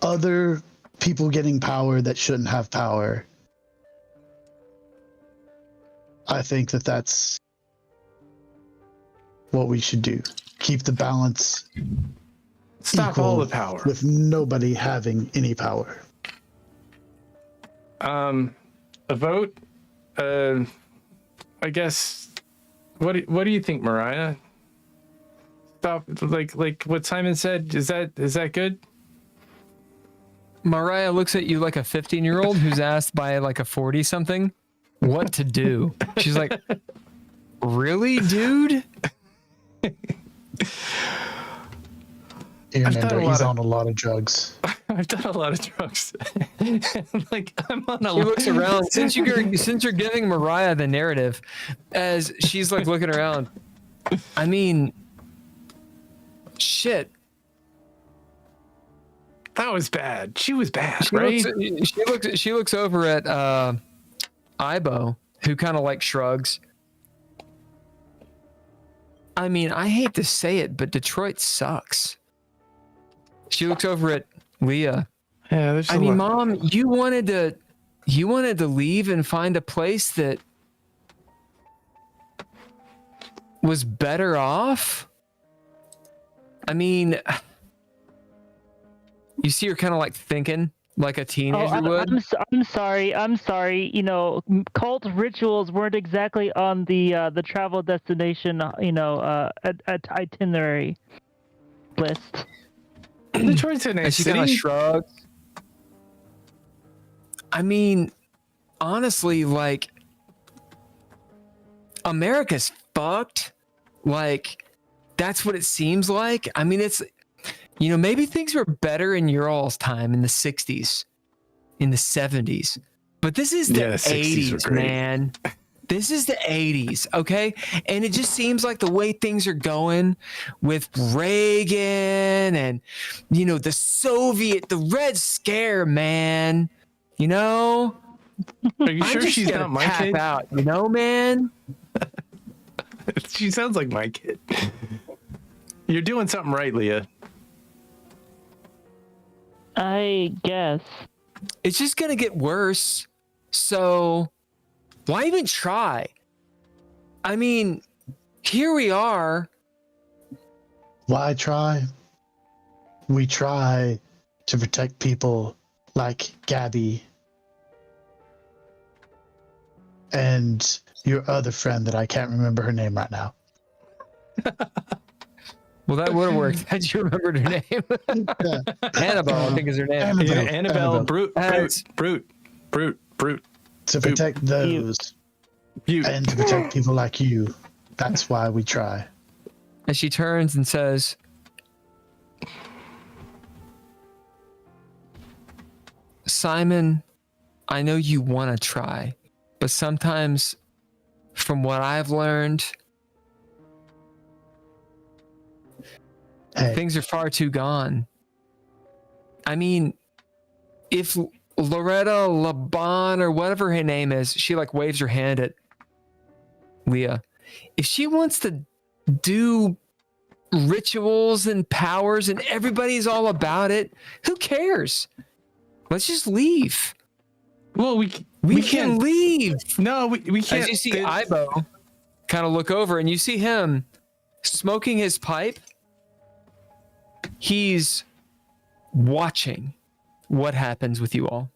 other people getting power that shouldn't have power, I think that's what we should do. Keep the balance. stop equal all the power? with nobody having any power. A vote. I guess. What do you think, Mariah? Stop. Like what Simon said. Is that good? Mariah looks at you like a 15-year-old who's asked by like a 40-something what to do. She's like, really, dude? He's on a lot of drugs. I've done a lot of drugs. Like, I'm on a She looks around since you're giving Mariah the narrative, as she's like looking around. I mean, shit. That was bad. She was bad, She right? She looks over at Ibo, who kind of like shrugs. I mean, I hate to say it, but Detroit sucks. She looks over at Leah. Yeah, there's I mean, Mom, you wanted to leave and find a place that was better off? I mean, you see her kind of like thinking like a teenager would. I'm sorry. You know, cult rituals weren't exactly on the travel destination, itinerary list. Detroit's a nice And she city. kind of shrugs. I mean, honestly, like, America's fucked. Like, that's what it seems like. I mean, it's, maybe things were better in your all's time in the 60s, in the 70s. But this is the 80s, man. This is the 80s, okay? And it just seems like the way things are going with Reagan and, the Red Scare, man. Are you sure she's not my kid? Out, man? She sounds like my kid. You're doing something right, Leah. I guess. It's just gonna get worse. So why even try? I mean, here we are. Why try? We try to protect people like Gabby and your other friend that I can't remember her name right now. Well, that would have worked had you remembered her name. Yeah. Annabelle, I think is her name. Annabelle. Brute. To protect those and to protect people like you. That's why we try. And she turns and says, Simon, I know you want to try, but sometimes from what I've learned, Hey, things are far too gone. I mean, if Loretta Laban or whatever her name is, she like waves her hand at Leah. If she wants to do rituals and powers and everybody's all about it, who cares? Let's just leave. Well, we We can't can leave. No, we can't. As you see Ibo kind of look over and you see him smoking his pipe. He's watching what happens with you all.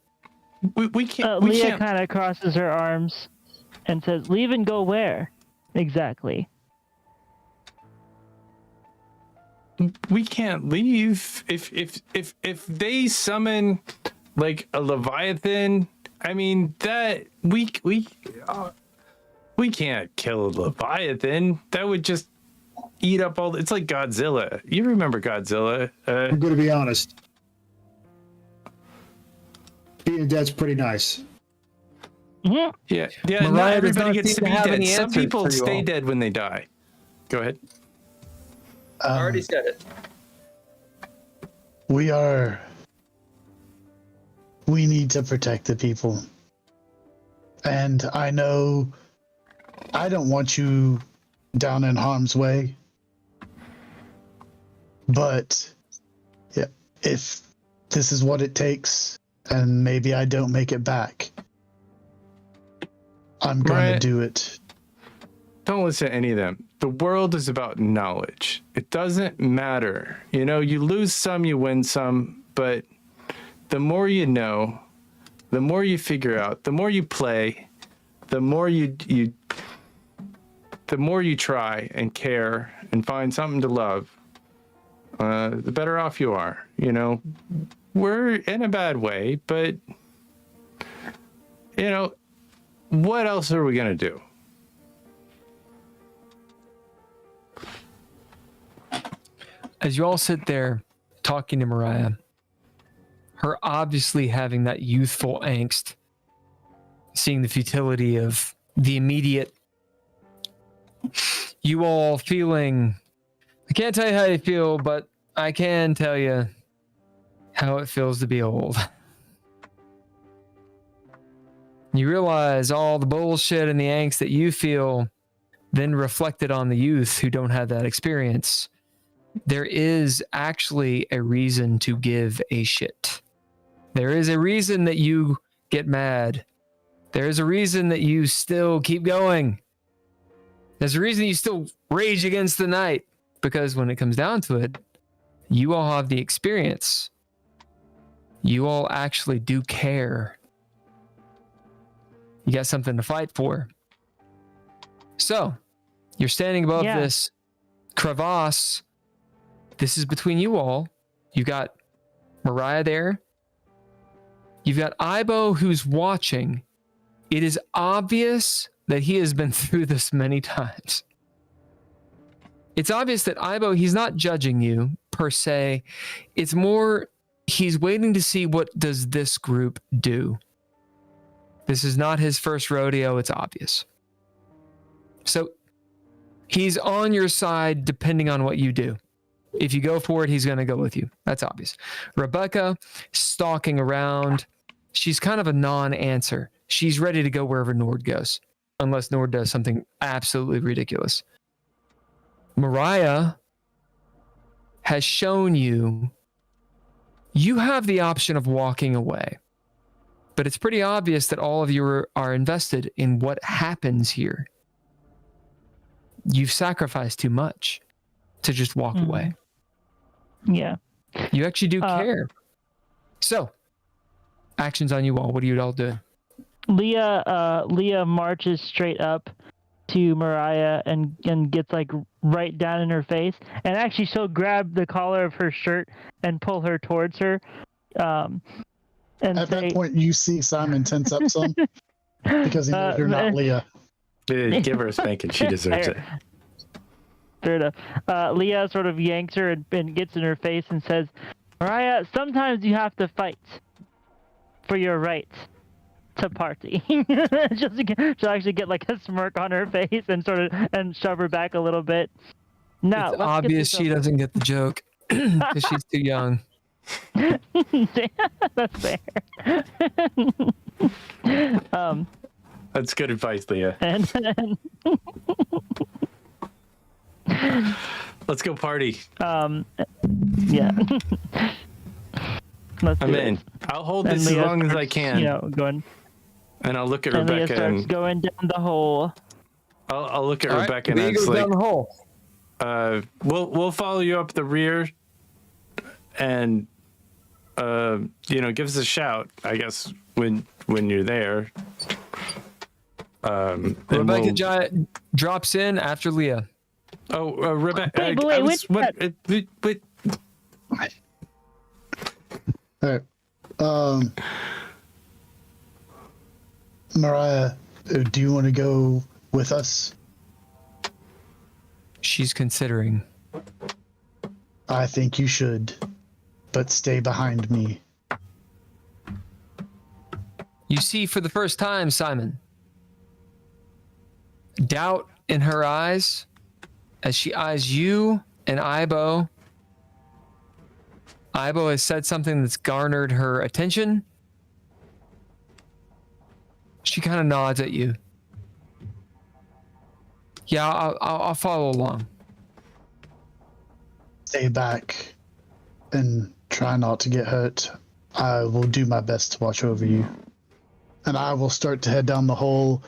We can't. We Leah can't. kind of crosses her arms and says, "Leave and go where exactly?" We can't leave if they summon like a Leviathan. I mean that we can't kill a Leviathan. That would just eat up all. It's like Godzilla. You remember Godzilla? I'm going to be honest. Being dead's pretty nice. Mhm. Yeah. Mariah Not does everybody not gets seem to to be have dead. any Some answers people for you stay all. dead when they die. Go ahead. said it. We need to protect the people. And I know I don't want you down in harm's way. But yeah, if this is what it takes and maybe I don't make it back, I'm going to Right. do it. Don't listen to any of them. The world is about knowledge. It doesn't matter. You know, you lose some, you win some, but the more you know, the more you figure out, the more you play, the more you try and care and find something to love, the better off you are. You know, we're in a bad way, but you know, what else are we gonna do? As you all sit there talking to Mariah, her obviously having that youthful angst, seeing the futility of the immediate, you all feeling, I can't tell you how you feel, but I can tell you how it feels to be old. You realize all the bullshit and the angst that you feel then reflected on the youth who don't have that experience. There is actually a reason to give a shit. There is a reason that you get mad. There is a reason that you still keep going. There's a reason you still rage against the night. Because when it comes down to it, you all have the experience. You all actually do care. You got something to fight for. So, you're standing above this crevasse. This is between you all. You got Mariah there. You've got Ibo who's watching. It is obvious that he has been through this many times. It's obvious that Ibo, he's not judging you per se. It's more he's waiting to see what does this group do. This is not his first rodeo, it's obvious. So he's on your side depending on what you do. If you go for it, he's going to go with you. That's obvious. Rebecca, stalking around. She's kind of a non-answer. She's ready to go wherever Nord goes, unless Nord does something absolutely ridiculous. Mariah has shown you You have the option of walking away, but it's pretty obvious that all of you are invested in what happens here. You've sacrificed too much to just walk away. Yeah. You actually do care. So, actions on you all. What are you all doing? Leah marches straight up to Mariah and gets like right down in her face, and actually she'll grab the collar of her shirt and pull her towards her. And at that point, you see Simon tense up some because he knows you're not Leah. Give her a spanking. She deserves it. Fair enough. Leah sort of yanks her and gets in her face and says, "Mariah, sometimes you have to fight for your rights to party." She'll actually get like a smirk on her face and and shove her back a little bit. No, It's obvious she doesn't get the joke because she's too young. That's fair. That's good advice, Leah. And Let's go party. Yeah. Let's I'm do in. it. I'll hold And this as Leah long as I starts, can. Going. And I'll look at And Leah Rebecca starts and going down the hole. I'll look at All right, Rebecca and Leah it's goes like, down the hole. we'll follow you up the rear, and give us a shout, I guess, when you're there. Rebecca drops in after Leah. Oh, Rebecca. Wait, wait. All right. Mariah, do you want to go with us? She's considering. I think you should, but stay behind me. You see for the first time, Simon, doubt in her eyes as she eyes you and Ibo. Ibo has said something that's garnered her attention. She kind of nods at you. Yeah, I'll follow along. Stay back and try not to get hurt. I will do my best to watch over you. And I will start to head down the hole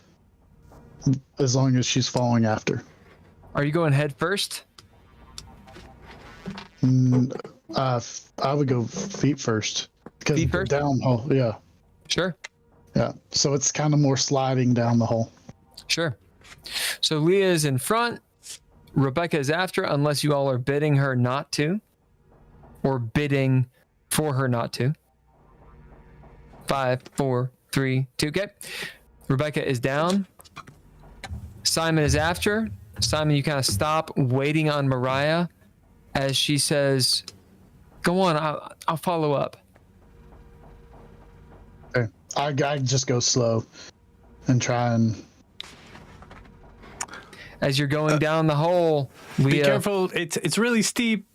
as long as she's following after. Are you going head first? I would go feet first. Because Feet first? down hole, yeah. Sure. Yeah. So it's kind of more sliding down the hole. Sure. So Leah is in front. Rebecca is after, unless you all are bidding her not to, or bidding for her not to. 5, 4, 3, 2. Okay. Rebecca is down. Simon is after. Simon, you kind of stop waiting on Mariah as she says, "Go on, I'll follow up." Okay. I just go slow and try and... As you're going down the hole, Leah. Be careful. It's really steep.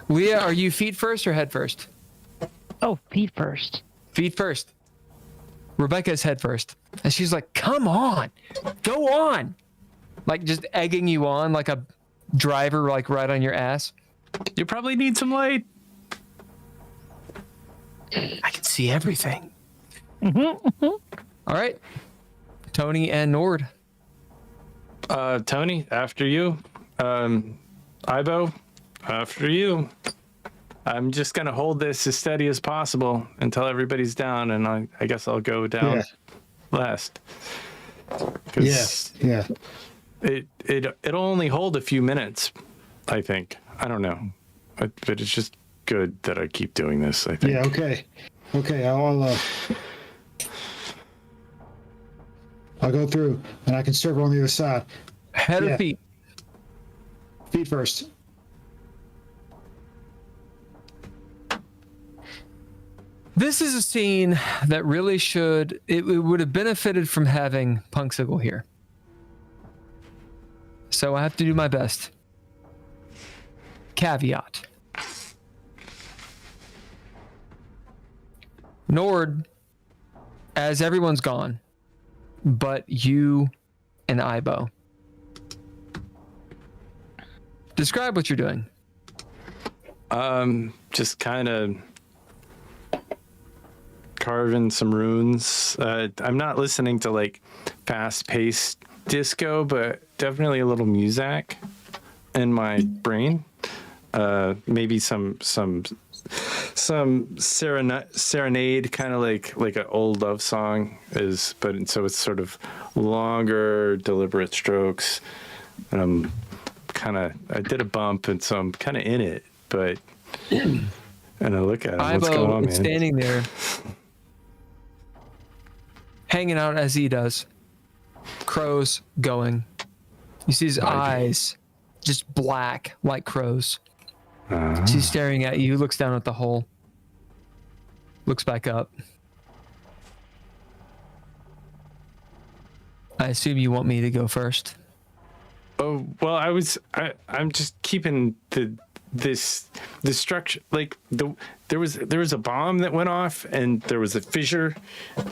Leah, are you feet first or head first? Oh, feet first. Feet first. Rebecca's head first. And she's like, "Come on, go on." Like just egging you on like a driver, like right on your ass. You probably need some light. I can see everything. All right. Tony and Nord. Tony, after you. Ibo, after you. I'm just going to hold this as steady as possible until everybody's down, and I guess I'll go down last. Yes. Yeah. It'll only hold a few minutes, I think. I don't know. But it's just good that I keep doing this, I think. Yeah, okay. Okay, I'll go through, and I can serve on the other side. Head or feet? Feet first. This is a scene that really it would have benefited from having Punksicle here. So I have to do my best. Caveat. Nord, as everyone's gone, but you and Ibo. Describe what you're doing. just kind of carving some runes. I'm not listening to like fast-paced disco, but definitely a little music in my brain. Maybe some serenade, kind of like an old love song is, but so it's sort of longer, deliberate strokes. And I did a bump, and so I'm kind of in it, but and I look at him. What's going on, man? Standing there, hanging out as he does. Crow's going. You see his eyes just black like crows. He's staring at you, looks down at the hole, looks back up. I assume you want me to go first. Oh, well, I'm just keeping the structure, like there was a bomb that went off, and there was a fissure,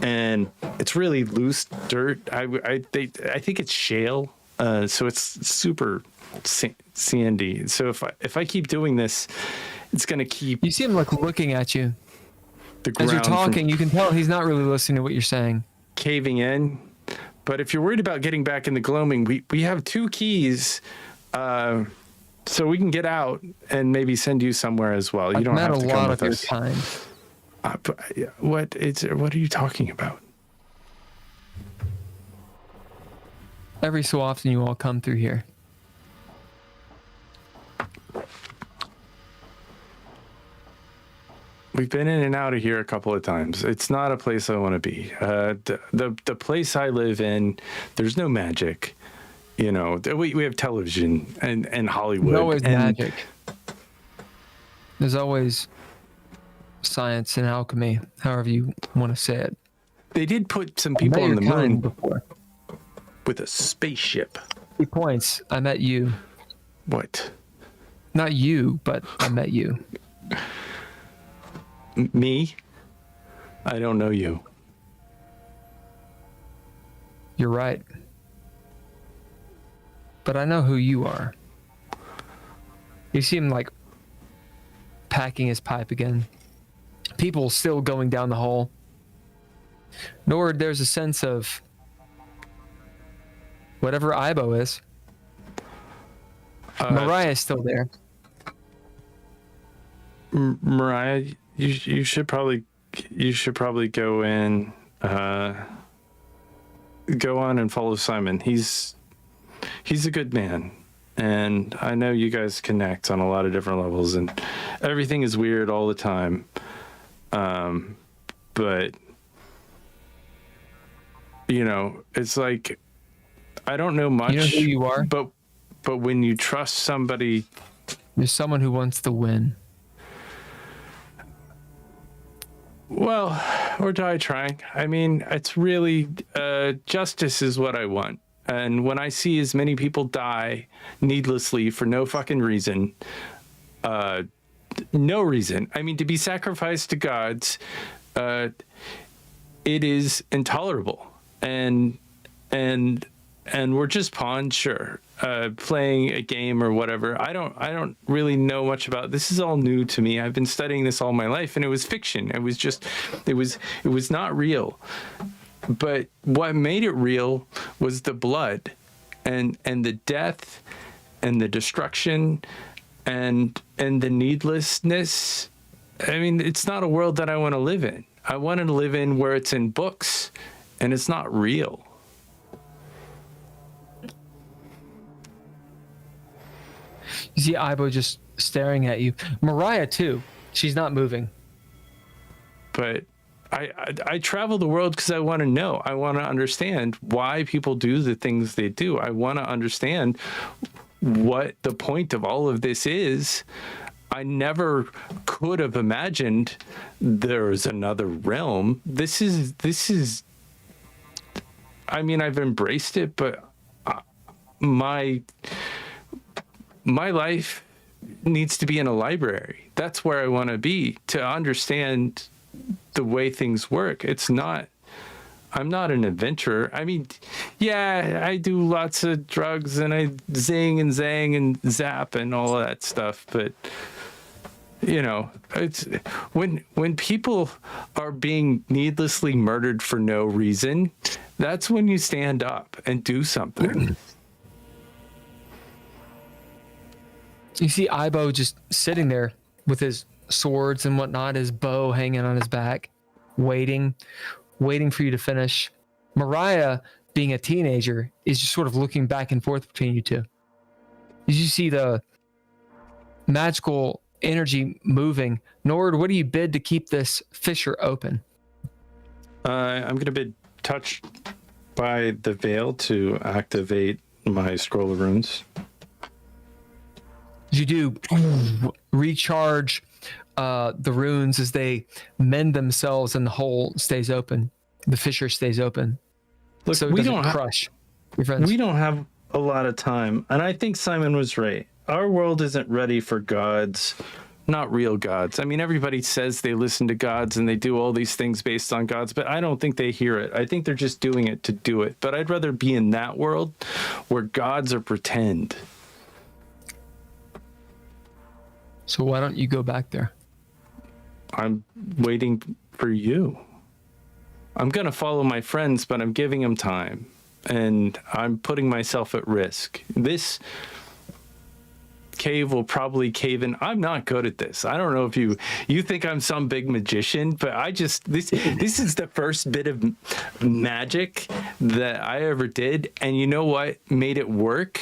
and it's really loose dirt. I think it's shale, so it's super sandy. So if I keep doing this, it's gonna keep. You see him like looking at you the as you're ground talking. You can tell he's not really listening to what you're saying. Caving in. But if you're worried about getting back in the gloaming, we have 2 keys. So we can get out and maybe send you somewhere as well. You don't have to come with us. Time. What are you talking about? Every so often you all come through here. We've been in and out of here a couple of times. It's not a place I want to be. The place I live in, there's no magic. You know, we have television and Hollywood. There's always magic. There's always science and alchemy, however you want to say it. They did put some people on the moon before with a spaceship. 3 points. I met you. What? Not you, but I met you. Me? I don't know you. You're right. But I know who you are. You see him like packing his pipe again. People still going down the hole. Nord, there's a sense of whatever Ibo is. Mariah's still there. Mariah, you should probably go in, go on and follow Simon. He's a good man, and I know you guys connect on a lot of different levels, and everything is weird all the time. But you know, it's like I don't know much. You know who you are, but when you trust somebody, there's someone who wants to win. Well, or die trying. I mean, it's really justice is what I want. And when I see as many people die needlessly for no fucking reason, no reason. I mean, to be sacrificed to gods, it is intolerable. And we're just pawns, sure. Playing a game or whatever. I don't really know much about this. Is all new to me. I've been studying this all my life, and it was fiction. It was not real. But what made it real was the blood and the death and the destruction and the needlessness. I mean, it's not a world that I want to live in. I want to live in where it's in books and it's not real. You see Ibo just staring at you. Mariah, too. She's not moving. But I travel the world because I want to know. I want to understand why people do the things they do. I want to understand what the point of all of this is. I never could have imagined there's another realm. This is. I mean, I've embraced it, but my life needs to be in a library. That's where I want to be to understand the way things work. I'm not an adventurer. I mean, yeah, I do lots of drugs and I zing and zang and zap and all of that stuff, but You know, it's when people are being needlessly murdered for no reason, that's when you stand up and do something. You see Ibo just sitting there with his swords and whatnot, his bow hanging on his back, waiting for you to finish. Mariah, being a teenager, is just sort of looking back and forth between you two. As you see the magical energy moving. Nord, what do you bid to keep this fissure open? I'm going to bid touch by the veil to activate my scroll of runes. You do recharge the runes as they mend themselves and the hole stays open. The fissure stays open. Look, so it doesn't crush your friends. We don't have a lot of time. And I think Simon was right. Our world isn't ready for gods, not real gods. I mean, everybody says they listen to gods and they do all these things based on gods, but I don't think they hear it. I think they're just doing it to do it. But I'd rather be in that world where gods are pretend. So why don't you go back there? I'm waiting for you. I'm going to follow my friends, but I'm giving them time. And I'm putting myself at risk. This cave will probably cave in. I'm not good at this. I don't know if you think I'm some big magician, but this is the first bit of magic that I ever did. And you know what made it work?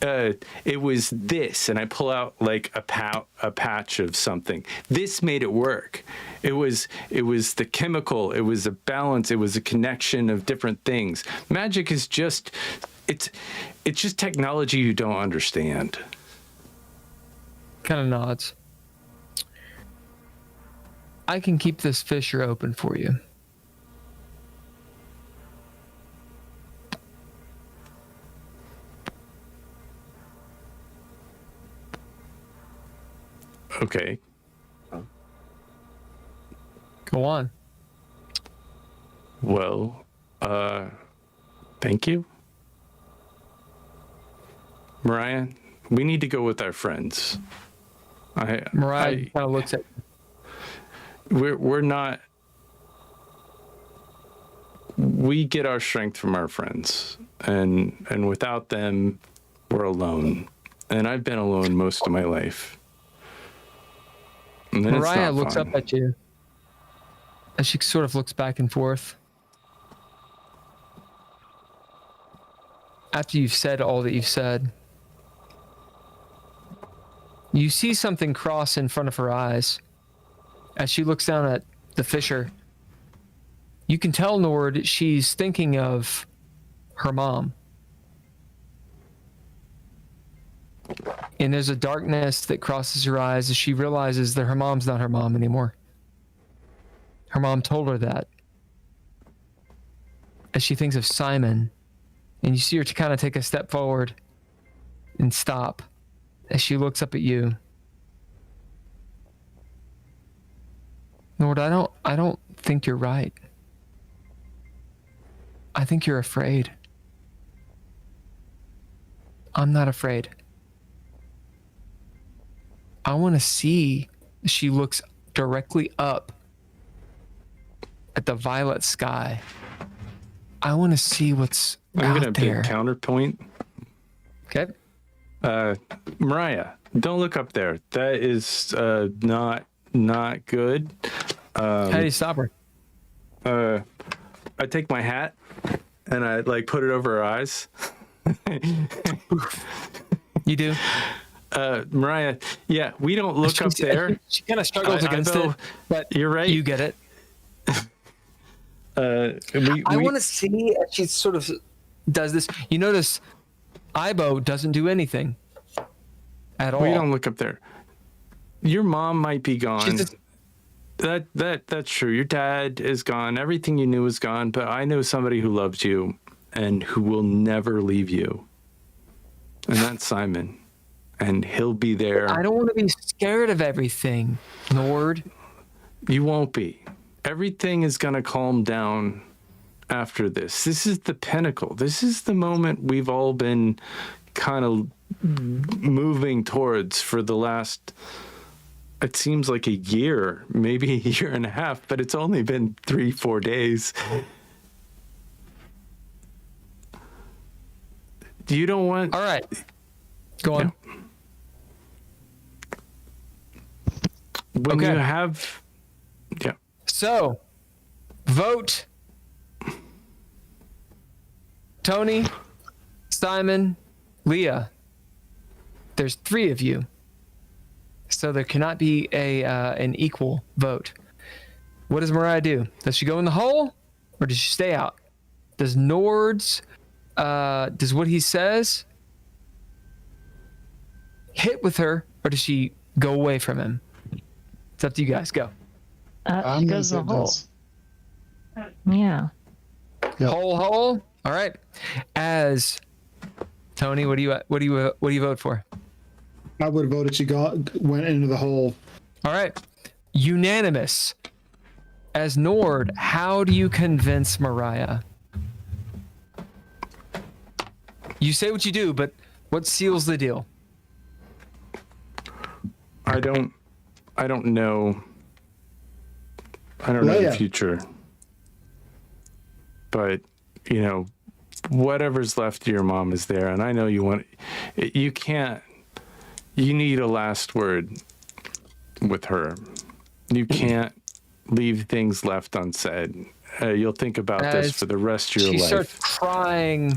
It was this, and I pull out like a patch of something. This made it work. It was the chemical. It was a balance. It was a connection of different things. Magic is just it's just technology you don't understand. Kind of nods. I can keep this fissure open for you. Okay. Go on. Well, thank you. Mariah, we need to go with our friends. Mariah kind of looks at we're not, we get our strength from our friends, and without them we're alone, and I've been alone most of my life. And Mariah looks up at you as she sort of looks back and forth. After you've said all that you've said, you see something cross in front of her eyes. As she looks down at the fissure, you can tell, Nord, she's thinking of her mom. And there's a darkness that crosses her eyes as she realizes that her mom's not her mom anymore. Her mom told her that. As she thinks of Simon, and you see her to kind of take a step forward and stop as she looks up at you. Nord, I don't think you're right. I think you're afraid. I'm not afraid. I want to see. She looks directly up at the violet sky. I want to see what's I'm out gonna there. big counterpoint. Okay. Mariah, don't look up there. That is not good. How do you stop her? I take my hat and I like put it over her eyes. You do? Mariah, yeah, we don't look up there. She kind of struggles against it, but you're right. You get it. I want to see as she sort of does this. You notice Ibo doesn't do anything at all. We don't look up there. Your mom might be gone. That's true. Your dad is gone. Everything you knew is gone. But I know somebody who loves you and who will never leave you. And that's Simon. And he'll be there. I don't want to be scared of everything, Nord. You won't be. Everything is going to calm down after this. This is the pinnacle. This is the moment we've all been kind of moving towards for the last it seems like a year, maybe a year and a half, but it's only been 3-4 days. You don't want... All right. Go on. Yeah. When Okay. you have... Yeah. So, vote. Tony, Simon, Leah. There's 3 of you. So there cannot be an equal vote. What does Mariah do? Does she go in the hole or does she stay out? Does Nord's, does what he says hit with her or does she go away from him? It's up to you guys. Go. She I'm gonna goes say in the hole. this. Yeah. Yep. Hole. All right. As Tony, what do you vote for? I would have voted she went into the hole. All right. Unanimous. As Nord, how do you convince Mariah? You say what you do, but what seals the deal? I don't know. I don't know the Leia. future. But, you know, whatever's left of your mom is there. And I know you need a last word with her. You can't leave things left unsaid. You'll think about this for the rest of your She life. starts crying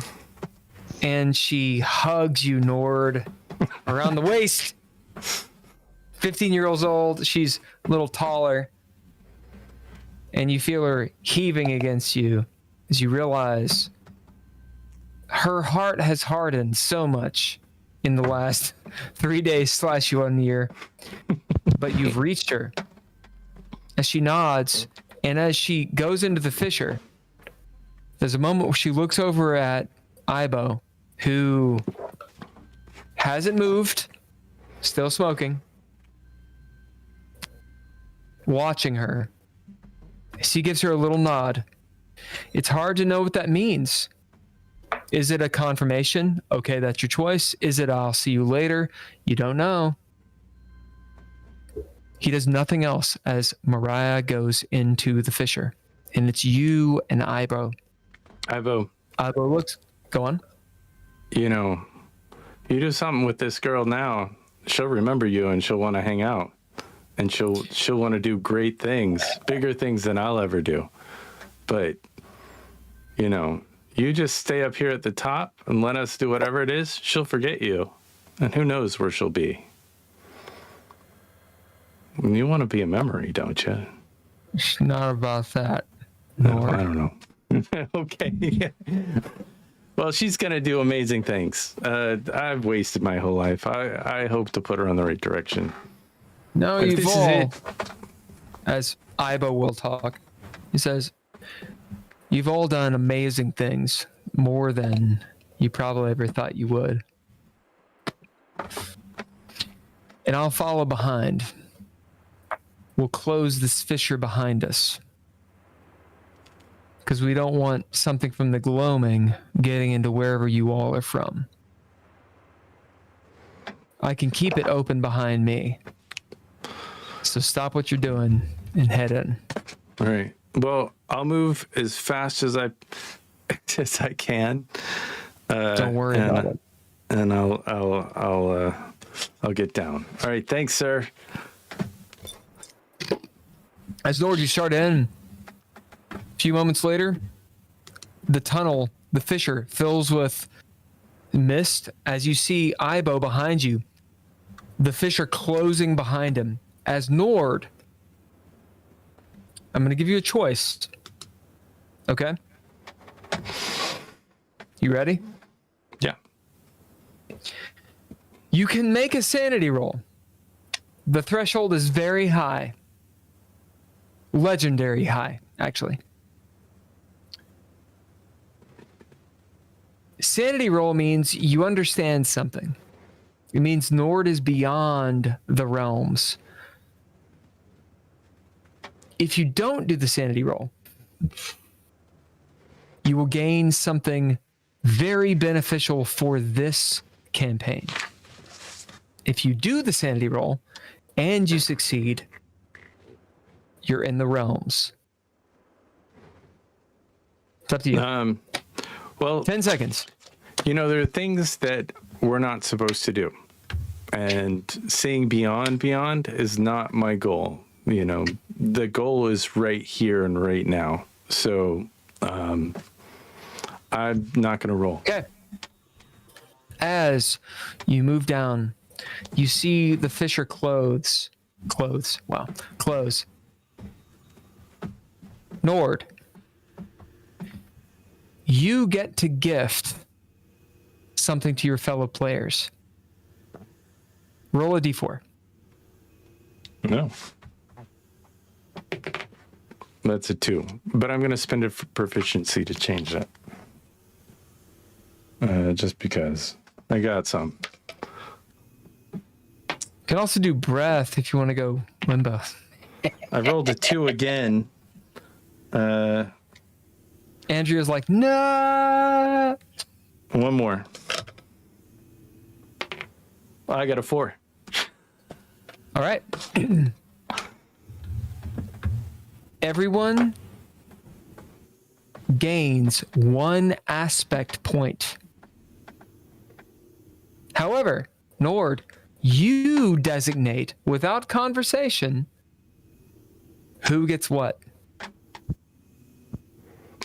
and she hugs you, Nord, around the waist. 15 years old. She's a little taller. And you feel her heaving against you as you realize her heart has hardened so much in the last 3 days / 1 year. But you've reached her. As she nods, and as she goes into the fissure, there's a moment where she looks over at Ibo, who hasn't moved, still smoking, watching her. She gives her a little nod. It's hard to know what that means. Is it a confirmation? Okay, that's your choice. Is it I'll see you later? You don't know. He does nothing else as Mariah goes into the fissure. And it's you and Ibo. Ivo, Ibo looks. Go on. you know, you do something with this girl now, she'll remember you and she'll want to hang out. And she'll want to do great things, bigger things than I'll ever do. But, you know, you just stay up here at the top and let us do whatever it is, she'll forget you. And who knows where she'll be. You want to be a memory, don't you? It's not about that. No, Nord. I don't know. Okay. Well, she's going to do amazing things. I've wasted my whole life. I hope to put her on the right direction. No, If you've this is all, it. as Ibo will talk, he says, you've all done amazing things, more than you probably ever thought you would. And I'll follow behind. We'll close this fissure behind us. Because we don't want something from the gloaming getting into wherever you all are from. I can keep it open behind me. So stop what you're doing and head in. All right. Well, I'll move as fast as I can. Don't worry about it. And I'll get down. All right. Thanks, sir. As Nord, you start in. A few moments later, the tunnel, the fissure, fills with mist as you see Ibo behind you. The fissure closing behind him. As Nord, I'm going to give you a choice. Okay? You ready? Yeah. You can make a sanity roll. The threshold is very high. Legendary high, actually. Sanity roll means you understand something. It means Nord is beyond the realms. If you don't do the sanity roll, you will gain something very beneficial for this campaign. If you do the sanity roll, and you succeed, you're in the realms. It's up to you. Well, 10 seconds. there are things that we're not supposed to do. And seeing beyond is not my goal. The goal is right here and right now. So I'm not going to roll. Okay. As you move down, you see the Fisher clothes. Nord, you get to gift something to your fellow players. Roll a d4. No. That's a 2. But I'm going to spend it for proficiency to change that. Just because. I got some. Can also do breath if you want to go limbo. I rolled a 2 again. Andrea's like, no. One more. I got a 4. All right. Everyone gains 1 aspect point. However, Nord, you designate without conversation who gets what.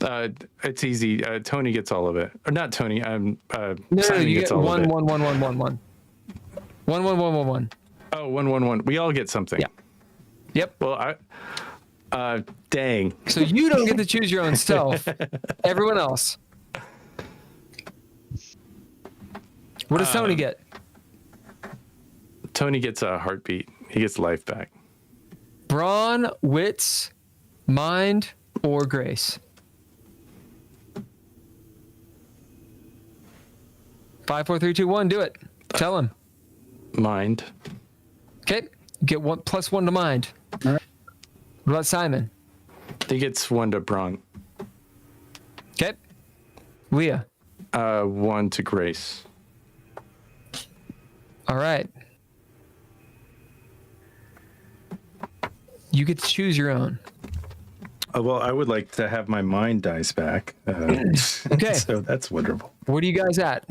It's easy. Tony gets all of it. Or not Tony. No, Simon you gets get all one, of it. one. 1. Oh, 1. We all get something. Yeah. Yep. Well, dang. So you don't get to choose your own stealth. Everyone else. What does Tony get? Tony gets a heartbeat. He gets life back. Brawn, wits, mind, or grace? 5, 4, 3, 2, 1. Do it. Tell him. Mind. Okay. Get +1 to mind. All right. What about Simon? He gets 1 to brawn. Okay. Leah. 1 to grace. All right. You get to choose your own. Well, I would like to have my mind dice back. Okay. So that's wonderful. What are you guys at?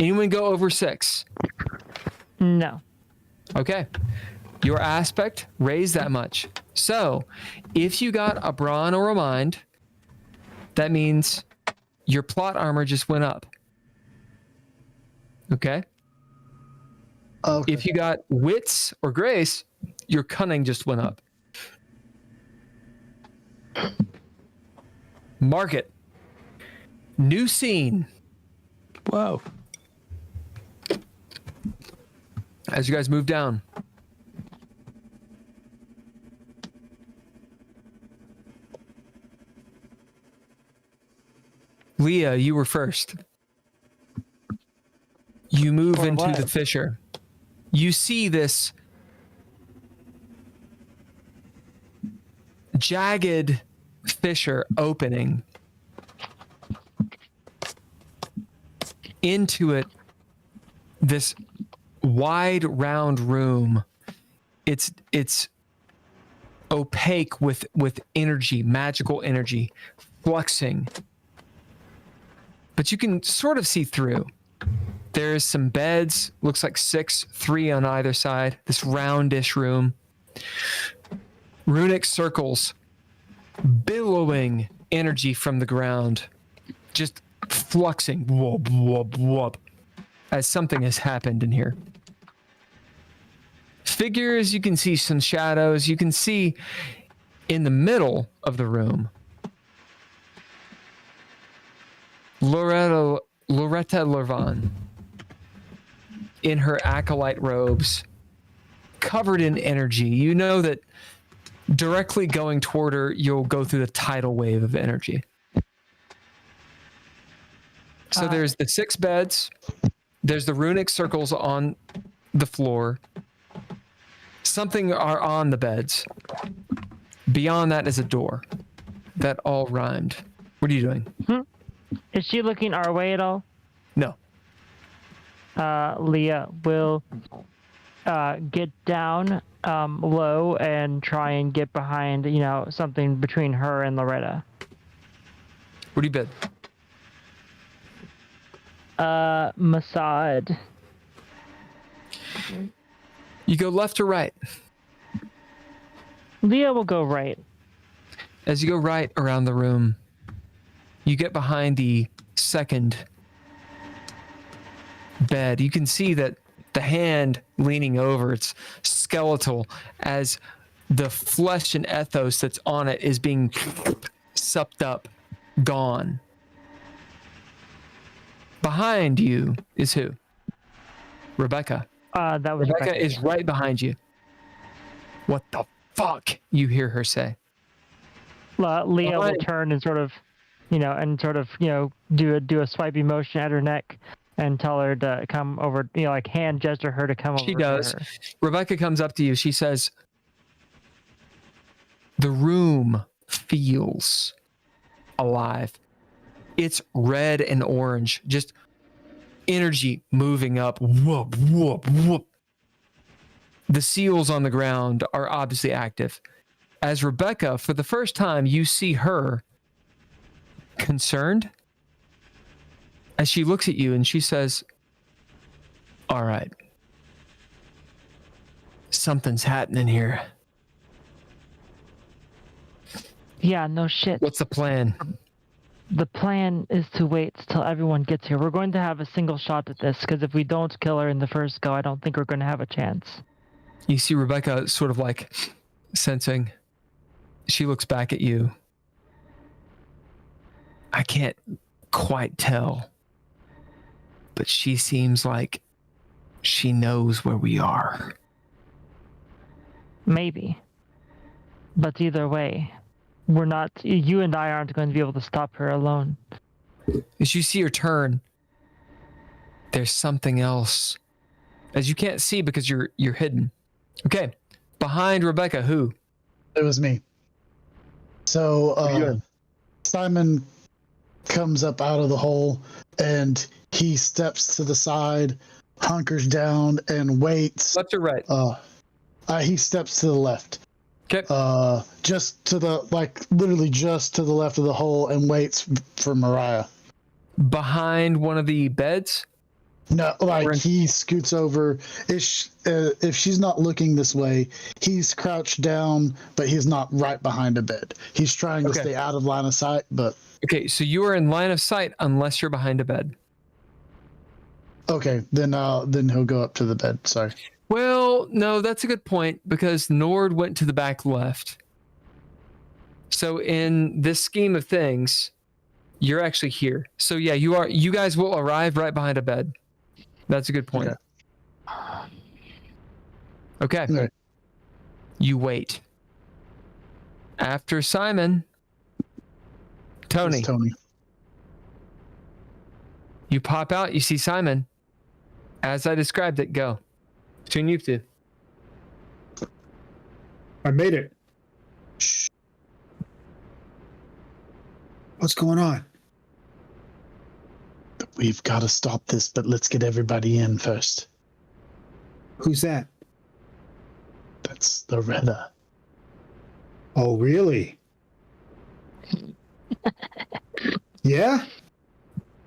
Anyone go over 6? No. Okay. Your aspect raised that much. So if you got a brawn or a mind, that means your plot armor just went up. Okay. Okay. If you got wits or grace, your cunning just went up. Mark it. New scene. Whoa. As you guys move down. Leah, you were first. You move For into what? the fissure. You see this jagged fissure opening. Into it, this wide round room. It's opaque with energy, magical energy, fluxing. But you can sort of see through. There's some beds, looks like 6, 3 on either side. This roundish room. Runic circles, billowing energy from the ground, just fluxing, whoop, whoop, whoop, as something has happened in here. Figures, you can see some shadows. You can see in the middle of the room, Loretta Lervan, in her acolyte robes, covered in energy. You know that directly going toward her, you'll go through the tidal wave of energy. So there's the 6 beds. There's the runic circles on the floor. Something are on the beds. Beyond that is a door. That all rhymed. What are you doing? Is she looking our way at all? No. Leah will get down low and try and get behind, something between her and Loretta. What do you bid? Masad. You go left or right? Leah will go right. As you go right around the room, you get behind the second bed. You can see that the hand leaning over, it's skeletal, as the flesh and ethos that's on it is being supped up, gone. Behind you is who? Rebecca. That was Rebecca is right behind you. What the fuck? You hear her say. Leah will turn and sort of, do a swipey motion at her neck and tell her to come over, like hand gesture her to come over. She does. To her. Rebecca comes up to you. She says, the room feels alive. It's red and orange, just energy moving up. Whoop, whoop, whoop. The seals on the ground are obviously active. As Rebecca, for the first time, you see her concerned as she looks at you and she says, all right, something's happening here. Yeah, no shit. What's the plan? The plan is to wait till everyone gets here. We're going to have a single shot at this, because if we don't kill her in the first go, I don't think we're going to have a chance. You see Rebecca sort of like sensing. She looks back at you. I can't quite tell, but she seems like she knows where we are. Maybe. But either way, you and I aren't going to be able to stop her alone. As you see her turn, there's something else. As you can't see because you're hidden. Okay. Behind Rebecca, who? It was me. So Simon comes up out of the hole and he steps to the side, hunkers down, and waits. Left or right? He steps to the left. Okay. Just to the, literally just to the left of the hole, and waits for Mariah. Behind one of the beds? No, he scoots over. If she's not looking this way, he's crouched down, but he's not right behind a bed. He's trying to stay out of line of sight, but... Okay, so you are in line of sight unless you're behind a bed. Okay, then he'll go up to the bed. Sorry. Well, no, that's a good point, because Nord went to the back left. So in this scheme of things, you're actually here. So yeah, you guys will arrive right behind a bed. That's a good point. Okay. Right. You wait. After Simon, Tony. It's Tony. You pop out, you see Simon. As I described it, go. Between you two. I made it. Shh. What's going on? We've got to stop this, but let's get everybody in first. Who's that? That's Loretta. Oh, really? Yeah?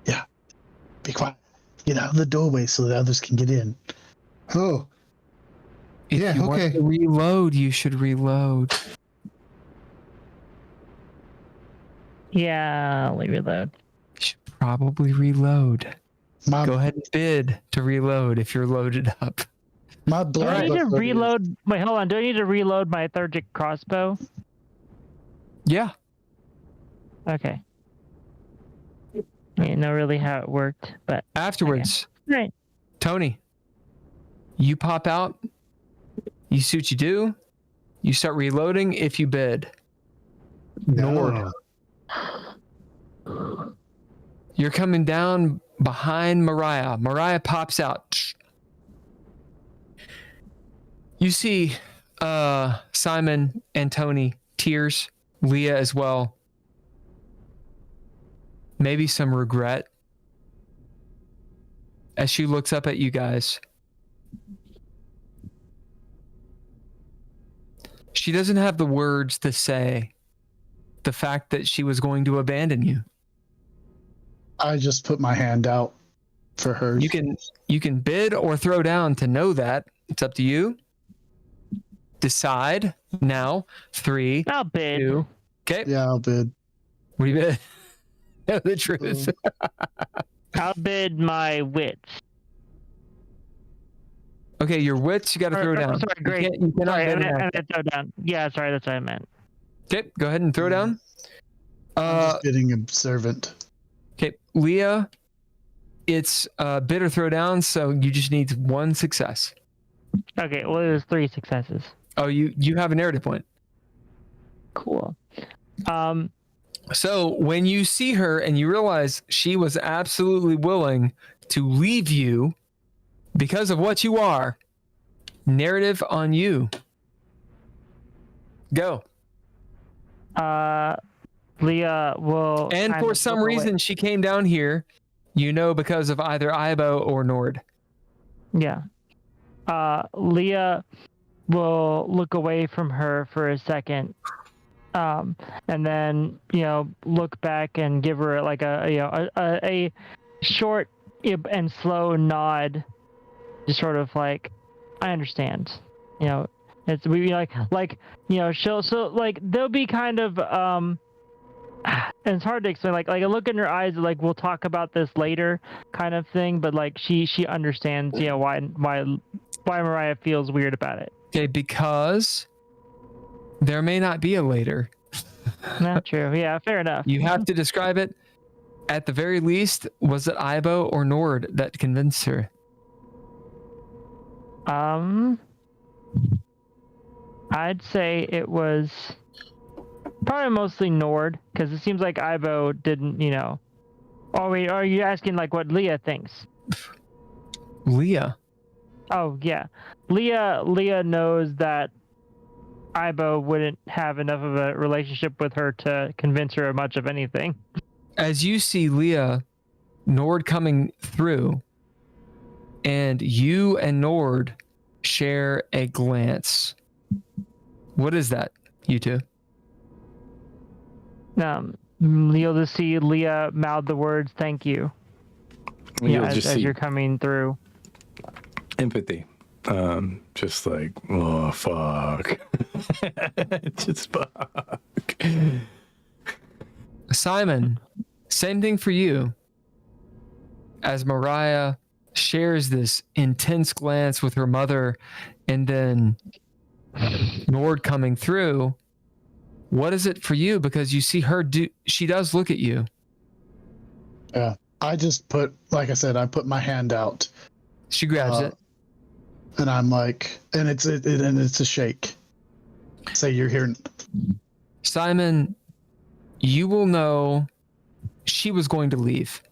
Yeah. Be quiet. Get out of the doorway so the others can get in. Oh. If Yeah, you want okay. to reload, you should reload. Yeah, I'll reload. You should probably reload. My, Go ahead and bid to reload if you're loaded up. my Do I blood. need to reload? Wait, hold on. Do I need to reload my third crossbow? Yeah. Okay. I didn't know really how it worked, but Afterwards, right. Tony, you pop out. You see what you do. You start reloading if you bid. No. You're coming down behind Mariah. Mariah pops out. You see Simon and Tony, tears, Leah as well. Maybe some regret as she looks up at you guys. She doesn't have the words to say the fact that she was going to abandon you. I just put my hand out for her. You can bid or throw down to know that. It's up to you. Decide now. 3, I'll bid. 2. Okay. Yeah, I'll bid. What do you bid? Know the truth. I'll bid my wits. Okay, your wits, you got to throw down. Sorry, great. You cannot Sorry, bid I now. meant to throw down. Yeah, sorry, that's what I meant. Okay, go ahead and throw down. I'm just bidding observant. Okay, Leah, it's bid or throw down, so you just need 1 success. Okay, well, it was 3 successes. Oh, you have a narrative point. Cool. So when you see her and you realize she was absolutely willing to leave you because of what you are, narrative on you. Go. Leah will. And kind for of some look away. reason, she came down here, because of either Ibo or Nord. Yeah. Leah will look away from her for a second, and then look back and give her like a short and slow nod, just sort of like, I understand. It's we she'll like there'll be kind of and it's hard to explain, like a look in her eyes, like we'll talk about this later kind of thing, but like she understands why Mariah feels weird about it. Okay, because there may not be a later. Not true. Yeah, fair enough. You have to describe it. At the very least, was it Ibo or Nord that convinced her? I'd say it was probably mostly Nord, because it seems like Ibo didn't, Oh wait, are you asking like what Leah thinks? Leah. Oh yeah, Leah knows that Ibo wouldn't have enough of a relationship with her to convince her of much of anything. As you see Leah, Nord coming through, and you and Nord share a glance. What is that, you two? You'll just see Leah mouth the words "thank you." As you're coming through. Empathy. Just like, oh fuck. Just fuck. Simon, same thing for you. As Mariah shares this intense glance with her mother, and then Nord coming through, what is it for you? Because you see her she does look at you. Yeah. I just put, like I said, I put my hand out. She grabs it. And I'm like, and it's a shake. Say you're here. Simon, you will know she was going to leave.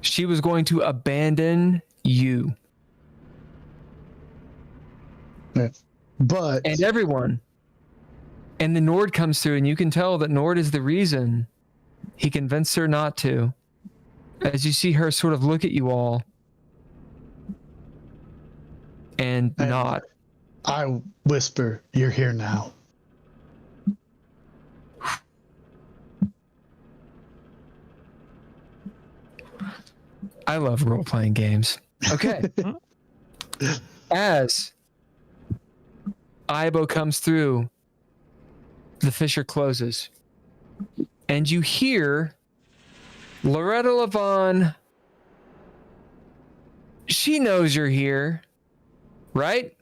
She was going to abandon you. Yeah. But And everyone. And then Nord comes through, and you can tell that Nord is the reason he convinced her not to. As you see her sort of look at you all and nod. I whisper, you're here now. I love role-playing games. Okay. As Ibo comes through, the fissure closes. And you hear Loretta Levon. She knows you're here, right?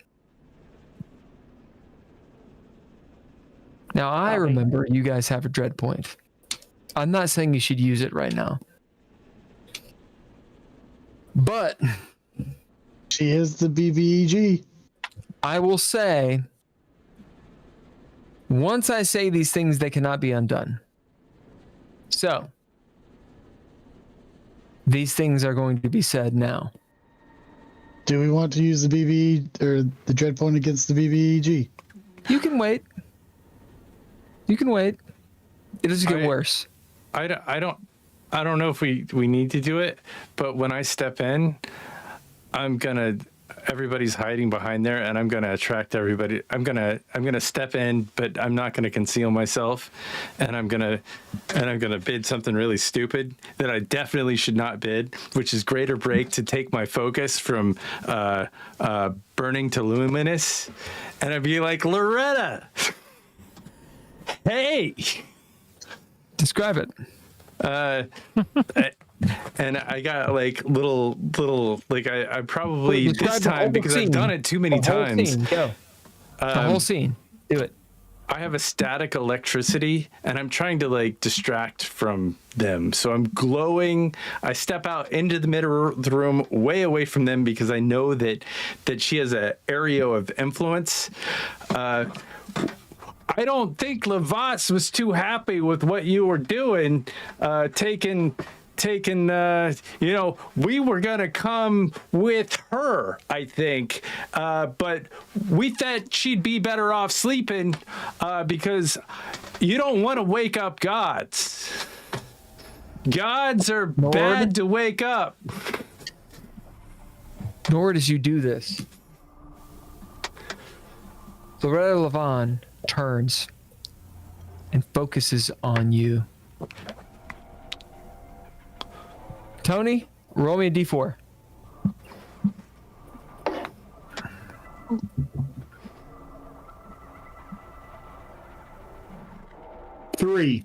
Now, I remember you guys have a dread point. I'm not saying you should use it right now. But She is the BBEG. I will say, once I say these things, they cannot be undone. So, these things are going to be said now. Do we want to use the BBE or the dread point against the BBEG? You can wait. You can wait. It doesn't get worse. I don't know if we need to do it, but when I step in, I'm gonna everybody's hiding behind there, and I'm gonna attract everybody. I'm gonna step in, but I'm not gonna conceal myself, and I'm gonna bid something really stupid that I definitely should not bid, which is greater break to take my focus from burning to luminous, and I'd be like, Loretta, hey, Describe it. and I got like little like I probably Describe this the whole time because scene. I've done it too many The whole times. scene. Go. The whole scene. Do it. I have a static electricity and I'm trying to like distract from them. So I'm glowing. I step out into the middle of the room way away from them because I know that she has an area of influence. I don't think Lavas was too happy with what you were doing, taking we were gonna come with her, I think, but we thought she'd be better off sleeping because you don't want to wake up gods. Gods are bad to wake up. Nor as you do this, Loretta Levon turns and focuses on you. Tony, roll me a d4. Three.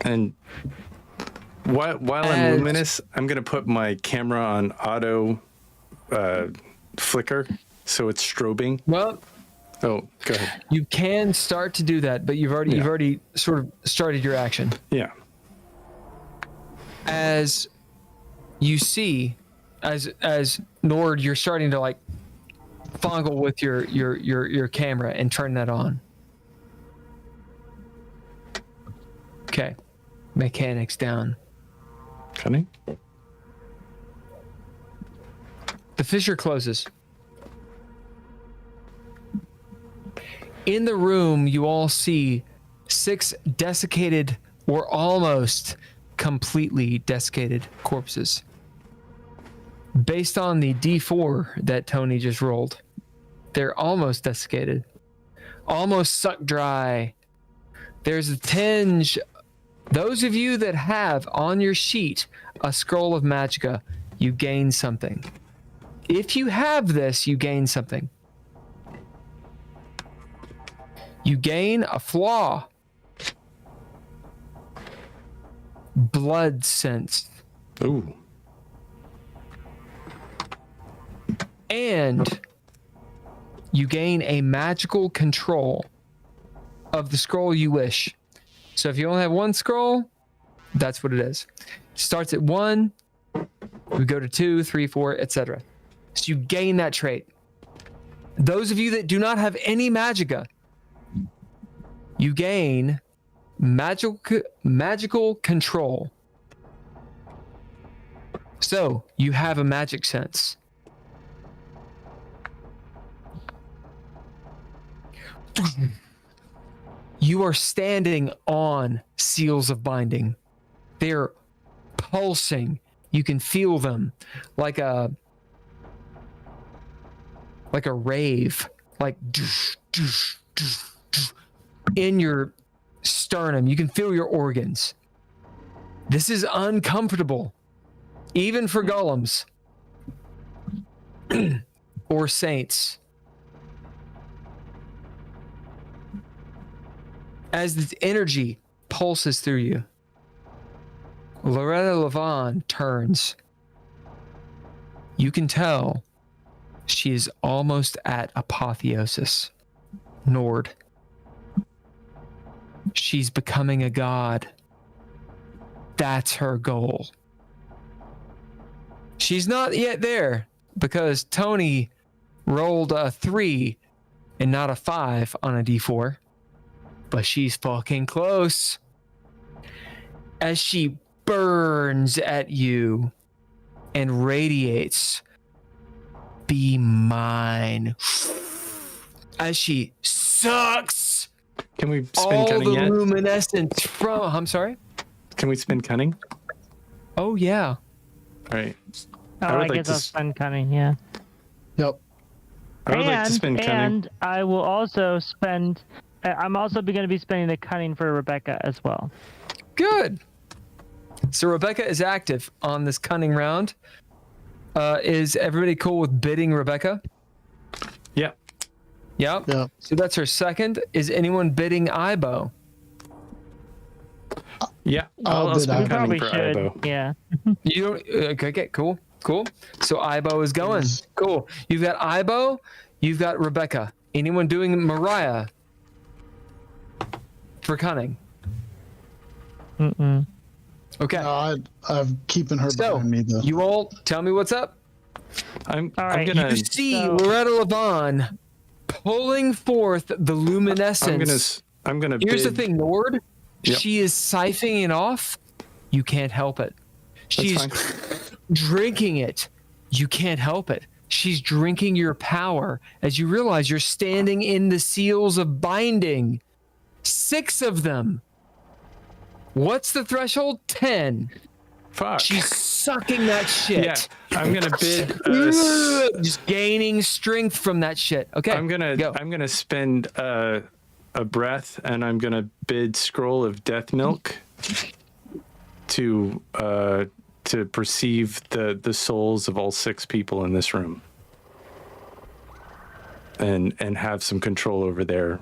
And while I'm luminous, I'm going to put my camera on auto flicker, so it's strobing. Well, oh, go ahead. you can start to do that, but you've already sort of started your action. Yeah. As you see, as Nord, you're starting to like fondle with your camera and turn that on. Okay, mechanics down. Cunning. The fissure closes. In the room, you all see 6 desiccated or almost completely desiccated corpses. Based on the D4 that Tony just rolled, they're almost desiccated, almost sucked dry. There's a tinge. Those of you that have on your sheet a scroll of magicka, you gain something. If you have this, you gain something. You gain a flaw. Blood sense. Ooh. And you gain a magical control of the scroll you wish. So if you only have one scroll, that's what it is. Starts at 1, we go to 2, 3, 4, etc. So you gain that trait. Those of you that do not have any magicka, you gain magical control. So you have a magic sense. You are standing on seals of binding. They're pulsing. You can feel them like a rave, like in your sternum. You can feel your organs. This is uncomfortable, even for golems or saints. As the energy pulses through you, Loretta Levon turns. You can tell she is almost at apotheosis. Nord. She's becoming a god. That's her goal. She's not yet there because Tony rolled a 3 and not a 5 on a D4. But she's fucking close. As she burns at you and radiates, be mine. As she sucks Can we spin all cunning the yet? luminescence from. I'm sorry. Can we spin cunning? Oh yeah. All right. Oh, I would I like guess to I'll spend cunning. Yeah. Yep. I would like to spin cunning. And I will also spend. I'm also going to be spending the cunning for Rebecca as well. Good. So Rebecca is active on this cunning round. Is everybody cool with bidding Rebecca? Yeah. Yep. Yep. So that's her second. Is anyone bidding Ibo? Yeah. I'll I'll bid spin Ibo. We cunning probably for should. Ibo. Yeah. You don't. Okay. Cool. So Ibo is going. Cool. You've got Ibo. You've got Rebecca. Anyone doing Mariah for cunning? Mm-mm. Okay. No, I'm keeping her So behind me though. you all tell me what's up. I'm right. gonna. You see So- Loretta Levon pulling forth the luminescence. I'm gonna. Here's the bid- thing, Nord. Yep. She is siphoning it off. You can't help it. She's fine. drinking it. You can't help it. She's drinking your power as you realize you're standing in the seals of binding. 6 of them. What's the threshold? 10. Fuck. She's sucking that shit. Yeah. I'm gonna bid. Just gaining strength from that shit. Okay. I'm gonna. go. I'm gonna spend a breath, and I'm gonna bid Scroll of Death Milk to perceive the souls of all 6 people in this room, and have some control over their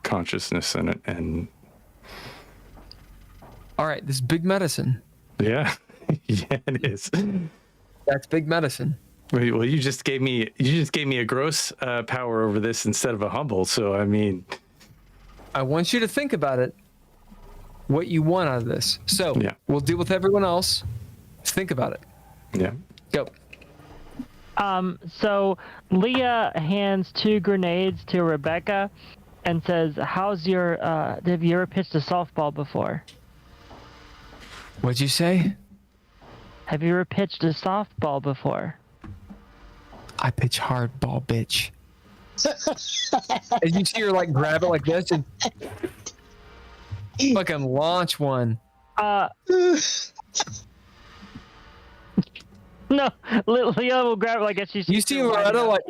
consciousness and All right. This is big medicine. yeah, yeah, it is. That's big medicine. Well, you just gave me a gross power over this instead of a humble. So I mean, I want you to think about it, what you want out of this. So Yeah. we'll deal with everyone else. Think about it. yeah. Go. So Leah hands 2 grenades to Rebecca and says, "How's your? Have you ever pitched a softball before? What'd you say? Have you ever pitched a softball before?" I pitch hardball, bitch. As you see her like grab it like this and fucking launch one. No, Leah will grab it like she's. You see Loretta like,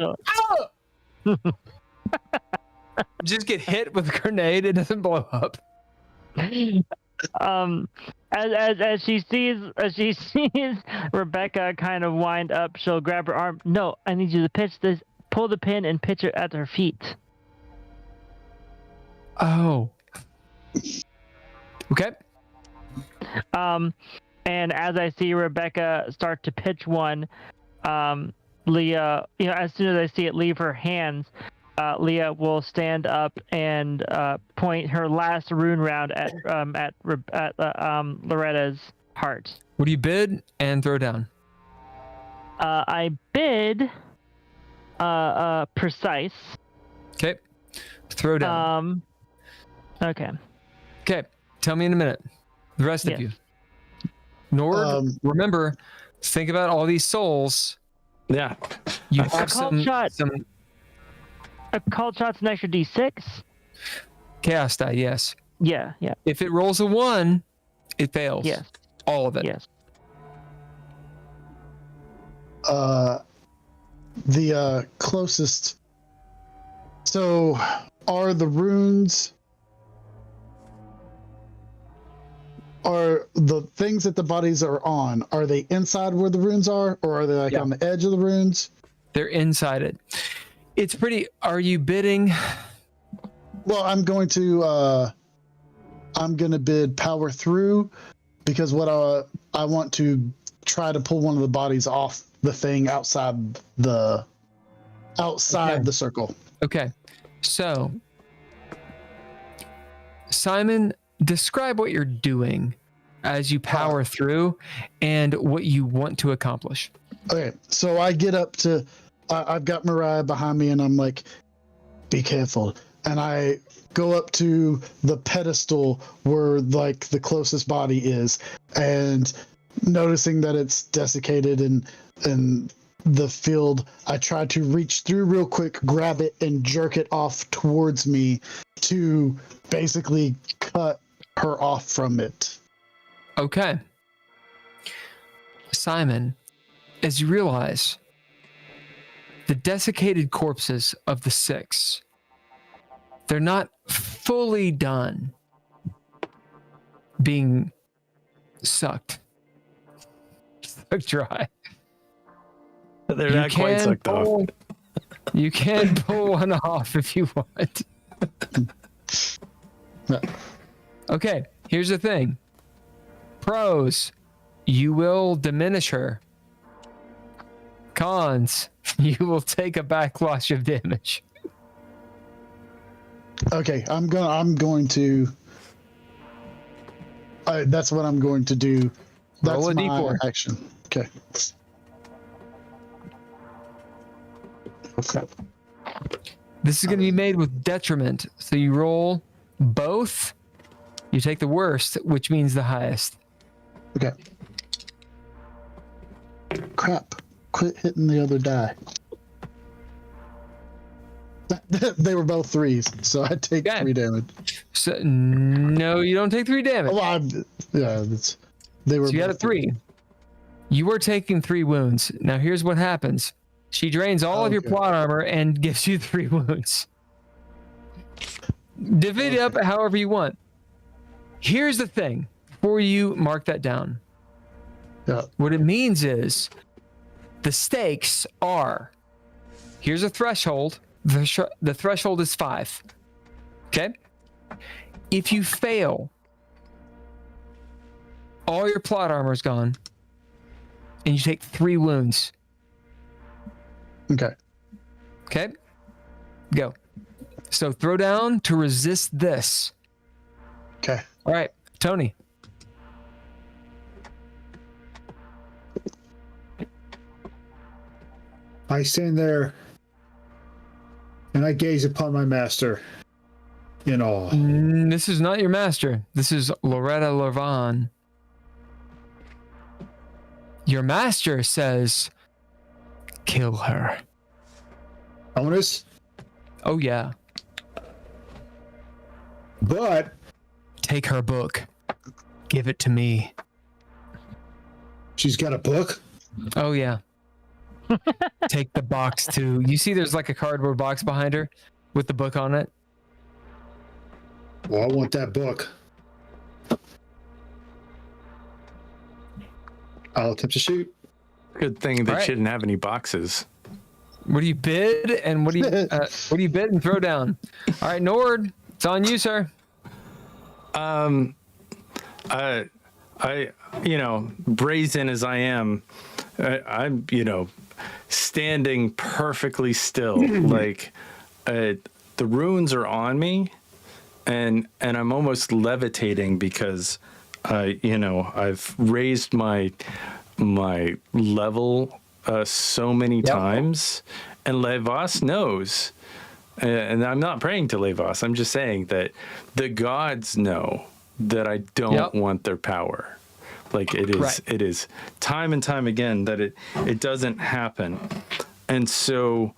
just get hit with a grenade. It doesn't blow up. As she sees Rebecca kind of wind up, she'll grab her arm. "No, I need you to pitch this. Pull the pin and pitch it at her feet." Oh. Okay. And as I see Rebecca start to pitch one, Leah, as soon as I see it leave her hands, Leah will stand up and point her last rune round at Loretta's heart. What do you bid and throw down? I bid precise. Okay. Throw down. Okay. Okay. Tell me in a minute. The rest Yes. of you. Nord, remember, think about all these souls. Yeah. You A have called shot. some A called shot's an extra D6. chaos die, yes. Yeah. If it rolls a 1, it fails. Yes. All of it. Yes. The closest. So, are the runes? Are the things that the bodies are on? Are they inside where the runes are, or are they like on the edge of the runes? They're inside it. It's pretty. Are you bidding? Well, I'm going to bid power through, because what I want to try to pull one of the bodies off the thing outside the circle. Okay. So, Simon, describe what you're doing as you power through and what you want to accomplish. Okay, so I get up to, I've got Mariah behind me, and I'm like, "Be careful." And I go up to the pedestal where like the closest body is, and noticing that it's desiccated and the field, I try to reach through real quick, grab it, and jerk it off towards me, to basically cut her off from it. Okay. Simon, as you realize, the desiccated corpses of the 6, they're not fully done being sucked dry. They're not quite sucked off. You can pull one off if you want. Okay, here's the thing. Pros, you will diminish her. Cons, you will take a backlash of damage. Okay, I'm going to. That's what I'm going to do. That's Roll a my d4. action. Okay. Okay. This is going to be made with detriment. So you roll both. You take the worst, which means the highest. Okay. Crap. Quit hitting the other die. They were both 3s, so I take Okay. 3 damage. So no, you don't take 3 damage. Oh, they were. So you got a both 3. You are taking 3 wounds. Now here's what happens. She drains all of your Okay. plot armor and gives you 3 wounds. Divvy it up however you want. Here's the thing. Before you mark that down, Yeah. what it means is the stakes are, here's a threshold. The threshold is 5. Okay? If you fail, all your plot armor is gone, and you take 3 wounds. Okay. Okay? Go. So throw down to resist this. Okay. All right, Tony. I stand there and I gaze upon my master in awe. This is not your master. This is Loretta Lervan. Your master says, kill her. Bonus, Oh, yeah. but Take her book. Give it to me. she's got a book. Oh, yeah. Take the box, too. You see there's like a cardboard box behind her with the book on it? Well, I want that book. I'll attempt to shoot. Good thing they All right. shouldn't have any boxes. What do you bid and what do you bid and throw down? All right, Nord, it's on you, sir. I brazen as I am, I'm, standing perfectly still. Like, the runes are on me, and I'm almost levitating because, I've raised my level so many times, and Levas knows. And I'm not praying to Levas. I'm just saying that the gods know that I don't want their power. Like it is time and time again that it doesn't happen. And so,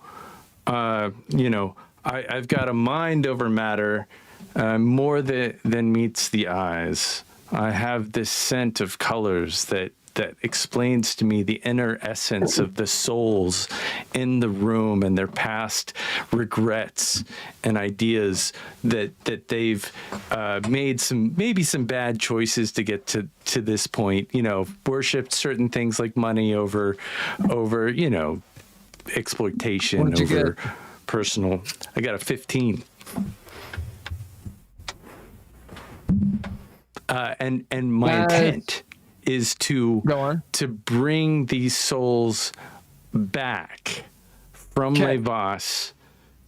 I've got a mind over matter more than meets the eyes. I have this scent of colors that explains to me the inner essence of the souls in the room and their past regrets and ideas that they've made maybe some bad choices to get to this point. Worshipped certain things like money over exploitation, over personal. I got a 15. And my intent is to bring these souls back from Levas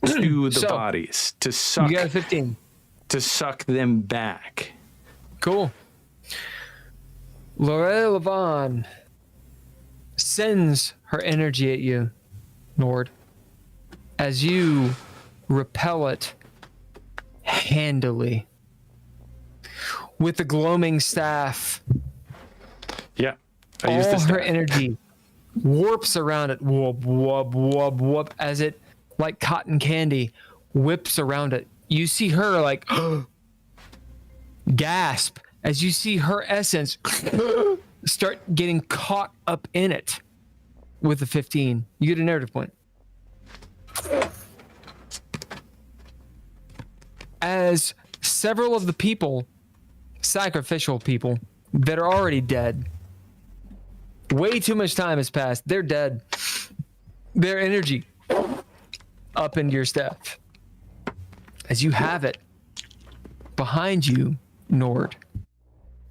to the bodies, to suck. You got a 15. To suck them back. Cool. Loretta Levon sends her energy at you, Nord, as you repel it handily with the gloaming staff. Yeah. All her energy warps around it, whoop, whoop, whoop, whoop, as it, like cotton candy, whips around it, you see her like gasp as you see her essence start getting caught up in it with a 15. You get a narrative point. As several of the people, sacrificial people, that are already dead, way too much time has passed. They're dead. Their energy up into your staff. As you have it, behind you, Nord,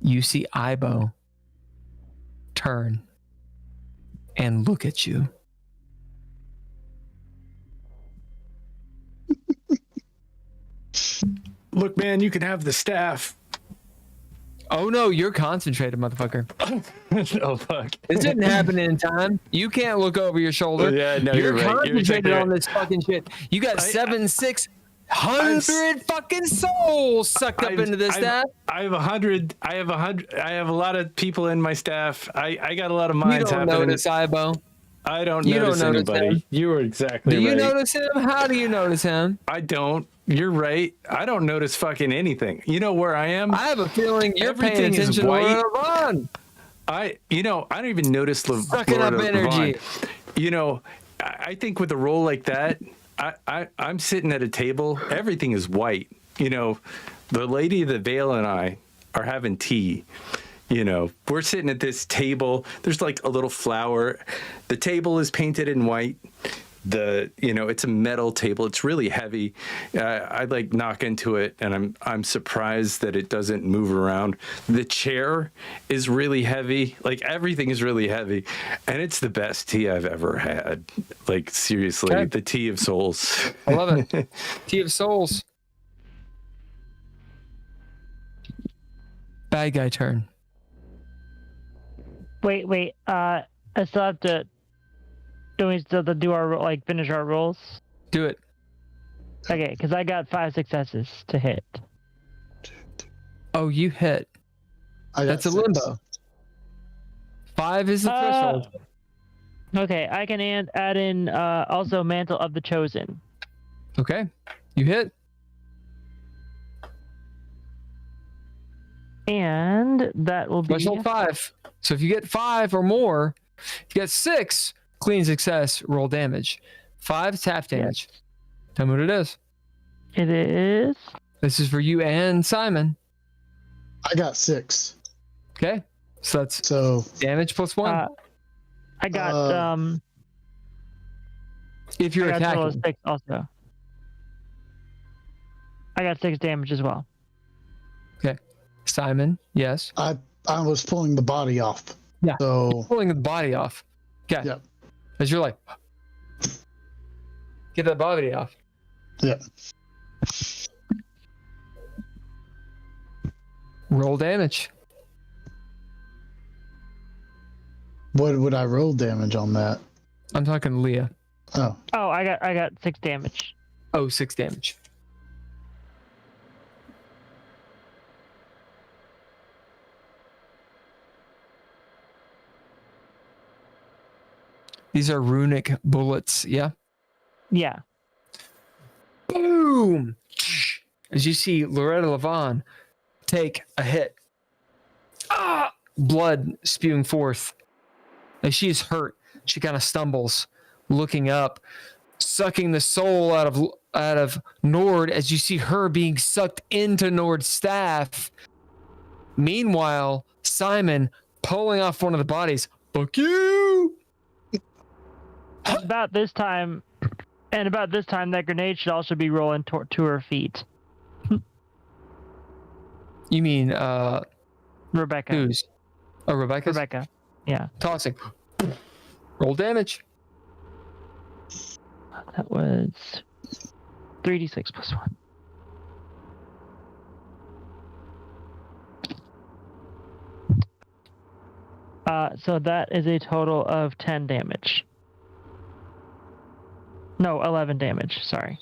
you see Ibo turn and look at you. Look, man, you can have the staff. Oh no, you're concentrated, motherfucker. Oh fuck! This didn't happen in time. You can't look over your shoulder. Yeah, no, you're right. concentrated You're exactly on right. this fucking shit. You got 600 fucking souls sucked up into this staff. I have 100. I have a lot of people in my staff. I got a lot of You minds don't happening. notice Ibo. I don't You notice don't notice anybody. him. You were exactly Do you right. notice him? How do you notice him? I don't. You're right. I don't notice fucking anything. You know where I am? I have a feeling you're Everything paying is attention to white. Levon. I don't even notice Sucking up energy. You know, I think with a role like that, I'm sitting at a table. Everything is white. You know, the lady, the veil, and I are having tea. You know, we're sitting at this table. There's like a little flower. The table is painted in white. It's a metal table. It's really heavy. I like knock into it, and I'm surprised that it doesn't move around. The chair is really heavy. Like everything is really heavy, and it's the best tea I've ever had. Like seriously, Okay. the tea of souls. I love it. Tea of Souls. Bad guy turn. Wait. I still have to. Do we still have to do our finish our rolls? Do it. Okay, because I got 5 successes to hit. Oh, you hit. I got That's a 6. limbo. 5 is the threshold. Okay, I can add in also Mantle of the Chosen. Okay. You hit. And that will be Threshold 5. So if you get 5 or more, if you get 6, clean success, roll damage. 5 is half damage. Tell me what it is. It is. This is for you and Simon. I got 6. Okay. So that's So damage plus 1. I got if you're I got a total of attacking. 6 also. I got 6 damage as well. Okay. Simon, yes. I was pulling the body off. Yeah. So Pulling the body off. Okay. yeah. As you're like, get that body off. Yeah. Roll damage. What would I roll damage on that? I'm talking Leah. Oh, Oh, I got 6 damage. Oh, 6 damage. These are runic bullets, yeah? Yeah. Boom! As you see Loretta Levon take a hit. Ah! Blood spewing forth. As she's hurt, she kind of stumbles, looking up, sucking the soul out of Nord as you see her being sucked into Nord's staff. Meanwhile, Simon pulling off one of the bodies. Fuck you! About this time, that grenade should also be rolling to her feet. You mean, Rebecca. who's? Oh, Rebecca's? Rebecca. Yeah. Tossing. Roll damage. That was 3d6 plus 1. So that is a total of 10 damage. No, 11 damage. Sorry.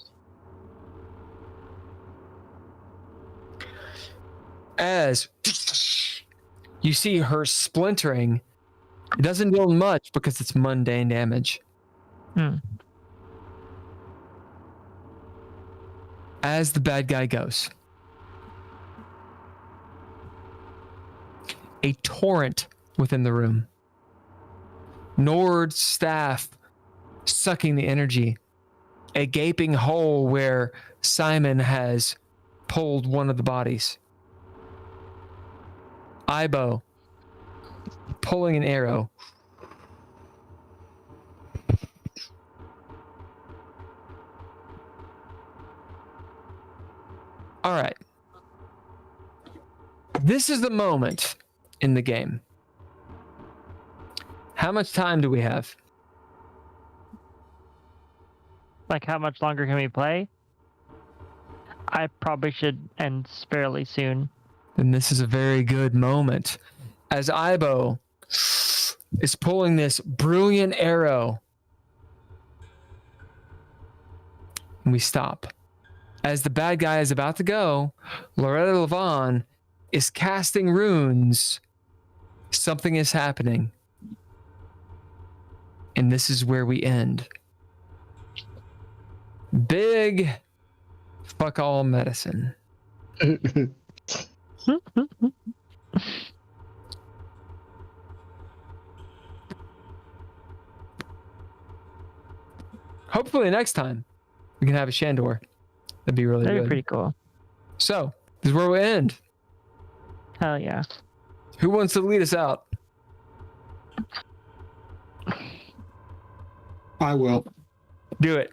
As you see her splintering, it doesn't deal much because it's mundane damage. as the bad guy goes. A torrent within the room. Nord's staff sucking the energy. A gaping hole where Simon has pulled one of the bodies. Ibo pulling an arrow. All right. This is the moment in the game. How much time do we have? Like, how much longer can we play? I probably should end fairly soon. And this is a very good moment. As Ibo is pulling this brilliant arrow, and we stop. As the bad guy is about to go, Loretta Levon is casting runes. Something is happening. And this is where we end. Big fuck all medicine. Hopefully next time we can have a Shandor. That'd be really That'd good. be pretty cool. So, this is where we end. Hell yeah. Who wants to lead us out? I will. Do it.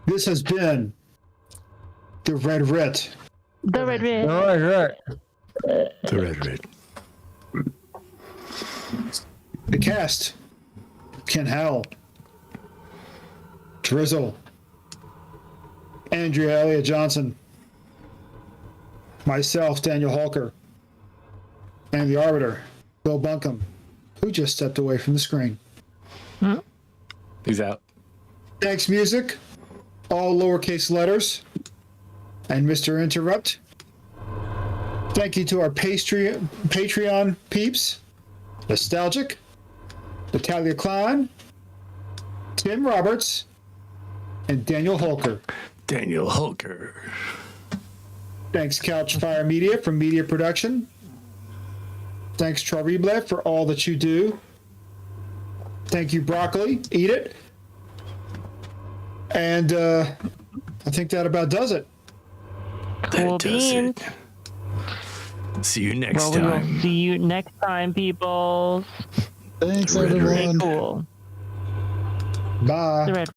This has been the Red Writ. The red red. Right. The red. The cast: Ken Howl, Drizzle, Andrea Elliott-Johnson, myself, Daniel Halker, and the Arbiter, Bill Bunkum, who just stepped away from the screen. He's out. Thanks, music, all lowercase letters, and Mr. Interrupt. Thank you to our Patreon peeps, Nostalgic, Natalia Cline, Tim Roberts, and Daniel Halker. Daniel Halker. Thanks, Couchfire Media for media production. Thanks, Terrible, for all that you do. Thank you, Broccoli. Eat it. And I think that about does it. Cool That does beans. it. See you next Well, we time. will see you next time, people. Thanks, Red, red. everyone. Cool. Bye. The red